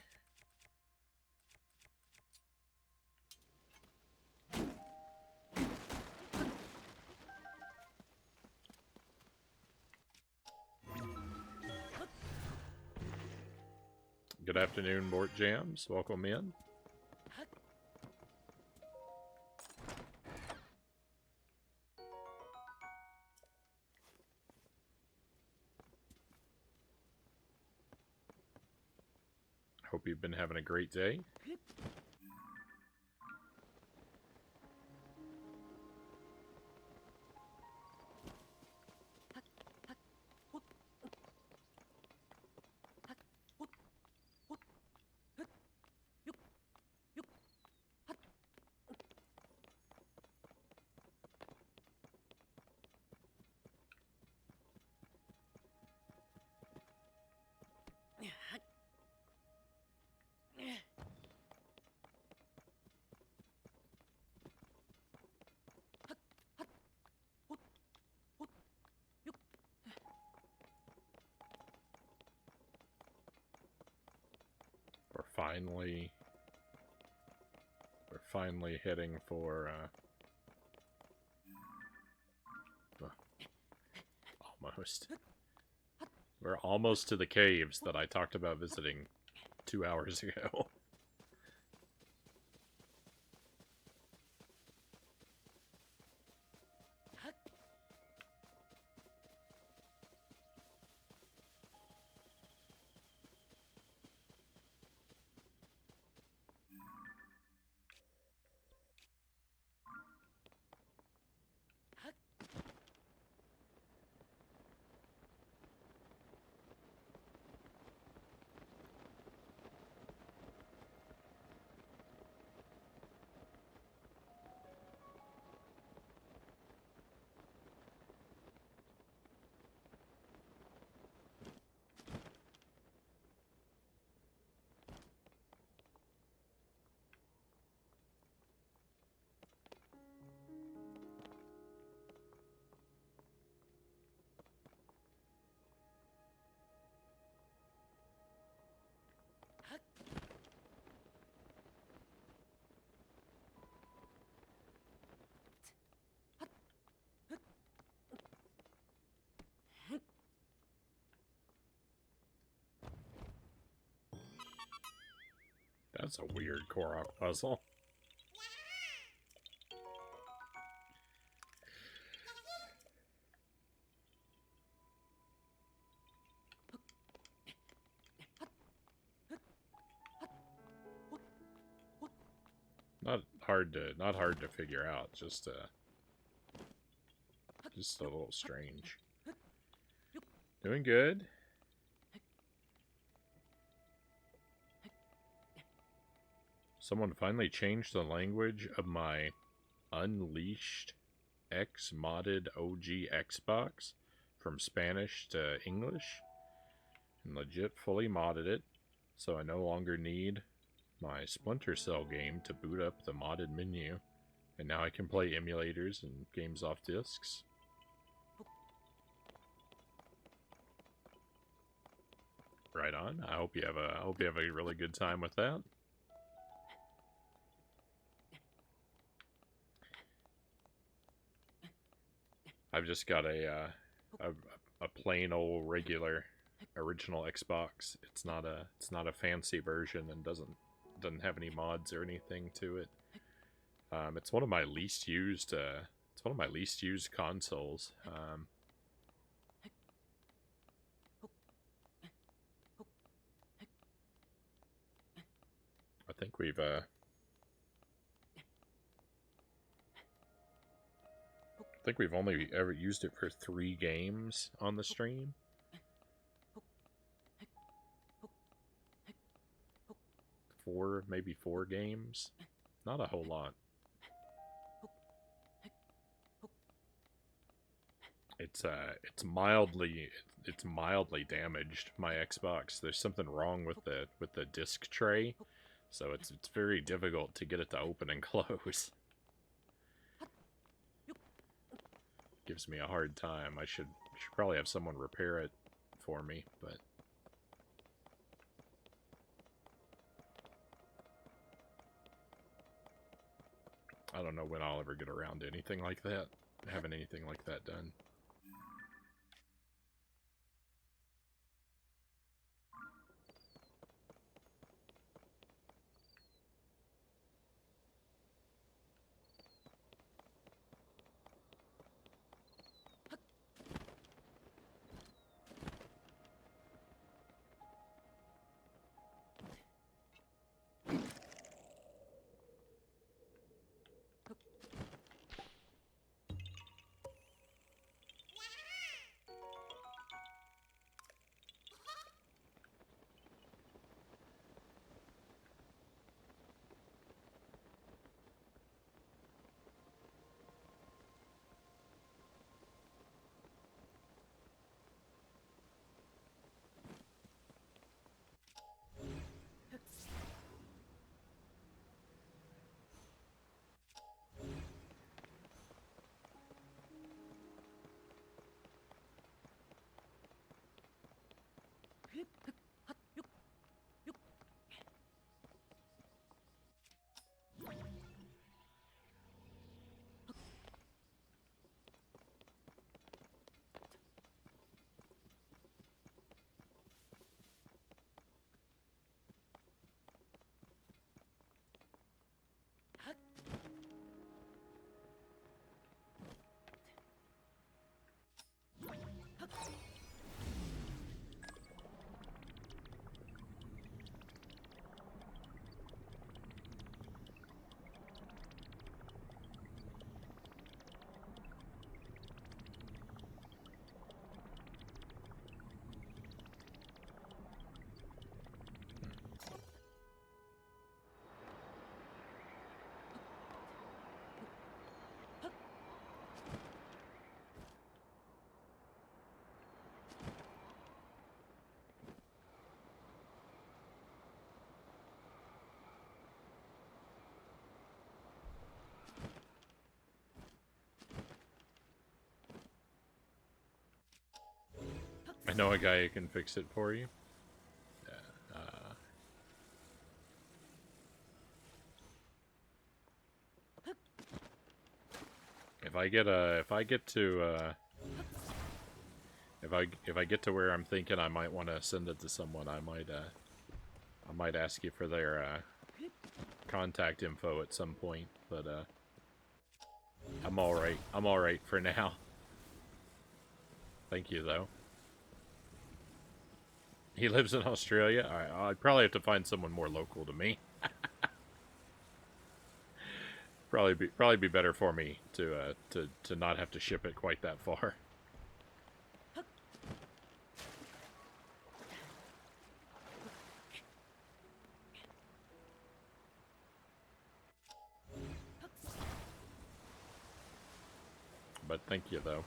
Good afternoon, Mort Jams. Welcome in. Hope you've been having a great day. We're finally heading for almost. We're almost to the caves that I talked about visiting 2 hours ago. That's a weird Korok puzzle. not hard to figure out. Just a little strange. Doing good. Someone finally changed the language of my Unleashed X modded OG Xbox from Spanish to English, and legit fully modded it, so I no longer need my Splinter Cell game to boot up the modded menu, and now I can play emulators and games off discs. Right on. I hope you have a really good time with that. I've just got a plain old regular original Xbox. It's not a fancy version and doesn't have any mods or anything to it. It's one of my least used consoles. I think we've only ever used it for 3 games on the stream. 4, maybe 4 games. Not a whole lot. It's mildly damaged, my Xbox. There's something wrong with the disc tray, so it's very difficult to get it to open and close. Gives me a hard time. I should probably have someone repair it for me, but I don't know when I'll ever get around to anything like that. Having anything like that done. I know a guy who can fix it for you. If I get to where I'm thinking I might want to send it to someone, I might ask you for their contact info at some point. But I'm all right. I'm all right for now. Thank you, though. He lives in Australia? Alright, I'd probably have to find someone more local to me. Probably be better for me to not have to ship it quite that far. But thank you, though.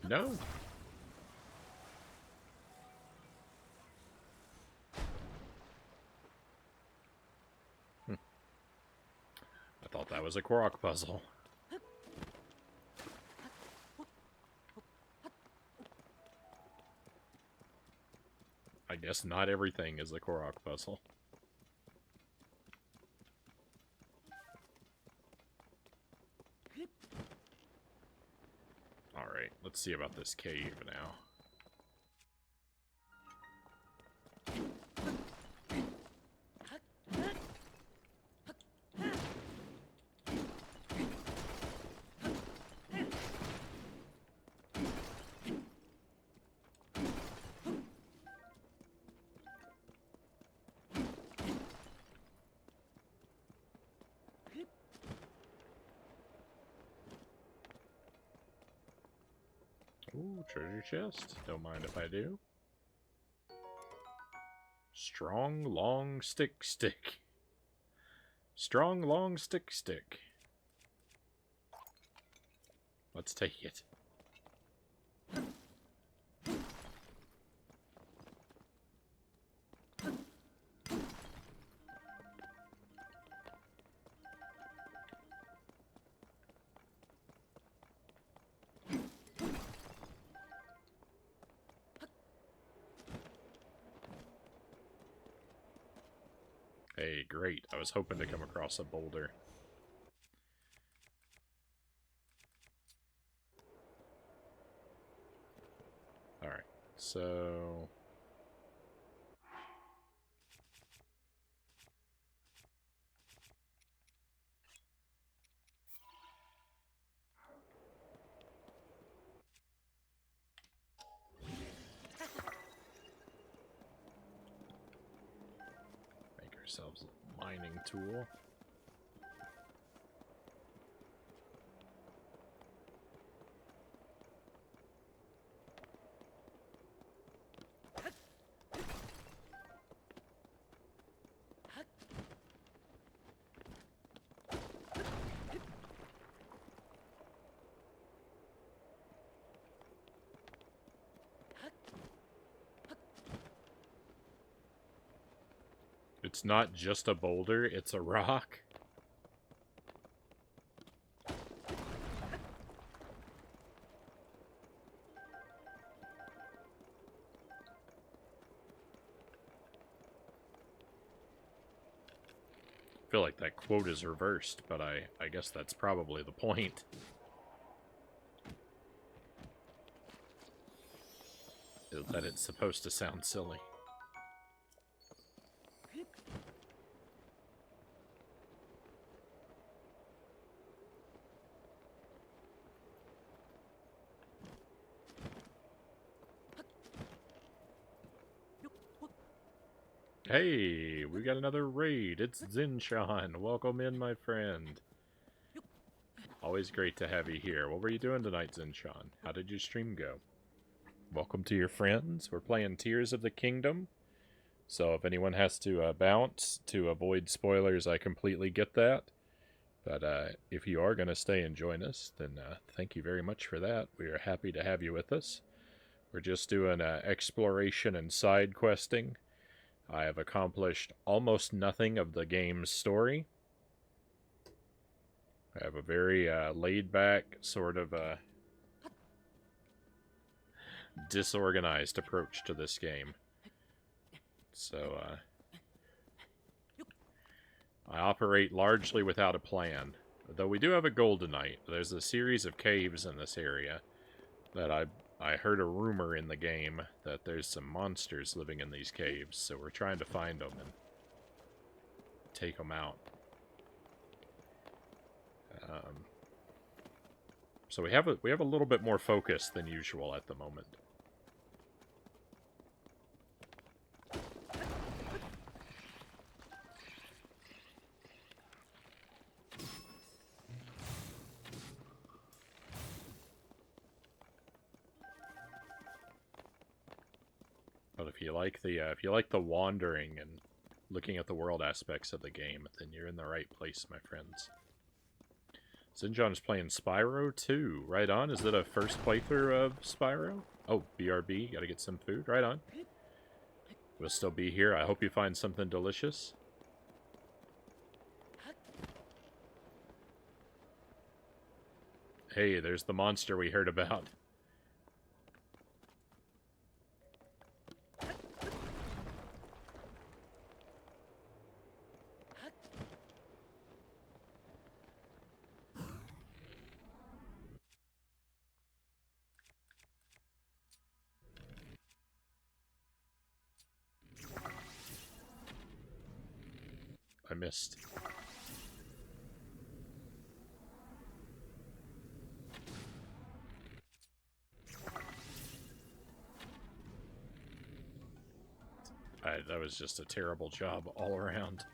No. I thought that was a Korok puzzle. I guess not everything is a Korok puzzle. Alright, let's see about this cave now. Ooh, treasure chest. Don't mind if I do. Strong, long stick. Strong, long stick. Let's take it. Hey, great. I was hoping to come across a boulder. Alright, so... make ourselves a mining tool. It's not just a boulder, it's a rock. I feel like that quote is reversed, but I guess that's probably the point. That it's supposed to sound silly. Hey, we got another raid. It's Zinshan. Welcome in, my friend. Always great to have you here. What were you doing tonight, Zinshan? How did your stream go? Welcome to your friends. We're playing Tears of the Kingdom. So if anyone has to bounce to avoid spoilers, I completely get that. But if you are going to stay and join us, then thank you very much for that. We are happy to have you with us. We're just doing exploration and side questing. I have accomplished almost nothing of the game's story. I have a very laid-back, sort of disorganized approach to this game. So, I operate largely without a plan. Though we do have a goal tonight. There's a series of caves in this area that I heard a rumor in the game that there's some monsters living in these caves, so we're trying to find them and take them out. So we have a little bit more focus than usual at the moment. if you like the wandering and looking at the world aspects of the game, then you're in the right place, my friends. Sinjon is playing Spyro 2. Right on. Is that a first playthrough of Spyro? Oh, BRB. Gotta get some food. Right on. We'll still be here. I hope you find something delicious. Hey, there's the monster we heard about. I missed. That was just a terrible job all around.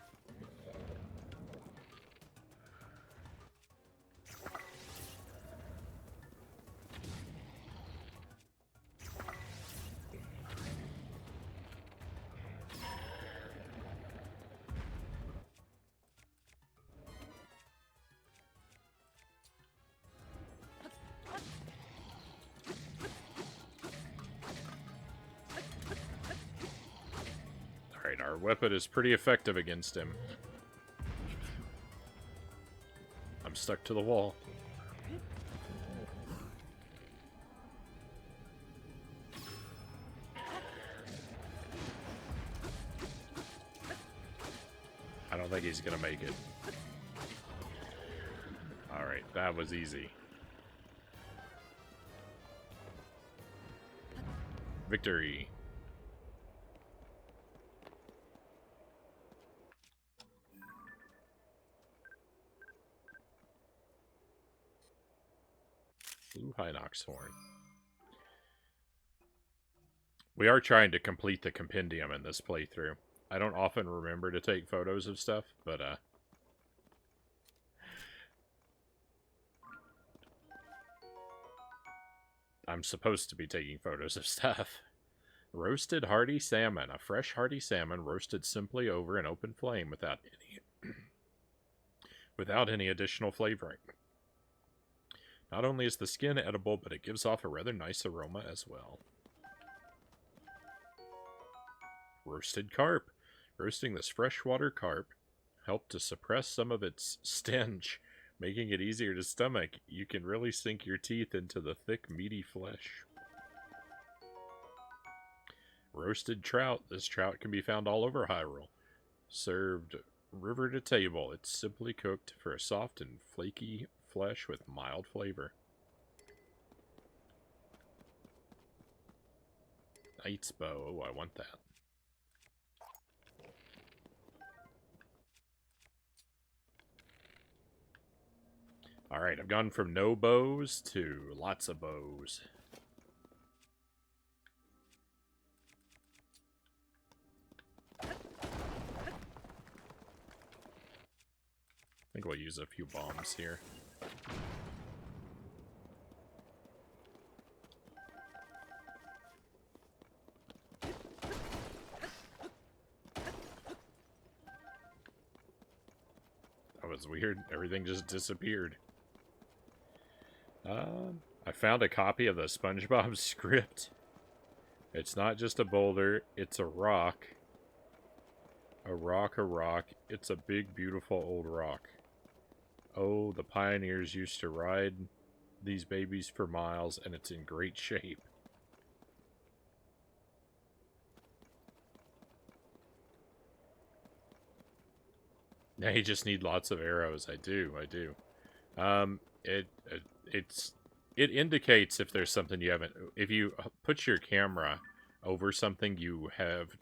Alright, our weapon is pretty effective against him. I'm stuck to the wall. I don't think he's gonna make it. Alright, that was easy. Victory. Blue Hinox horn. We are trying to complete the compendium in this playthrough. I don't often remember to take photos of stuff, but I'm supposed to be taking photos of stuff. Roasted hearty salmon. A fresh hearty salmon roasted simply over an open flame without any additional flavoring. Not only is the skin edible, but it gives off a rather nice aroma as well. Roasted carp. Roasting this freshwater carp helped to suppress some of its stench, making it easier to stomach. You can really sink your teeth into the thick, meaty flesh. Roasted trout. This trout can be found all over Hyrule. Served river to table. It's simply cooked for a soft and flaky flesh with mild flavor. Knight's bow. Oh, I want that. Alright, I've gone from no bows to lots of bows. I think we'll use a few bombs here. That was weird. Everything just disappeared. I found a copy of the SpongeBob script. It's not just a boulder, it's a rock. A rock. It's a big, beautiful old rock. Oh, the pioneers used to ride these babies for miles, and it's in great shape. Now you just need lots of arrows. I do. It indicates if there's something you haven't. If you put your camera over something you have,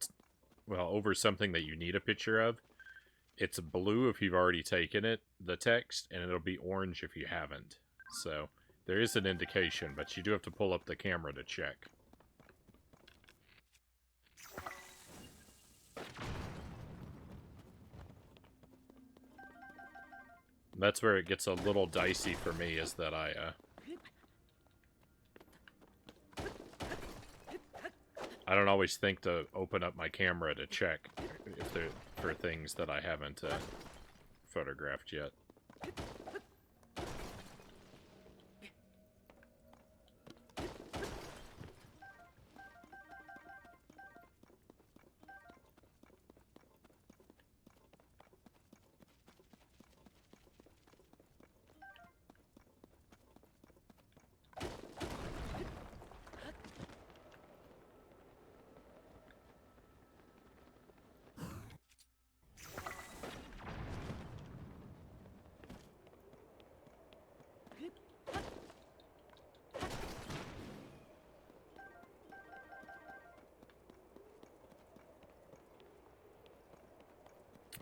well, over something that you need a picture of, it's blue if you've already taken it, the text, and it'll be orange if you haven't. So there is an indication, but you do have to pull up the camera to check. That's where it gets a little dicey for me, is that I don't always think to open up my camera to check if they're for things that I haven't photographed yet.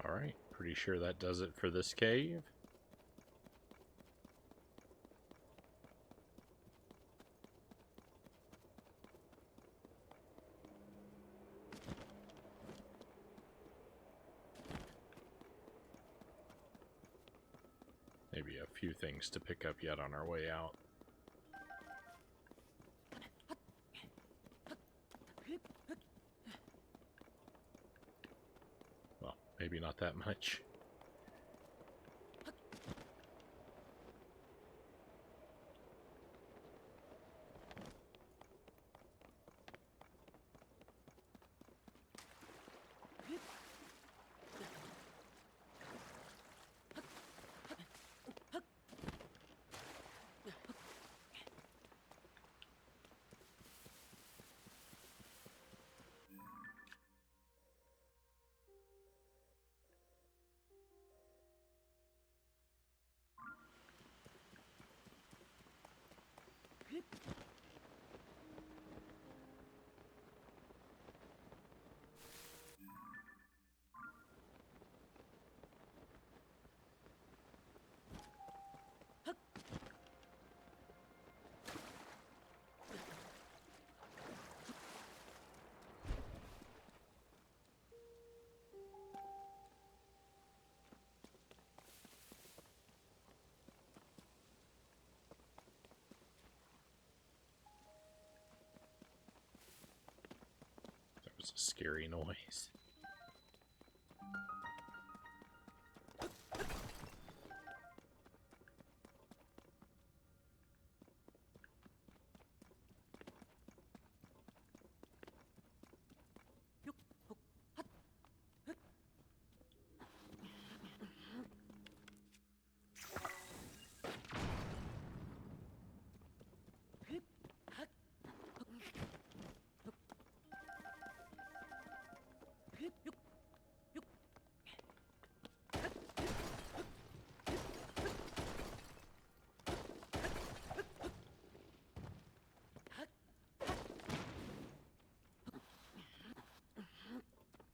Alright, pretty sure that does it for this cave. Maybe a few things to pick up yet on our way out. Well, maybe not that much. That was a scary noise.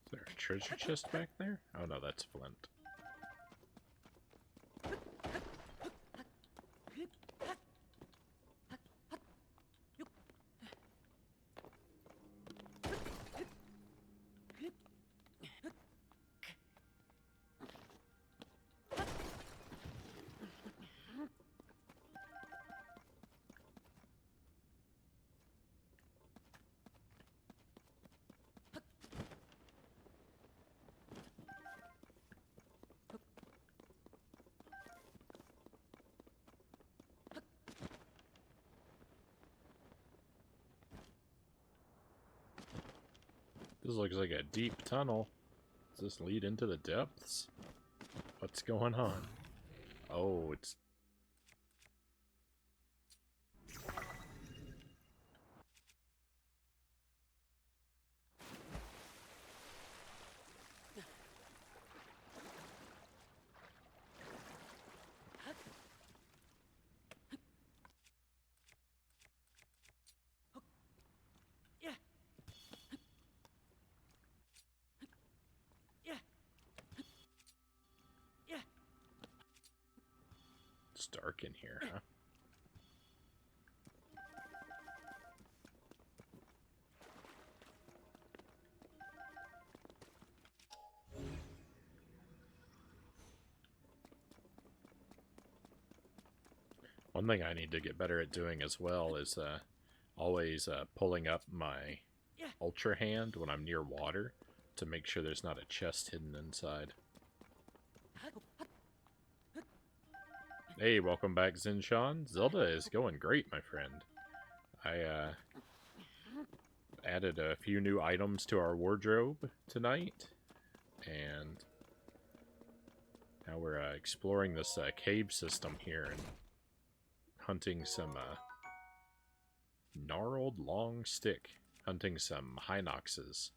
Is there a treasure chest back there? Oh no, that's flint. This looks like a deep tunnel. Does this lead into the depths? What's going on? Oh, it's... It's dark in here, huh? One thing I need to get better at doing as well is always pulling up my Ultra Hand when I'm near water to make sure there's not a chest hidden inside. Hey, welcome back, Zinshan. Zelda is going great, my friend. I added a few new items to our wardrobe tonight, and now we're exploring this cave system here and hunting some gnarled long stick, hunting some Hinoxes.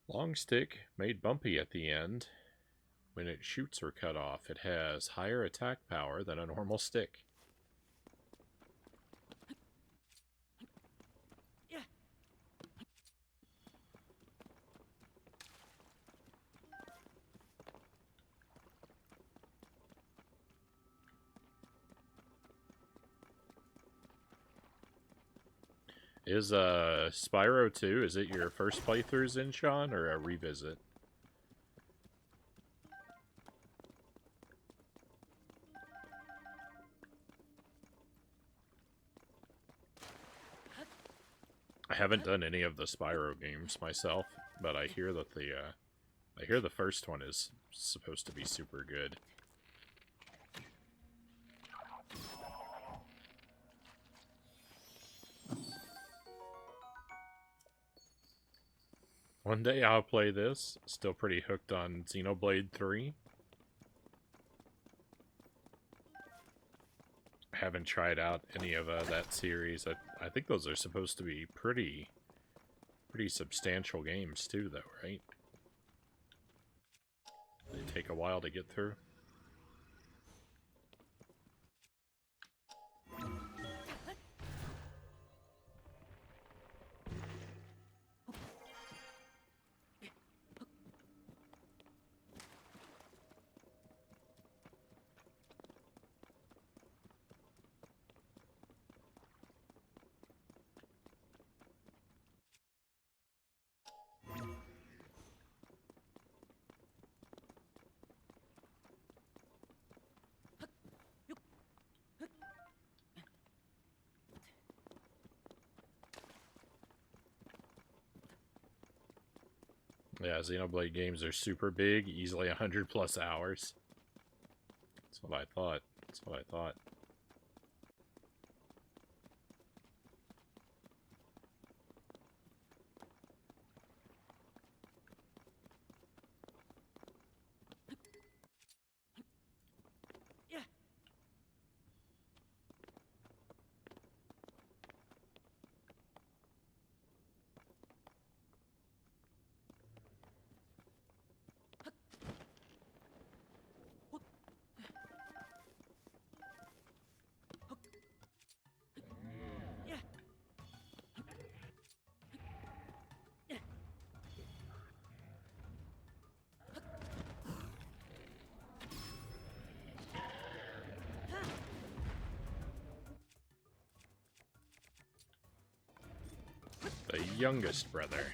Long stick made bumpy at the end. When its shoots are cut off, it has higher attack power than a normal stick. Is Spyro 2, is it your first playthrough, Zinshan, or a revisit? I haven't done any of the Spyro games myself, but I hear that the first one is supposed to be super good. One day I'll play this. Still pretty hooked on Xenoblade 3. I haven't tried out any of that series. I think those are supposed to be pretty substantial games too, though, right? They take a while to get through. Yeah, Xenoblade games are super big, easily 100 plus hours. That's what I thought. That's what I thought. The youngest brother.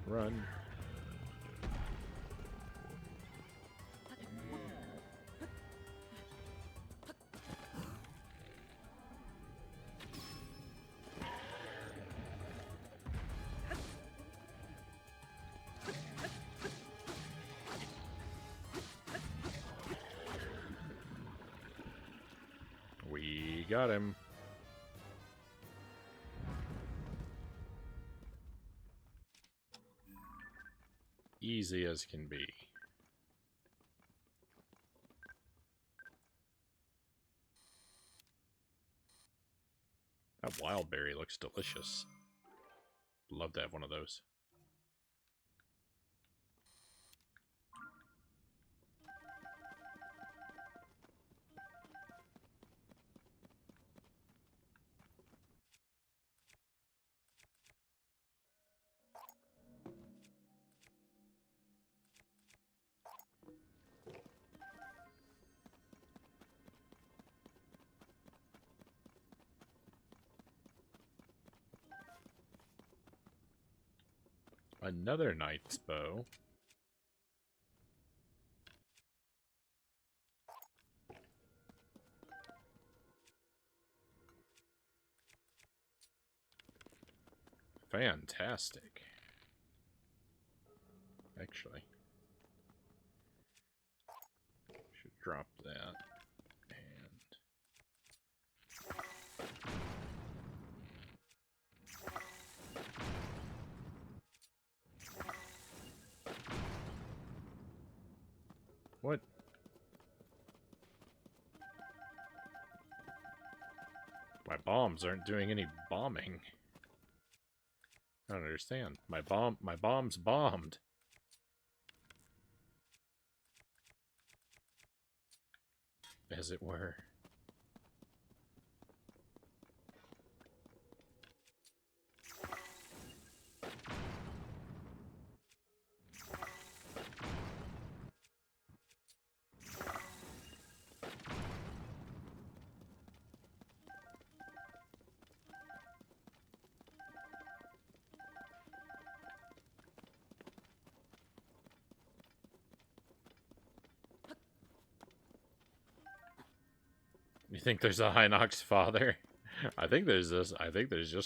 Run. We got him. Easy as can be. That wild berry looks delicious. Love to have one of those. Another knight's bow. Fantastic. Actually, should drop that. And what? My bombs aren't doing any bombing. I don't understand. My bomb's bombed. As it were. You think there's a Hinox father? I think there's just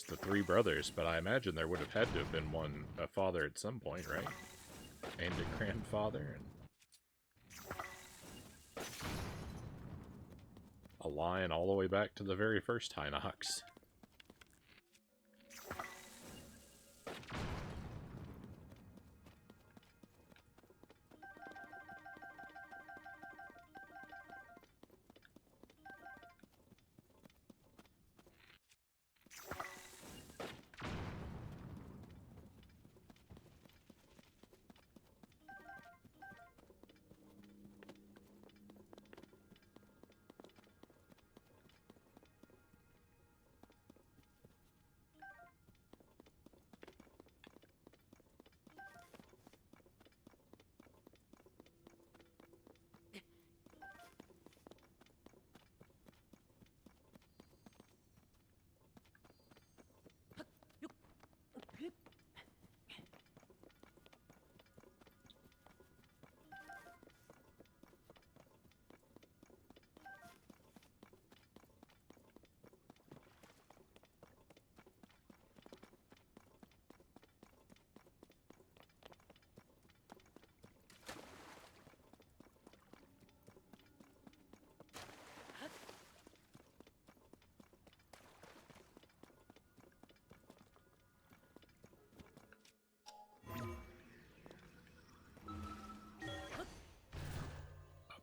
the three brothers, but I imagine there would have had to have been a father at some point, right? And a grandfather, and a line all the way back to the very first Hinox.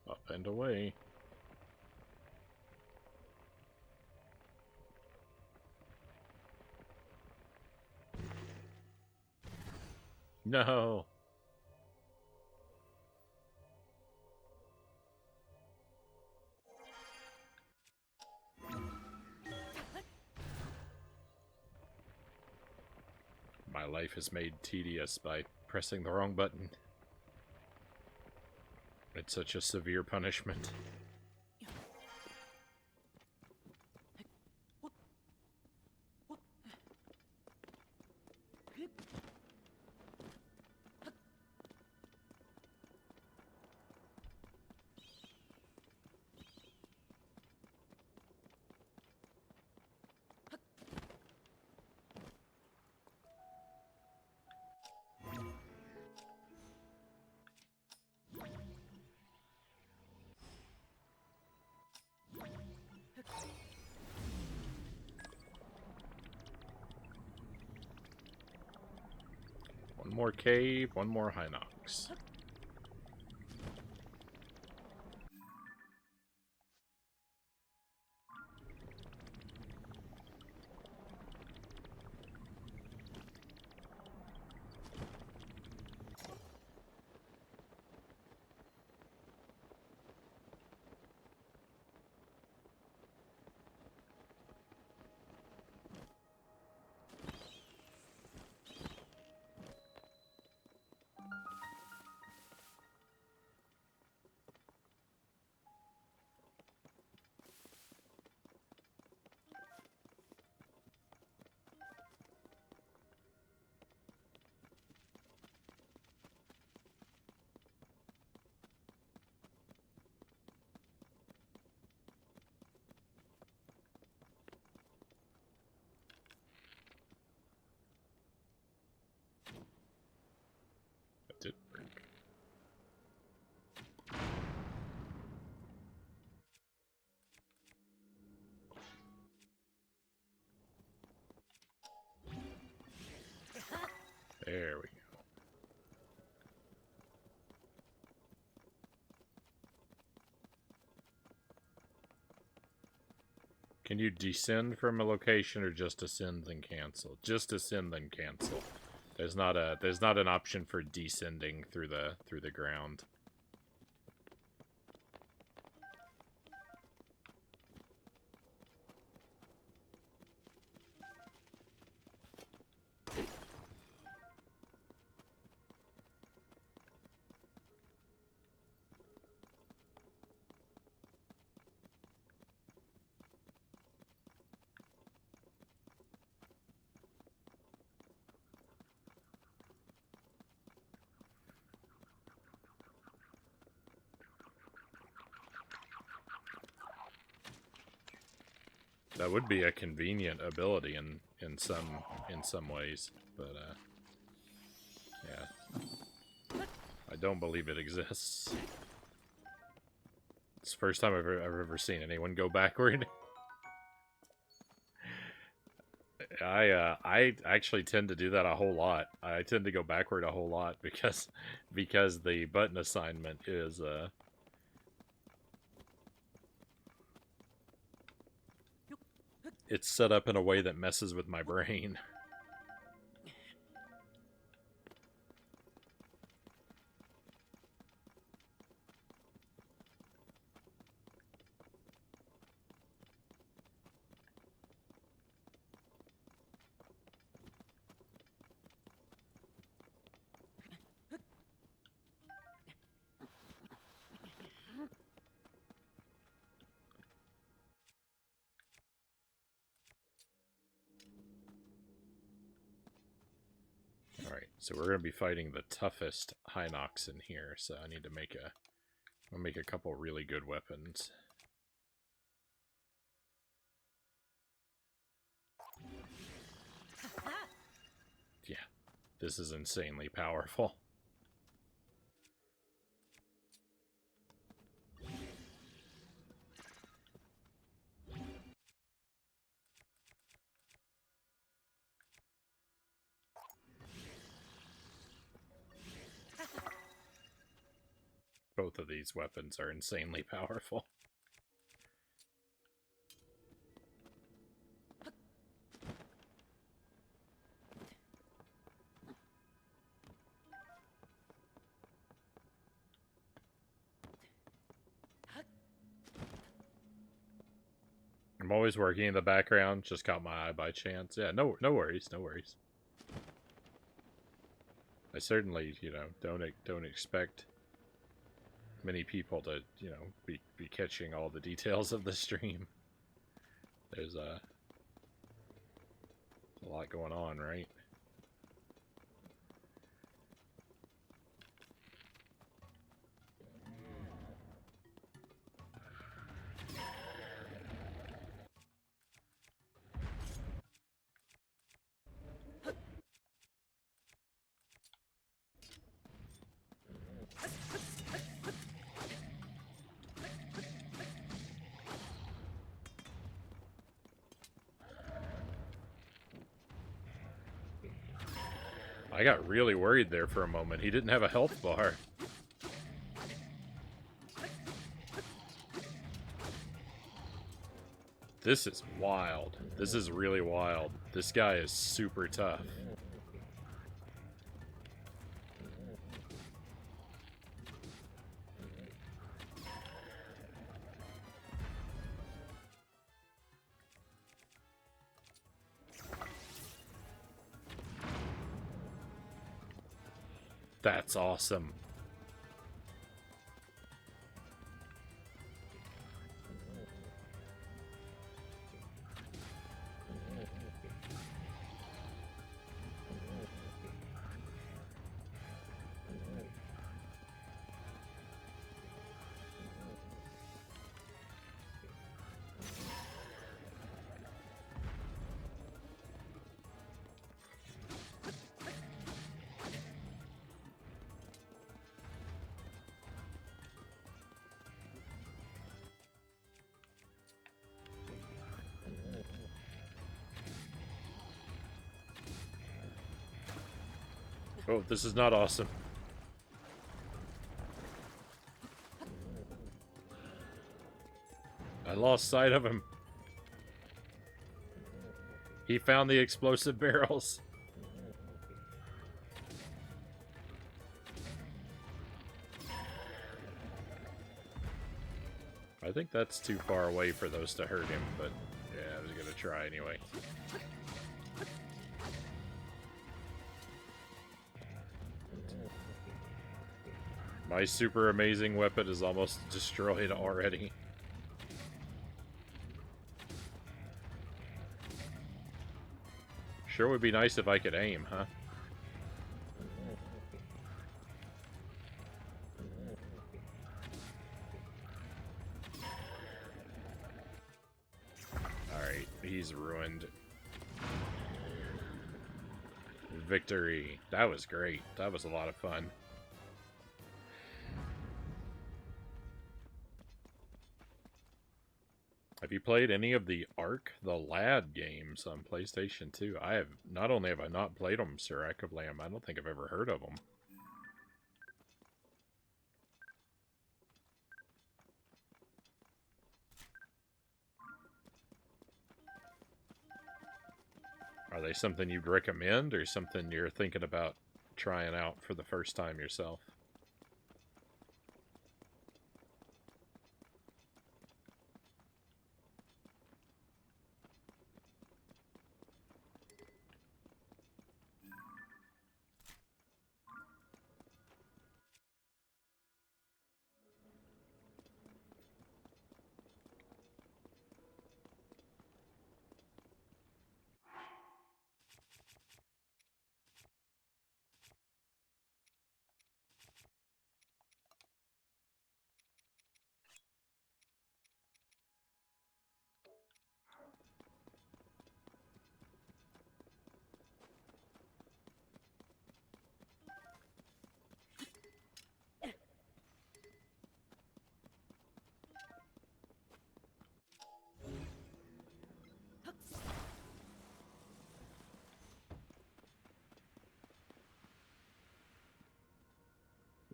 Up and away. No. My life is made tedious by pressing the wrong button. It's such a severe punishment. One more cave, one more Hinox. There we go. Can you descend from a location or just ascend then cancel? Just ascend then cancel. There's not an option for descending through the ground. That would be a convenient ability in some ways, but yeah, I don't believe it exists. It's the first time I've ever seen anyone go backward. I actually tend to do that a whole lot. I tend to go backward a whole lot because the button assignment is it's set up in a way that messes with my brain. Alright, so we're going to be fighting the toughest Hinox in here, so I need to make a couple really good weapons. Yeah, this is insanely powerful. Both of these weapons are insanely powerful. I'm always working in the background, just caught my eye by chance. Yeah, no worries, no worries. I certainly, don't expect many people to, be catching all the details of the stream. There's a lot going on, right? I got really worried there for a moment. He didn't have a health bar. This is wild. This is really wild. This guy is super tough. That's awesome. Oh, this is not awesome. I lost sight of him. He found the explosive barrels. I think that's too far away for those to hurt him, but yeah, I was gonna try anyway. My super amazing weapon is almost destroyed already. Sure would be nice if I could aim, huh? Alright, he's ruined. Victory. That was great. That was a lot of fun. Have you played any of the Ark the Lad games on PlayStation 2? I have. Not only have I not played them, Sir Eck of Lamb, I don't think I've ever heard of them. Are they something you'd recommend, or something you're thinking about trying out for the first time yourself?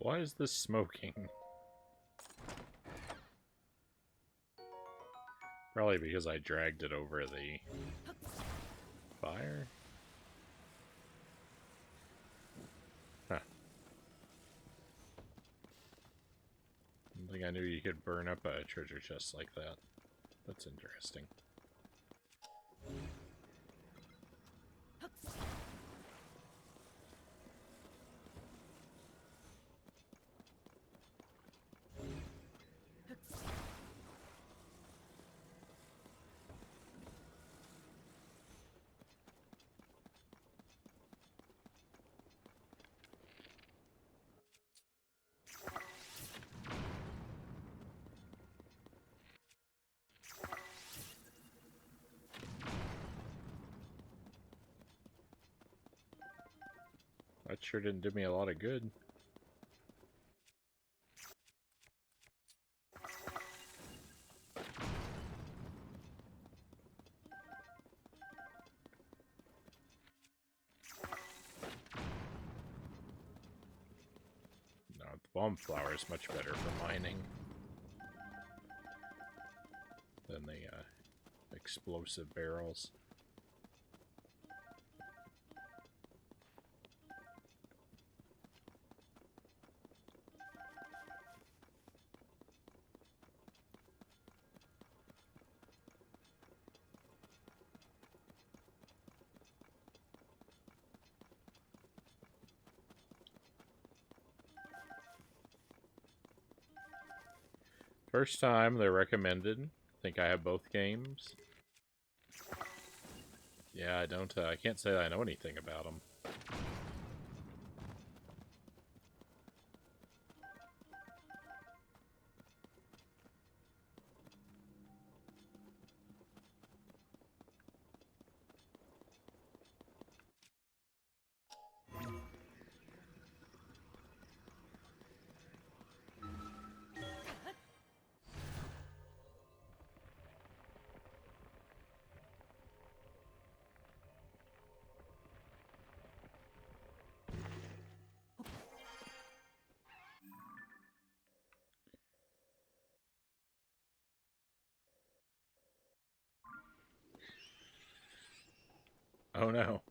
Why is this smoking? Probably because I dragged it over the fire? Huh. I don't think I knew you could burn up a treasure chest like that. That's interesting. That sure didn't do me a lot of good. No, the bomb flower is much better for mining than the explosive barrels. First time they're recommended. I think I have both games. Yeah, I don't. I can't say that I know anything about them. Oh no.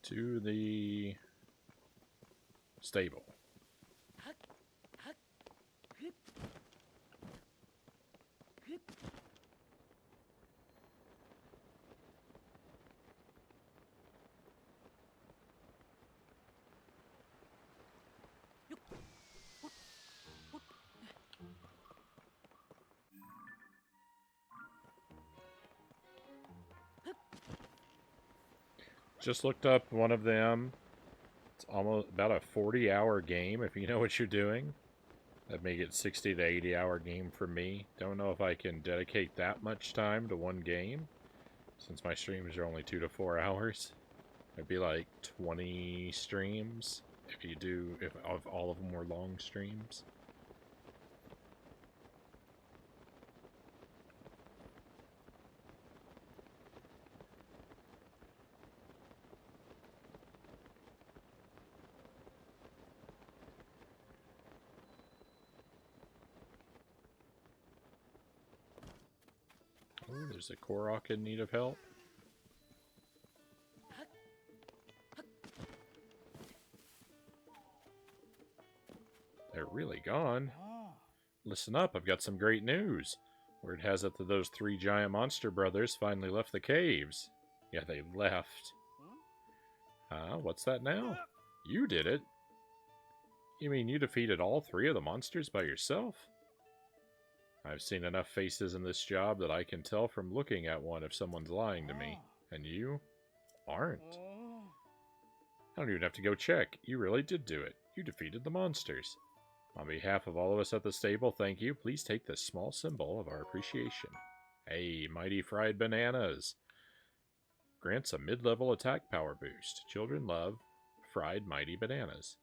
To the stable. Just looked up one of them. It's almost about a 40-hour game if you know what you're doing. That'd make it 60 to 80-hour game for me. Don't know if I can dedicate that much time to one game, since my streams are only 2 to 4 hours. It'd be like 20 streams if all of them were long streams. Oh, there's a Korok in need of help. They're really gone. Listen up, I've got some great news. Word has it that those 3 giant monster brothers finally left the caves. Yeah, they left. What's that now? You did it? You mean you defeated all 3 of the monsters by yourself? I've seen enough faces in this job that I can tell from looking at one if someone's lying to me. And you aren't. I don't even have to go check. You really did do it. You defeated the monsters. On behalf of all of us at the stable, thank you. Please take this small symbol of our appreciation. Hey, mighty fried bananas. Grants a mid-level attack power boost. Children love fried mighty bananas.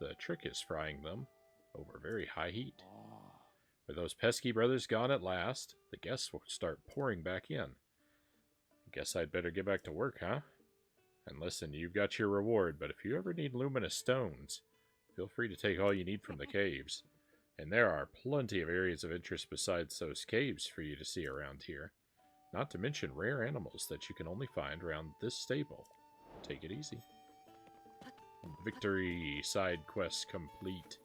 The trick is frying them over very high heat. With those pesky brothers gone at last, the guests will start pouring back in. Guess I'd better get back to work, huh? And listen, you've got your reward, but if you ever need luminous stones, feel free to take all you need from the caves. And there are plenty of areas of interest besides those caves for you to see around here. Not to mention rare animals that you can only find around this stable. Take it easy. Victory side quest complete.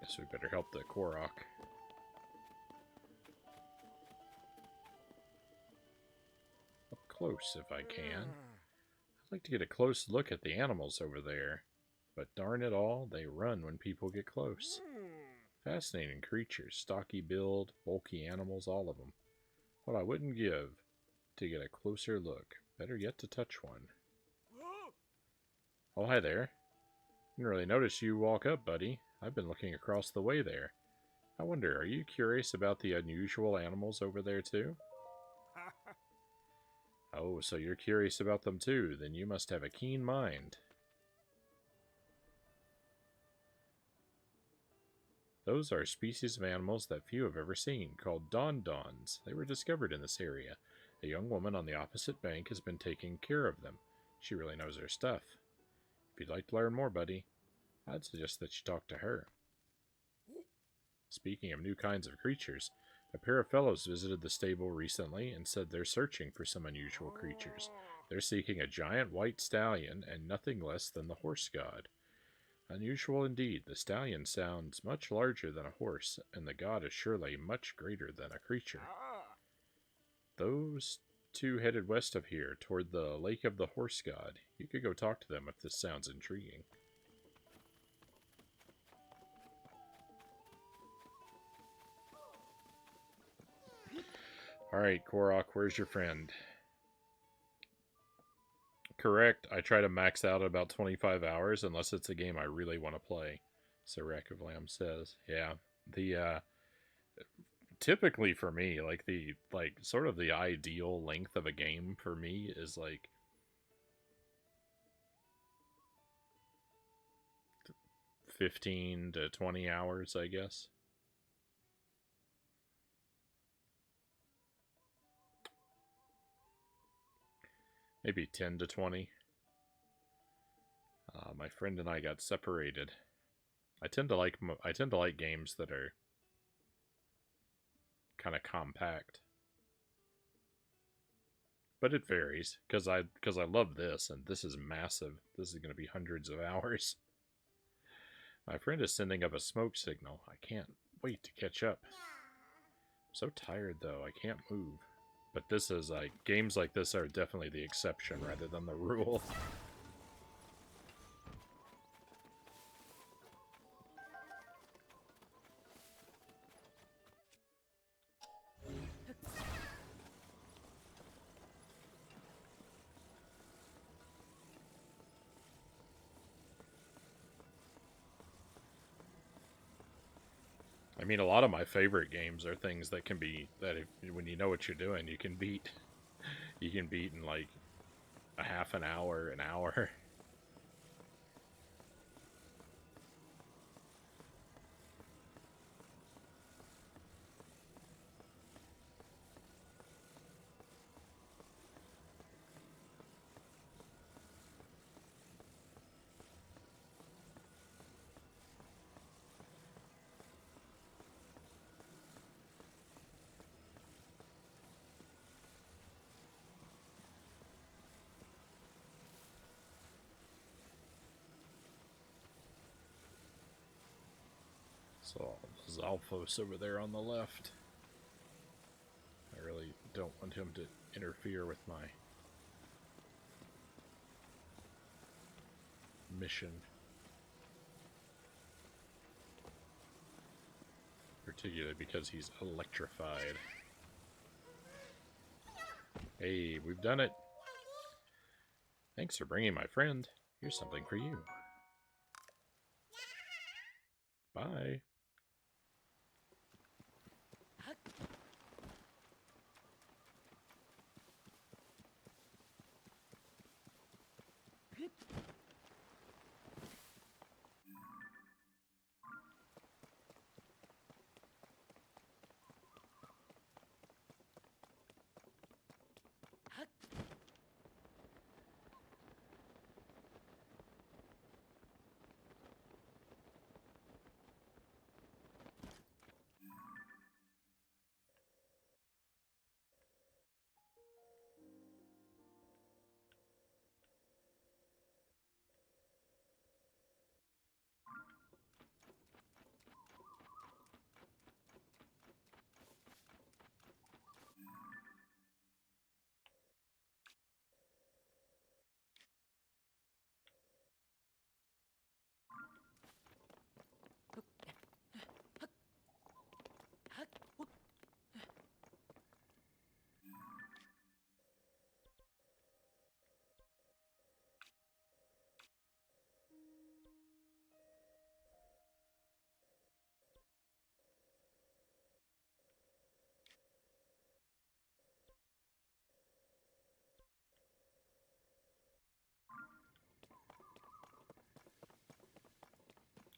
Guess we better help the Korok. Up close if I can. I'd like to get a close look at the animals over there. But darn it all, they run when people get close. Fascinating creatures, stocky build, bulky animals, all of them. What I wouldn't give to get a closer look. Better yet to touch one. Oh, hi there. Didn't really notice you walk up, buddy. I've been looking across the way there. I wonder, are you curious about the unusual animals over there too? Oh, so you're curious about them too. Then you must have a keen mind. Those are species of animals that few have ever seen, called don-dons. They were discovered in this area. A young woman on the opposite bank has been taking care of them. She really knows her stuff. If you'd like to learn more, buddy, I'd suggest that you talk to her. Speaking of new kinds of creatures, a pair of fellows visited the stable recently and said they're searching for some unusual creatures. They're seeking a giant white stallion and nothing less than the horse god. Unusual indeed. The stallion sounds much larger than a horse, and the god is surely much greater than a creature. Those two headed west of here, toward the Lake of the Horse God. You could go talk to them if this sounds intriguing. Alright, Korok, where's your friend? Correct, I try to max out at about 25 hours, unless it's a game I really want to play, Sirek of Lamb says. Yeah, the, typically for me, sort of the ideal length of a game for me is, 15 to 20 hours, I guess. Maybe 10 to 20. My friend and I got separated. I tend to like games that are kind of compact, but it varies because I love this, and this is massive. This is going to be hundreds of hours. My friend is sending up a smoke signal. I can't wait to catch up. I'm so tired though. I can't move. But this is games like this are definitely the exception rather than the rule. I mean, a lot of my favorite games are things that can be when you know what you're doing, you can beat. You can beat in like a half an hour, an hour. So Zalphos over there on the left. I really don't want him to interfere with my mission. Particularly because he's electrified. Hey, we've done it. Thanks for bringing my friend. Here's something for you. Bye.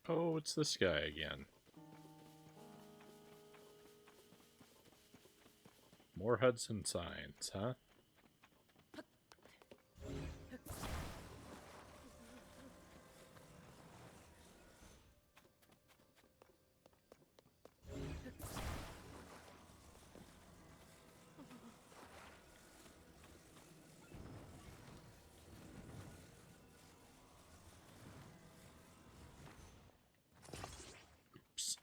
Oh, it's this guy again. More Hudson signs, huh? Oops.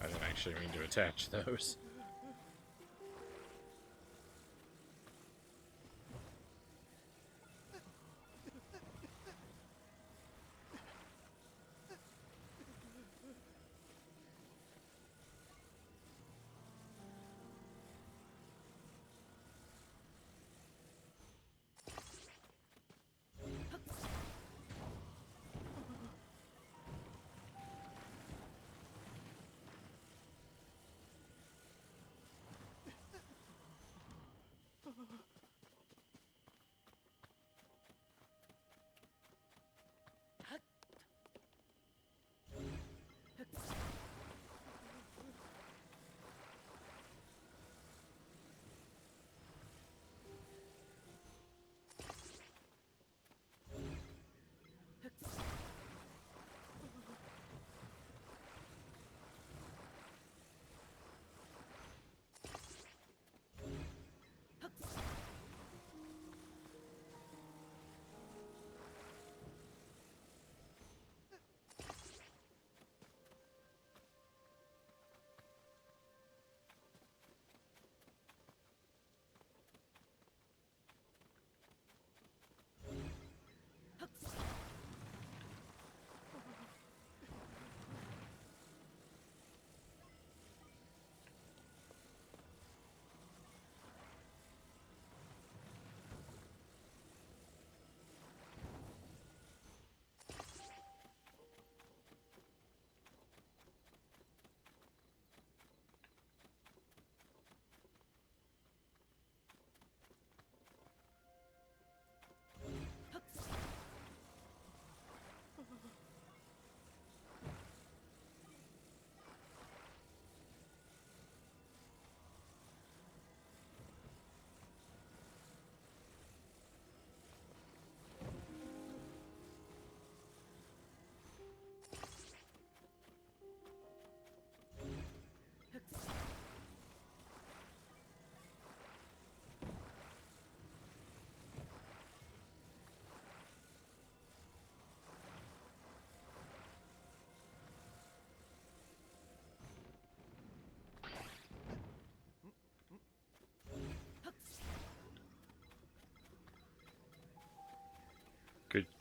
I didn't actually mean to attach those.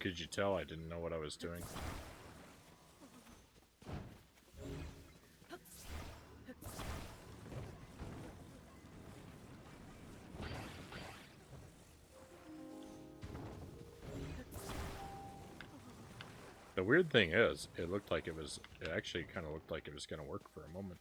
Could you tell I didn't know what I was doing? The weird thing is, it actually kind of looked like it was going to work for a moment.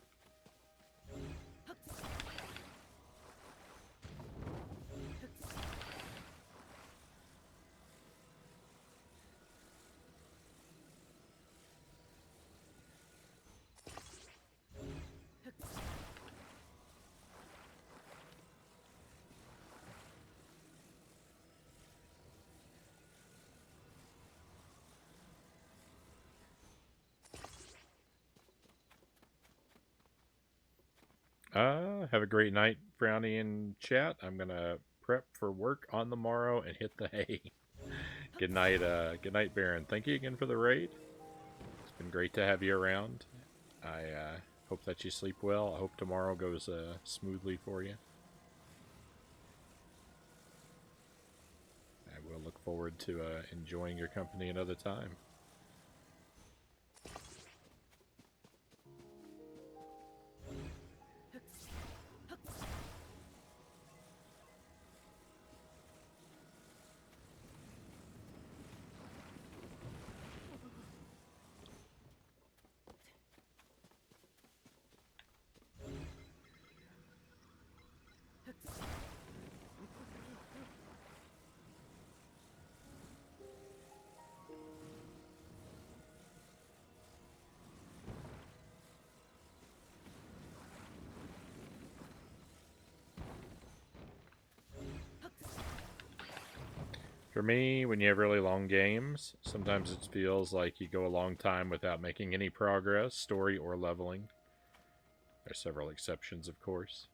Have a great night, Frownie in chat. I'm gonna prep for work on the morrow and hit the hay. Good night, Baron. Thank you again for the raid. It's been great to have you around. I hope that you sleep well. I hope tomorrow goes smoothly for you. I will look forward to enjoying your company another time. For me, when you have really long games, sometimes it feels like you go a long time without making any progress, story or leveling. There's several exceptions, of course.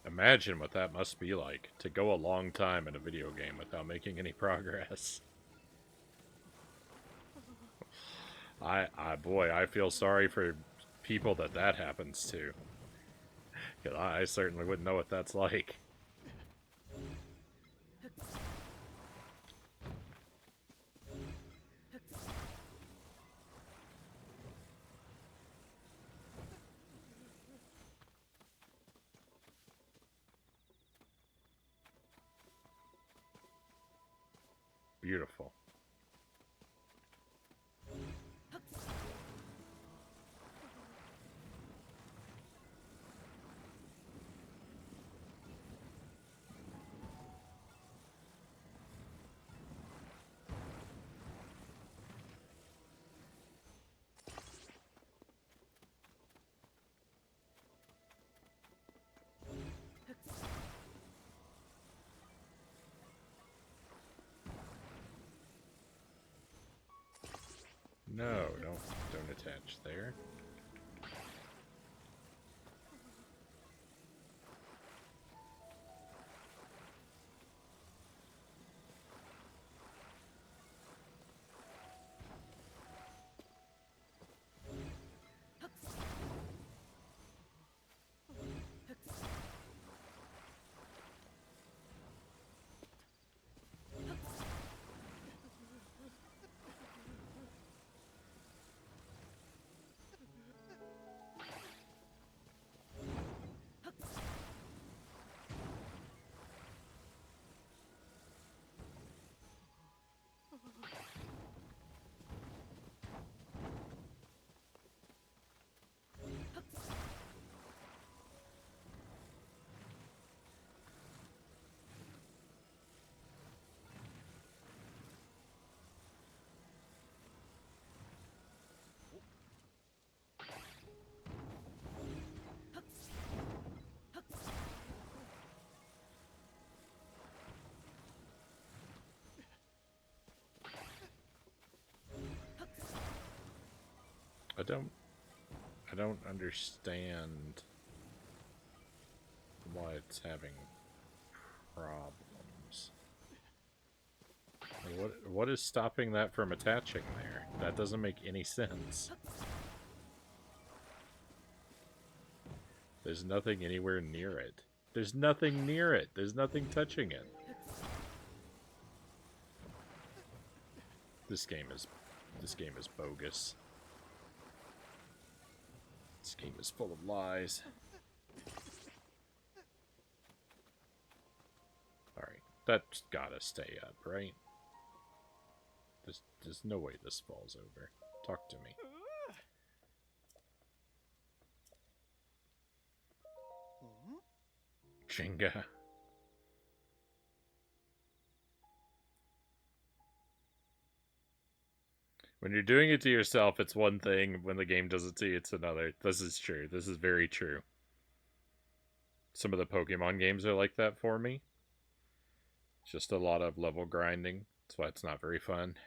Imagine what that must be like, to go a long time in a video game without making any progress. Boy, I feel sorry for people that happens to. 'Cause I certainly wouldn't know what that's like. Beautiful. No, don't attach there. I don't understand why it's having problems. What is stopping that from attaching there? That doesn't make any sense. There's nothing anywhere near it. There's nothing near it. There's nothing touching it. This game is bogus. This game is full of lies. Alright, that's gotta stay up, right? There's no way this falls over. Talk to me. Jenga. When you're doing it to yourself, it's one thing. When the game does it to you, it's another. This is true. This is very true. Some of the Pokemon games are like that for me. It's just a lot of level grinding. That's why it's not very fun.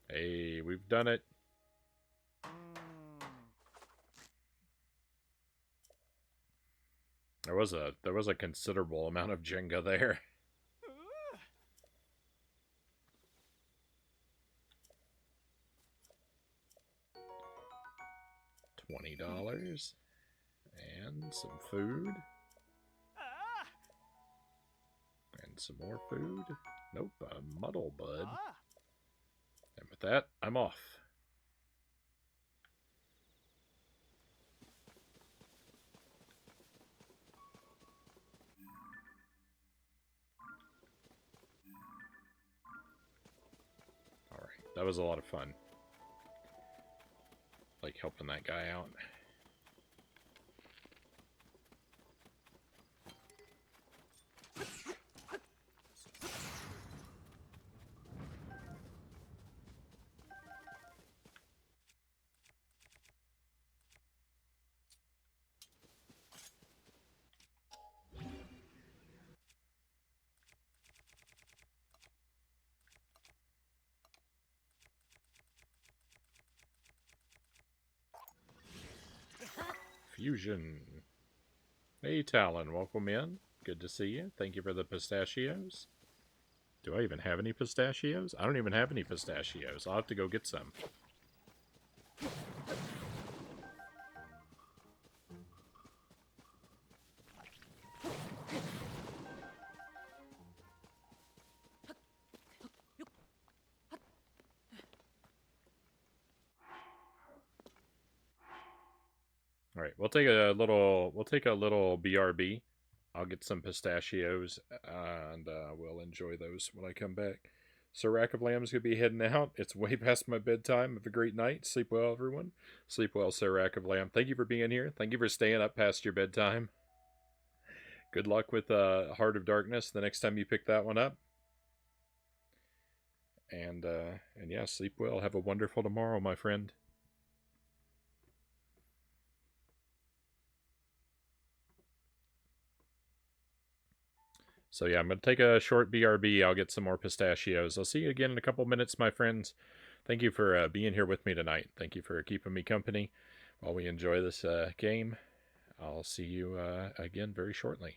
Hey, we've done it. There was a considerable amount of Jenga there. $20 and some food and some more food. Nope, a muddle bud. And with that, I'm off. That was a lot of fun. Like helping that guy out. Fusion. Hey, Talon, welcome in. Good to see you. Thank you for the pistachios. Do I even have any pistachios? I don't even have any pistachios. I'll have to go get some. All right, we'll take a little BRB. I'll get some pistachios, and we'll enjoy those when I come back. So Rack of Lamb's gonna be heading out. It's way past my bedtime. Have a great night. Sleep well, everyone. Sleep well, Sir Rack of Lamb. Thank you for being here. Thank you for staying up past your bedtime. Good luck with Heart of Darkness the next time you pick that one up. And yeah, sleep well. Have a wonderful tomorrow, my friend. So yeah, I'm going to take a short BRB. I'll get some more pistachios. I'll see you again in a couple minutes, my friends. Thank you for being here with me tonight. Thank you for keeping me company while we enjoy this game. I'll see you again very shortly.